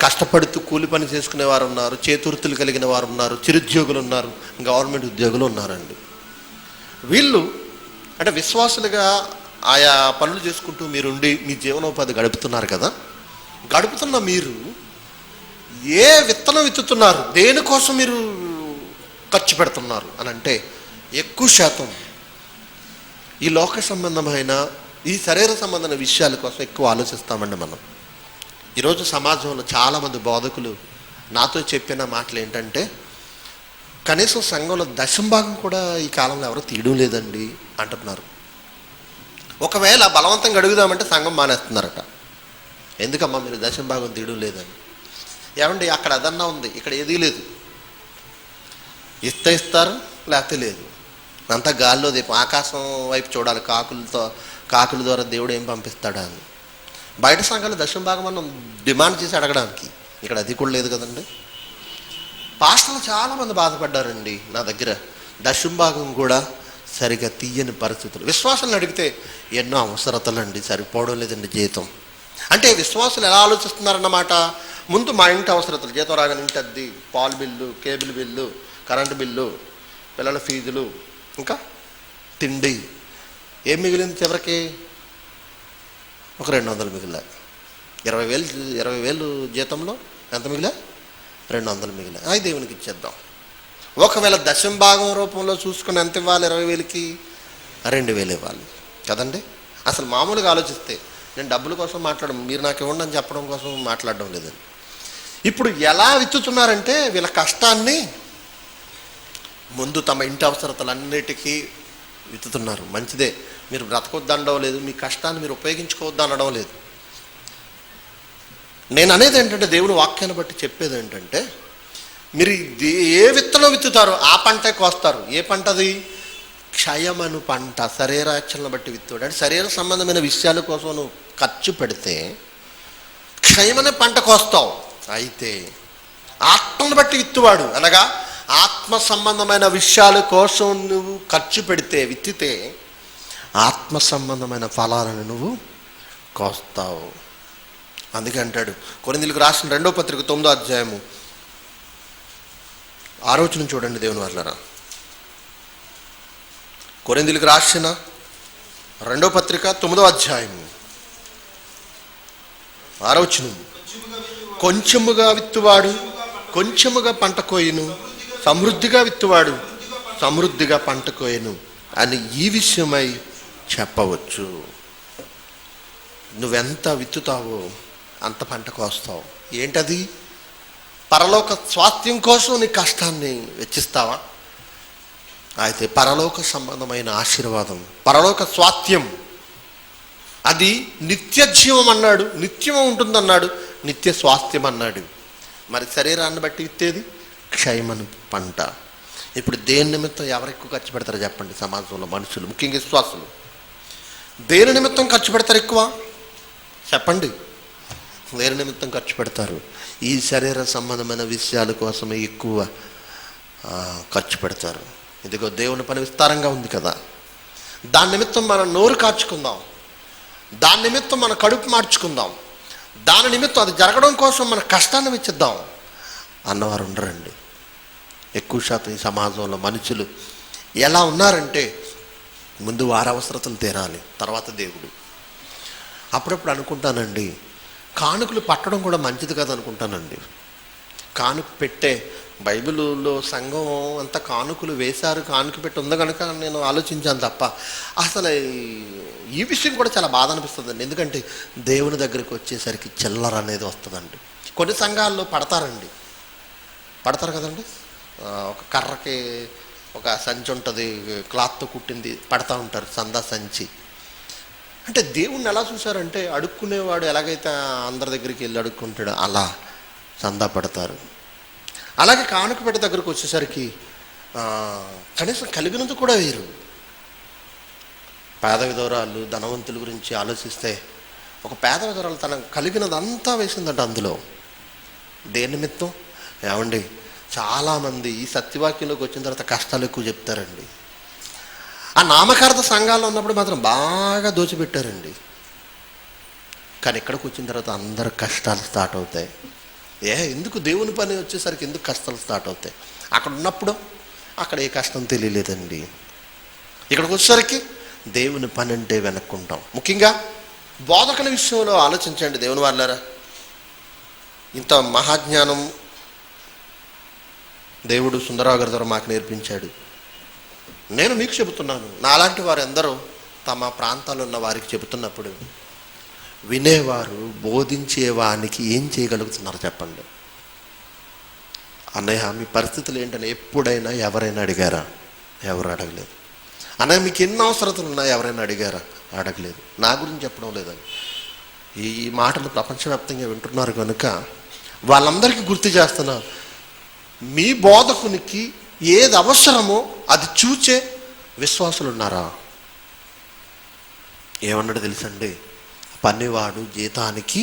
కష్టపడుతూ కూలి పని చేసుకునేవారు ఉన్నారు, చేతుర్తులు కలిగిన వారు ఉన్నారు, చిరుద్యోగులు ఉన్నారు, గవర్నమెంట్ ఉద్యోగులు ఉన్నారండి. వీళ్ళు అంటే విశ్వాసులుగా ఆయా పనులు చేసుకుంటూ మీరుండి మీ జీవనోపాధి గడుపుతున్నారు కదా. గడుపుతున్న మీరు ఏ విత్తనం విత్తుతున్నారు, దేనికోసం మీరు ఖర్చు పెడుతున్నారు అని అంటే, ఎక్కువ శాతం ఈ లోక సంబంధమైన ఈ శరీర సంబంధమైన విషయాల కోసం ఎక్కువ ఆలోచిస్తామండి మనం. ఈరోజు సమాజంలో చాలామంది బోధకులు నాతో చెప్పిన మాటలు ఏంటంటే, కనీసం సంఘంలో దశంభాగం కూడా ఈ కాలంలో ఎవరు తీయడం లేదండి అంటున్నారు. ఒకవేళ బలవంతంగా అడుగుదామంటే సంఘం మానేస్తున్నారట. ఎందుకమ్మా మీరు దశంభాగం తీయడం లేదని? ఏమండి అక్కడ అదన్నా ఉంది, ఇక్కడ ఏదీ లేదు. ఇస్తారు లేకపోతే లేదు, అంతా గాల్లో దీపం. ఆకాశం వైపు చూడాలి, కాకుల ద్వారా దేవుడు ఏం పంపిస్తాడా అని. బయట సంఘాలు దశంభాగం మనం డిమాండ్ చేసి అడగడానికి, ఇక్కడ అది కూడా లేదు కదండి. పాస్టర్లు చాలామంది బాధపడ్డారండి నా దగ్గర, దశంభాగం కూడా సరిగా తీయని పరిస్థితులు. విశ్వాసాలను అడిగితే ఎన్నో అవసరతలండి, సరిపోవడం లేదండి జీతం. అంటే విశ్వాసులు ఎలా ఆలోచిస్తున్నారన్నమాట, ముందు మా ఇంటి అవసరతలు, జీతం రాగానే ఇంటి అద్దె, పాలు bill, cable bill, current bill, పిల్లల ఫీజులు, ఇంకా తిండి. ఏం మిగిలింది చివరికి? ఒక 200 మిగిలా. 20,000 జీతంలో ఎంత మిగిలా? 200 మిగిలా. అవి దేవునికి ఇచ్చేద్దాం. ఒకవేళ దశంభాగం రూపంలో చూసుకుని ఎంత ఇవ్వాలి? 20,000కి 2,000 ఇవ్వాలి కదండి. అసలు మామూలుగా ఆలోచిస్తే నేను డబ్బుల కోసం మాట్లాడడం, మీరు నాకు ఇవ్వండి అని చెప్పడం కోసం మాట్లాడడం లేదండి. ఇప్పుడు ఎలా విత్తుతున్నారంటే వీళ్ళ కష్టాన్ని ముందు తమ ఇంటి అవసరతలన్నిటికీ విత్తుతున్నారు. మంచిదే, మీరు బ్రతకొద్దు అనడం లేదు, మీ కష్టాన్ని మీరు ఉపయోగించుకోవద్దు అనడం లేదు. నేను అనేది ఏంటంటే, దేవుని వాక్యాన్ని బట్టి చెప్పేది ఏంటంటే, మీరు ఏ విత్తనం విత్తుతారో ఆ పంటే కోస్తారు. ఏ పంటది? క్షయమను పంట. శరీరాచలను బట్టి విత్తుడు అంటే శరీర సంబంధమైన విషయాల కోసం నువ్వు ఖర్చు పెడితే క్షయమనే పంట కోస్తావు. అయితే ఆత్మను బట్టి విత్తువాడు, అనగా ఆత్మ సంబంధమైన విషయాల కోసం నువ్వు ఖర్చు పెడితే, విత్తితే ఆత్మ సంబంధమైన ఫలాలను నువ్వు కోస్తావు. అందుకే అంటాడు, కొరింథీయులకు రాసిన 2వ పత్రిక 9వ అధ్యాయము 6వ వచనం చూడండి దేవుని వర్లారా. కొరింథీయులకు రాసిన 2వ పత్రిక 9వ అధ్యాయము 6వ వచనం. కొంచెముగా విత్తువాడు కొంచెముగా పంట కోయును, సమృద్ధిగా విత్తువాడు సమృద్ధిగా పంట కోయను అని ఈ విషయమై చెప్పవచ్చు. నువ్వెంత విత్తుతావో అంత పంట కోస్తావు. ఏంటది? పరలోక స్వాస్థ్యం కోసం నీ కష్టాన్ని వెచ్చిస్తావా? అయితే పరలోక సంబంధమైన ఆశీర్వాదం, పరలోక స్వాస్థ్యం అది నిత్య జీవం అన్నాడు, నిత్యం ఉంటుందన్నాడు, నిత్య స్వాస్థ్యం అన్నాడు. మరి శరీరాన్ని బట్టి విత్తేది క్షయమని పంట. ఇప్పుడు దేని నిమిత్తం ఎవరు ఎక్కువ ఖర్చు పెడతారో చెప్పండి? సమాజంలో మనుషులు, ముఖ్యంగా విశ్వాసులు దేని నిమిత్తం ఖర్చు పెడతారు ఎక్కువ? చెప్పండి. దేని నిమిత్తం ఖర్చు పెడతారు? ఈ శరీర సంబంధమైన విషయాల కోసమే ఎక్కువ ఖర్చు పెడతారు. ఇదిగో దేవుని పని విస్తారంగా ఉంది కదా, దాని నిమిత్తం మనం నోరు కార్చుకుందాం, దాని నిమిత్తం మన కడుపు మార్చుకుందాం, దాని నిమిత్తం అది జరగడం కోసం మన కష్టాన్ని వెచ్చిద్దాం అన్నవారు ఉండరండి. ఎక్కువ శాతం ఈ సమాజంలో మనుషులు ఎలా ఉన్నారంటే, ముందు వారి అవసరతలు తీరాలి, తర్వాత దేవుడు. అప్పుడప్పుడు అనుకుంటానండి, కానుకలు పట్టడం కూడా మంచిది కదా అనుకుంటానండి. కానుక పెట్టే బైబిల్లో సంఘం అంతా కానుకలు వేశారు, కానుక పెట్టి ఉంది కనుక నేను ఆలోచించాను తప్ప అసలు ఈ విషయం కూడా చాలా బాధ అనిపిస్తుందండి. ఎందుకంటే దేవుని దగ్గరికి వచ్చేసరికి చిల్లర అనేది వస్తుందండి. కొన్ని సంఘాల్లో పడతారు కదండి, ఒక కర్రకి ఒక సంచి ఉంటుంది, క్లాత్తో కుట్టింది పడతా ఉంటారు, సందా సంచి. అంటే దేవుణ్ణి ఎలా చూశారంటే, అడుక్కునేవాడు ఎలాగైతే అందరి దగ్గరికి వెళ్ళి అడుక్కుంటాడో అలా సందా పడతారు. అలాగే కానుక పెట్టే దగ్గరకు వచ్చేసరికి కనీసం కలిగినంత కూడా వేయరు. పేద విధవరాలు ధనవంతుల గురించి ఆలోచిస్తే, ఒక పేద విధవరాలు తన కలిగినదంతా వేసిందంట అందులో. దేని నిమిత్తం? ఏమండి, చాలామంది ఈ సత్యవాక్యంలోకి వచ్చిన తర్వాత కష్టాలు ఎక్కువ చెప్తారండి. ఆ నామకార్థ సంఘాల్లో ఉన్నప్పుడు మాత్రం బాగా దోచిపెట్టారండి. కానీ ఇక్కడికి వచ్చిన తర్వాత అందరు కష్టాలు స్టార్ట్ అవుతాయి. ఎందుకు? దేవుని పని వచ్చేసరికి ఎందుకు కష్టాలు స్టార్ట్ అవుతాయి? అక్కడ ఉన్నప్పుడు అక్కడ ఏ కష్టం తెలియలేదండి. ఇక్కడికి వచ్చేసరికి దేవుని పని అంటే వెనక్కుంటాం. ముఖ్యంగా బోధకుల విషయంలో ఆలోచించండి దేవుని వాళ్ళారా. ఇంత మహాజ్ఞానం దేవుడు సుందరరావు గారి ద్వారా మాకు నేర్పించాడు. నేను మీకు చెబుతున్నాను, నాలాంటి వారు ఎందరో తమ ప్రాంతాల్లో ఉన్న వారికి చెబుతున్నప్పుడు వినేవారు బోధించేవానికి ఏం చేయగలుగుతున్నారు చెప్పండి? అన్నయ్య మీ పరిస్థితులు ఏంటని ఎప్పుడైనా ఎవరైనా అడిగారా? ఎవరు అడగలేదు. అన్నయ్య మీకు ఎన్ని అవసరతలు ఉన్నాయి ఎవరైనా అడిగారా? అడగలేదు. నా గురించి చెప్పడం లేదని ఈ మాటలు ప్రపంచవ్యాప్తంగా వింటున్నారు కనుక వాళ్ళందరికీ గుర్తు చేస్తున్నా, మీ బోధకునికి ఏది అవసరమో అది చూచే విశ్వాసులు ఉన్నారా? ఏమన్నాడు తెలుసండి? పనివాడు జీతానికి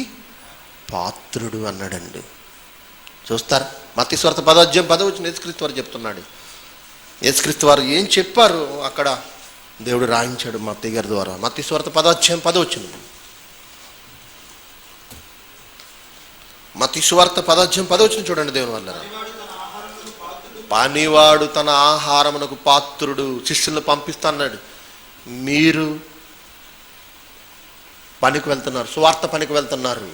పాత్రుడు అన్నాడండి. చూస్తారా? మత్తయి సువార్త 10వ అధ్యాయం 10వ వచనం యేసుక్రీస్తు వారు చెప్తున్నాడు. యేసుక్రీస్తు వారు ఏం చెప్పారు అక్కడ దేవుడు రాయించాడు మత్తయి గారి ద్వారా. మత్తయి సువార్త 10వ అధ్యాయం 10వ వచనం. మత్తయి సువార్త 10వ అధ్యాయం 10వ వచనం చూడండి దేవుని వల్ల. పనివాడు తన ఆహారమునకు పాత్రుడు. శిష్యులను పంపిస్తాన్నాడు. మీరు పనికి వెళ్తున్నారు, సువార్త పనికి వెళ్తున్నారు,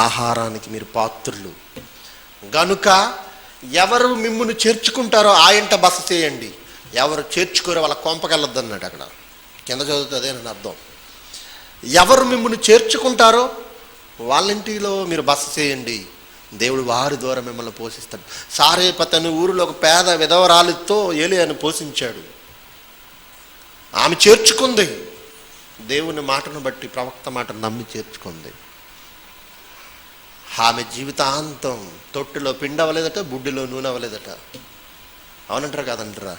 ఆహారానికి మీరు పాత్రులు గనుక ఎవరు మిమ్మును చేర్చుకుంటారో ఆయంట బస చేయండి, ఎవరు చేర్చుకోరో వాళ్ళ కొంపకెళ్ళొద్దు అన్నాడు. అక్కడ కింద చదువుతుంది అదేనని అర్థం. ఎవరు మిమ్మల్ని చేర్చుకుంటారో వాళ్ళ ఇంటిలో మీరు బస చేయండి, దేవుడు వారి ద్వారా మిమ్మల్ని పోషిస్తాడు. సారేపతని ఊరిలో ఒక పేద విధవరాలితో ఏలియాను పోషించాడు. ఆమె చేర్చుకుంది, దేవుని మాటను బట్టి, ప్రవక్త మాటను నమ్మి చేర్చుకుంది. ఆమె జీవితాంతం తొట్టులో పిండి అవ్వలేదట, బుడ్డిలో నూనె అవ్వలేదట. అవునంటారా కాదంటారా?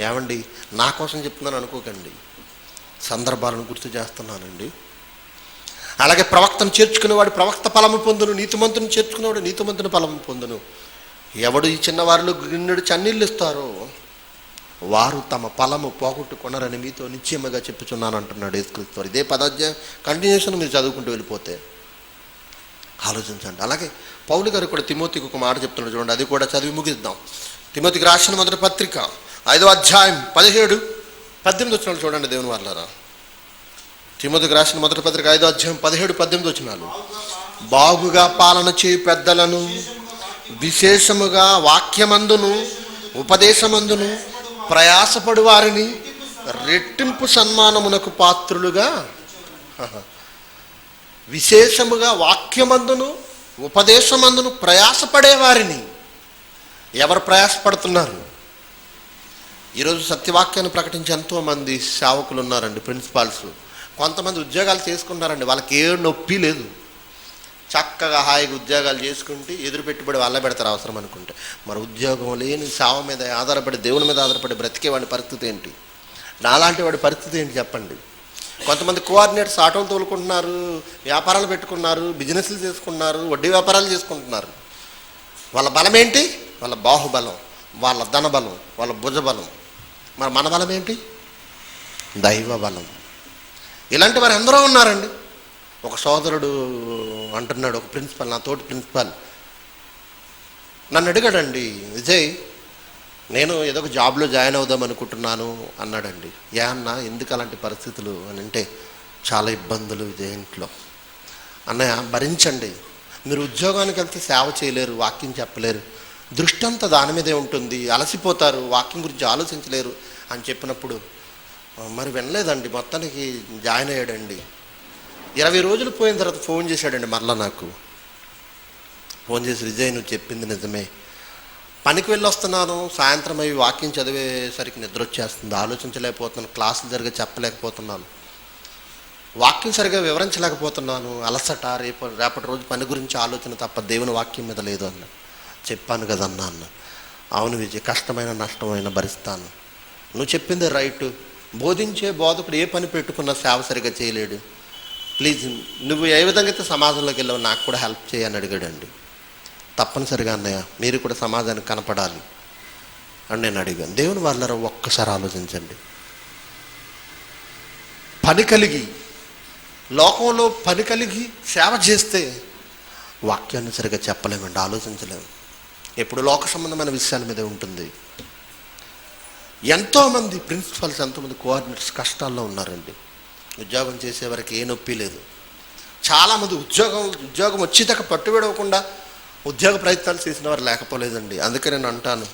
ఏమండి, నా కోసం చెప్తున్నాను అనుకోకండి, సందర్భాలను గుర్తు చేస్తున్నానండి. అలాగే ప్రవక్తను చేర్చుకునేవాడు ప్రవక్త ఫలము పొందును, నీతిమంతుని చేర్చుకునేవాడు నీతిమంతుని ఫలము పొందును. ఎవడు ఈ చిన్నవారిలో గిన్నెడు చన్నీళ్ళు ఇస్తారో వారు తమ ఫలము పోగొట్టుకున్నారని మీతో నిశ్చయముగా చెప్పుచున్నాను అంటున్నాడు యేసుక్రీస్తు. ఇదే పదాధ్యాయం కంటిన్యూషన్ మీరు చదువుకుంటూ వెళ్ళిపోతే ఆలోచించండి. అలాగే పౌలు గారు కూడా తిమోతికి ఒక మాట చెప్తున్నాడు, చూడండి, అది కూడా చదివి ముగిద్దాం. తిమోతికి రాసిన మొదటి పత్రిక 5వ అధ్యాయం 17-18 వచనాలు చూడండి దేవుని వాళ్ళారా. తిమోతికి రాసిన మొదటి పత్రిక 5వ అధ్యాయం 17-18 వచనాలు. బాగుగా పాలన చేయు పెద్దలను, విశేషముగా వాక్యమందును ఉపదేశమందును ప్రయాసపడు వారిని రెట్టింపు సన్మానమునకు పాత్రులుగా, విశేషముగా వాక్యమందును ఉపదేశమందును ప్రయాసపడే వారిని. ఎవరు ప్రయాసపడుతున్నారు? ఈరోజు సత్యవాక్యాన్ని ప్రకటించే ఎంతోమంది సేవకులు ఉన్నారండి, ప్రిన్సిపాల్స్. కొంతమంది ఉద్యోగాలు చేసుకుంటారండి, వాళ్ళకి ఏ నొప్పి లేదు, చక్కగా హాయిగా ఉద్యోగాలు చేసుకుంటే ఎదురు పెట్టుబడి వాళ్ళే పెడతారు అవసరం అనుకుంటే. మరి ఉద్యోగం లేని సేవ మీద ఆధారపడి, దేవుని మీద ఆధారపడి బ్రతికేవాడి పరిస్థితి ఏంటి? నాలాంటి వాడి పరిస్థితి ఏంటి చెప్పండి. కొంతమంది కోఆర్డినేటర్స్ ఆటోలు తోలుకుంటున్నారు, వ్యాపారాలు పెట్టుకున్నారు, బిజినెస్లు చేసుకున్నారు, వడ్డీ వ్యాపారాలు చేసుకుంటున్నారు. వాళ్ళ బలం ఏంటి? వాళ్ళ బాహుబలం, వాళ్ళ ధనబలం, వాళ్ళ భుజబలం. మరి మన బలం ఏంటి? దైవ బలం. ఇలాంటి వారు ఎందరో ఉన్నారండి. ఒక సోదరుడు అంటున్నాడు, ఒక ప్రిన్సిపల్, నా తోటి ప్రిన్సిపల్ నన్ను అడిగాడండి, విజయ్ నేను ఏదో ఒక జాబ్లో జాయిన్ అవుదాం అనుకుంటున్నాను అన్నాడండి. ఏ అన్న ఎందుకు అలాంటి పరిస్థితులు అని అంటే, చాలా ఇబ్బందులు విజయ్ ఇంట్లో. అన్నయ్య భరించండి, మీరు ఉద్యోగానికి వెళ్తే సేవ చేయలేరు, వాక్యం చెప్పలేరు, దృష్టి అంతా దాని మీదే ఉంటుంది, అలసిపోతారు, వాక్యం గురించి ఆలోచించలేరు అని చెప్పినప్పుడు మరి వినలేదండి, మొత్తానికి జాయిన్ అయ్యాడండి. 20 రోజులు పోయిన తర్వాత ఫోన్ చేశాడండి మరలా నాకు. ఫోన్ చేసి, విజయ్ నువ్వు చెప్పింది నిజమే, పనికి వెళ్ళి వస్తున్నాను, సాయంత్రం అవి వాక్యం చదివేసరికి నిద్ర వచ్చేస్తుంది, ఆలోచించలేకపోతున్నాను, క్లాసులు సరిగా చెప్పలేకపోతున్నాను, వాక్యం సరిగా వివరించలేకపోతున్నాను, అలసట, రేపటి రోజు పని గురించి ఆలోచన తప్ప దేవుని వాక్యం మీద లేదు అన్న. చెప్పాను కదన్నా అన్న. అవును విజయ్, కష్టమైన నష్టమైన భరిస్తాను, నువ్వు చెప్పింది రైట్, బోధించే బోధకుడు ఏ పని పెట్టుకున్నా సేవ సరిగా చేయలేడు, ప్లీజ్ నువ్వు ఏ విధంగా అయితే సమాజంలోకి వెళ్ళావు నాకు కూడా హెల్ప్ చేయని అడిగాడండి. తప్పనిసరిగా అన్నయ్య మీరు కూడా సమాజానికి కనపడాలి అని నేను అడిగాను. దేవుని వాళ్ళ ఒక్కసారి ఆలోచించండి. పని కలిగి, లోకంలో పని కలిగి సేవ చేస్తే వాక్యాన్ని సరిగా చెప్పలేమండి, ఆలోచించలేము. ఎప్పుడు లోక సంబంధమైన విషయాల మీదే ఉంటుంది. ఎంతోమంది ప్రిన్సిపల్స్, ఎంతోమంది కోఆర్డినేటర్స్ కష్టాల్లో ఉన్నారండి. ఉద్యోగం చేసేవారికి ఏ నొప్పి లేదు. చాలామంది ఉద్యోగం వచ్చేదాకా పట్టుబడవకుండా ఉద్యోగ ప్రయత్నాలు చేసిన వారు లేకపోలేదండి. అందుకే నేను అంటాను,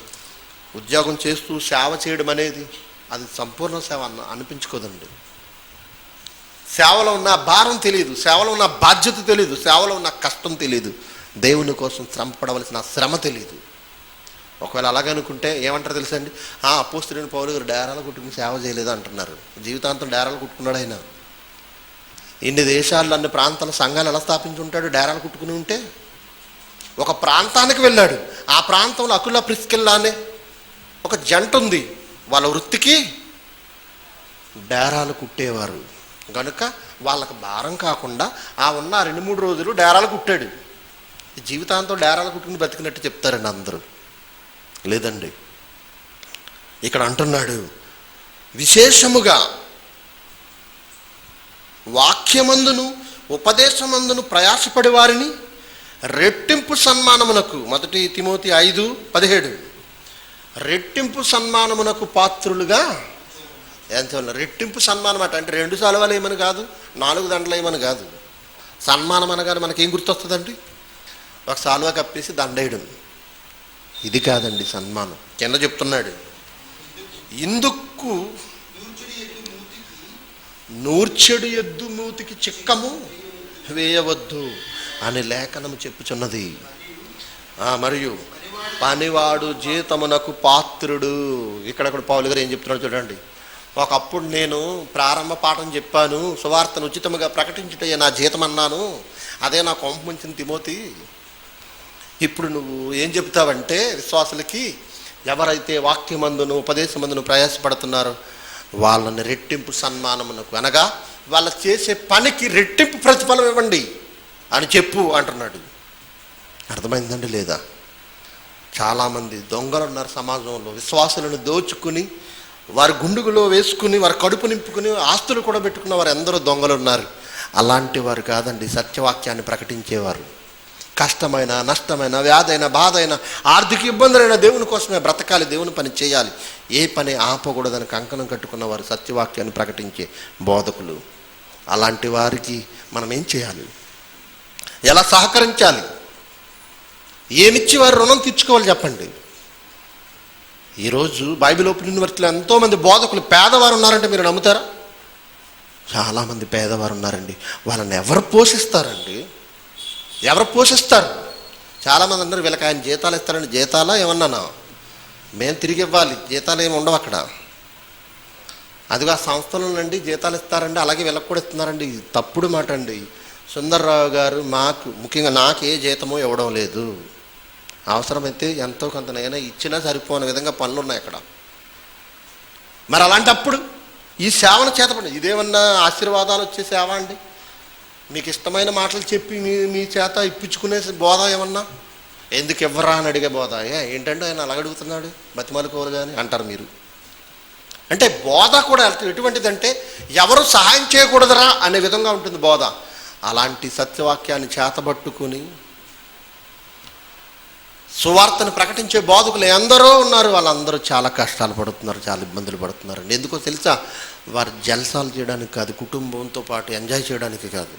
ఉద్యోగం చేస్తూ సేవ చేయడం అనేది అది సంపూర్ణ సేవ అనిపించుకోదండి. సేవలో ఉన్న భారం తెలియదు, సేవలో ఉన్న బాధ్యత తెలియదు, సేవలో ఉన్న కష్టం తెలియదు, దేవుని కోసం శ్రమ పడవలసిన శ్రమ తెలియదు. ఒకవేళ అలాగనుకుంటే ఏమంటారు తెలుసా అండి, అపోస్తలుడైన పౌలు గారు డేరాలు కుట్టుకుని సేవ చేయలేదు అంటున్నారు. జీవితాంతం డేరాలు కుట్టుకున్నాడు ఆయన. ఇన్ని దేశాల్లో అన్ని ప్రాంతాల సంఘాలు ఎలా స్థాపించుంటాడు డేరాలు కుట్టుకుని ఉంటే? ఒక ప్రాంతానికి వెళ్ళాడు, ఆ ప్రాంతంలో అకుల ప్రిస్కిల్లా అనే ఒక జంట ఉంది, వాళ్ళ వృత్తికి డేరాలు కుట్టేవారు కనుక వాళ్ళకి భారం కాకుండా ఆ ఉన్న 2-3 రోజులు డేరాలు కుట్టాడు. జీవితాంతం డేరాలు కుట్టుకుని బతికినట్టు చెప్తారండి అందరూ. లేదండి, ఇక్కడ అంటున్నాడు, విశేషముగా వాక్యమందును ఉపదేశమందును ప్రయాసపడి వారిని రెట్టింపు సన్మానమునకు, 1 తిమోతి 5:17 రెట్టింపు సన్మానమునకు పాత్రులుగా. ఏం చెప్పాలి? రెట్టింపు సన్మానం అంటే 2 సాలువాలు ఏమని కాదు, 4 దండలు ఏమని కాదు. సన్మానం అనగానే మనకేం గుర్తొస్తుందండి? ఒక సాలువా కప్పేసి దండేయడం, ఇది కాదండి సన్మానం. కింద చెప్తున్నాడు, ఇందుకు నూర్చెడు ఎద్దు మూతికి చిక్కము వేయవద్దు అని లేఖనము చెప్పుచున్నది. మరియు పనివాడు జీతమునకు పాత్రుడు. ఇక్కడ కూడా పౌలు గారు ఏం చెప్తున్నాడు చూడండి. ఒకప్పుడు నేను ప్రారంభ పాఠం చెప్పాను, సువార్తను ఉచితముగా ప్రకటించుటయే నా జీతం అన్నాను, అదే నా కొంప ముంచిన తిమోతి. ఇప్పుడు నువ్వు ఏం చెప్తావంటే విశ్వాసులకి, ఎవరైతే వాక్యమందును ఉపదేశమందును ప్రయాసపడుతున్నారో వాళ్ళని రెట్టింపు సన్మానమునకు, అనగా వాళ్ళ చేసే పనికి రెట్టింపు ప్రతిఫలం ఇవ్వండి అని చెప్పు అంటున్నాడు. అర్థమైందండి లేదా? చాలామంది దొంగలు ఉన్నారు సమాజంలో. విశ్వాసులను దోచుకుని వారి గుండుగులో వేసుకుని వారి కడుపు నింపుకుని ఆస్తులు కూడా పెట్టుకున్న వారు ఎందరో దొంగలు ఉన్నారు. అలాంటి వారు కాదండి సత్యవాక్యాన్ని ప్రకటించేవారు. కష్టమైన, నష్టమైన, వ్యాధైన, బాధ అయినా, ఆర్థిక ఇబ్బందులైన దేవుని కోసమే బ్రతకాలి, దేవుని పని చేయాలి, ఏ పని ఆపకూడదని కంకణం కట్టుకున్న వారు సత్యవాక్యాన్ని ప్రకటించే బోధకులు. అలాంటి వారికి మనం ఏం చేయాలి? ఎలా సహకరించాలి? ఏమిచ్చి వారు రుణం తీర్చుకోవాలి చెప్పండి. ఈరోజు బైబిల్ ఓపెన్ యూనివర్సిటీలో ఎంతోమంది బోధకులు పేదవారు ఉన్నారంటే మీరు నమ్ముతారా? చాలామంది పేదవారు ఉన్నారండి. వాళ్ళని ఎవరు పోషిస్తారండి? ఎవరు పోషిస్తారు? చాలామంది అన్నారు వీళ్ళకి ఆయన జీతాలు ఇస్తారండి. జీతాలా ఏమన్నానా? మేము తిరిగి ఇవ్వాలి, జీతాలు ఏమి ఉండవు అక్కడ. అదిగా ఆ సంస్థల నుండి జీతాలు ఇస్తారండి, అలాగే వీళ్ళకి కూడా ఇస్తున్నారండి. తప్పుడు మాట అండి. సుందర్రావు గారు మాకు, ముఖ్యంగా నాకు ఏ జీతమో ఇవ్వడం లేదు. అవసరమైతే ఎంతో కొంతనైనా ఇచ్చినా సరిపోని విధంగా పనులు ఉన్నాయి అక్కడ. మరి అలాంటప్పుడు ఈ సేవను చేతపడి, ఇదేమన్నా ఆశీర్వాదాలు వచ్చే సేవ అండి? మీకు ఇష్టమైన మాటలు చెప్పి మీ చేత ఇప్పించుకునే బోధ ఏమన్నా? ఎందుకు ఇవ్వరా అని అడిగే బోధ. ఏంటంటే ఆయన అలా అడుగుతున్నాడు, బతిమాలుకోరు కానీ అంటారు మీరు. అంటే బోధ కూడా ఎటువంటిదంటే ఎవరు సహాయం చేయకూడదురా అనే విధంగా ఉంటుంది బోధ. అలాంటి సత్యవాక్యాన్ని చేతబట్టుకుని సువార్తను ప్రకటించే బోధకులు ఎందరో ఉన్నారు. వాళ్ళందరూ చాలా కష్టాలు పడుతున్నారు, చాలా ఇబ్బందులు పడుతున్నారు. ఎందుకో తెలుసా? వారు జల్సాలు చేయడానికి కాదు, కుటుంబంతో పాటు ఎంజాయ్ చేయడానికి కాదు,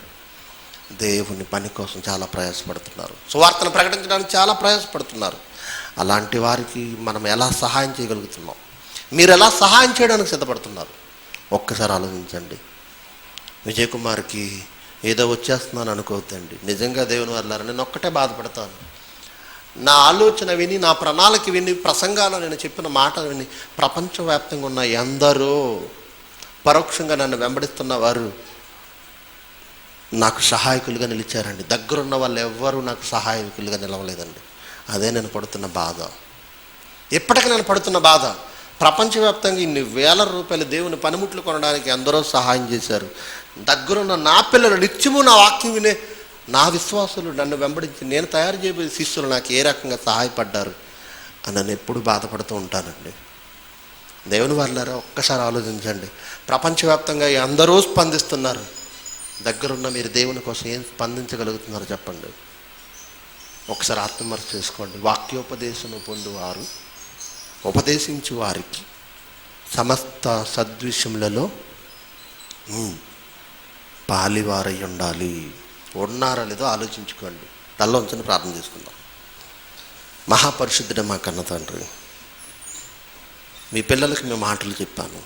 దేవుని పని కోసం చాలా ప్రయాసపడుతున్నారు, సువార్తను ప్రకటించడానికి చాలా ప్రయాసపడుతున్నారు. అలాంటి వారికి మనం ఎలా సహాయం చేయగలుగుతున్నాం? మీరు ఎలా సహాయం చేయడానికి సిద్ధపడుతున్నారు? ఒక్కసారి ఆలోచించండి. విజయ్ కుమార్కి ఏదో వచ్చేస్తున్నాను అనుకోవద్దండి. నిజంగా దేవుని వల్ల నేను ఒక్కటే బాధపడతాను. నా ఆలోచన విని, నా ప్రణాళిక విని, ప్రసంగాలు నేను చెప్పిన మాటలు విని ప్రపంచవ్యాప్తంగా ఉన్న ఎందరో పరోక్షంగా నన్ను వెంబడిస్తున్న వారు నాకు సహాయకులుగా నిలిచారండి. దగ్గరున్న వాళ్ళు ఎవ్వరూ నాకు సహాయకులుగా నిలవలేదండి. అదే నేను పడుతున్న బాధ. ఇప్పటికీ నేను పడుతున్న బాధ. ప్రపంచవ్యాప్తంగా ఇన్ని వేల రూపాయలు దేవుని పనిముట్లు కొనడానికి ఎందరో సహాయం చేశారు. దగ్గరున్న నా పిల్లలు నిత్యము నా వాక్యం వినే నా విశ్వాసులు, నన్ను వెంబడించి నేను తయారు చేయబోయే శిష్యులు నాకు ఏ రకంగా సహాయపడ్డారు అని నేను ఎప్పుడు బాధపడుతూ ఉంటానండి. దేవుని వాళ్ళారా, ఒక్కసారి ఆలోచించండి. ప్రపంచవ్యాప్తంగా అందరూ స్పందిస్తున్నారు. దగ్గరున్న మీరు దేవుని కోసం ఏం స్పందించగలుగుతున్నారు చెప్పండి? ఒకసారి ఆత్మవిమర్శ చేసుకోండి. వాక్యోపదేశము పొందువారు ఉపదేశించు వారికి సమస్త సద్విషయములలో పాలివారై ఉండాలి. ఉన్నారా లేదో ఆలోచించుకోండి. తల్లో ఉంచని ప్రార్థన చేసుకుందాం. మహాపరిశుద్ధుడ మా కన్న తండ్రి, మీ పిల్లలకి మేము మాటలు చెప్పాను.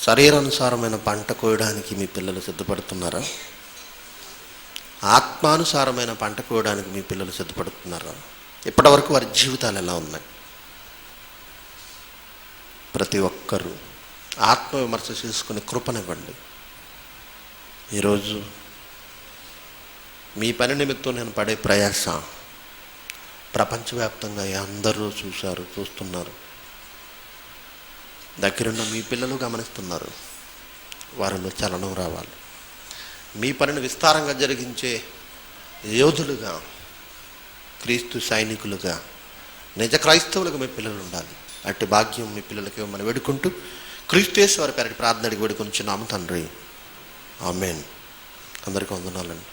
శరీరానుసారమైన పంట కోయడానికి మీ పిల్లలు సిద్ధపడుతున్నారా? ఆత్మానుసారమైన పంట కోయడానికి మీ పిల్లలు సిద్ధపడుతున్నారా? ఇప్పటివరకు వారి జీవితాలు ఎలా ఉన్నాయి? ప్రతి ఒక్కరూ ఆత్మవిమర్శ చేసుకుని కృపనివ్వండి. ఈరోజు మీ పని నిమిత్తం నేను పడే ప్రయాస ప్రపంచవ్యాప్తంగా అందరూ చూస్తున్నారు. దగ్గరున్న మీ పిల్లలు గమనిస్తున్నారు. వారిలో చలనం రావాలి. మీ పనిని విస్తారంగా జరిగించే యోధులుగా, క్రీస్తు సైనికులుగా, నిజ క్రైస్తవులుగా మీ పిల్లలు ఉండాలి. అట్టి భాగ్యం మీ పిల్లలకి మనం వేడుకుంటూ క్రీస్తు వారి పేరిట ప్రార్థన అడిగి వేడుకొనిచున్నాము తండ్రి. ఆమేన్. అందరికీ వందనాలండి.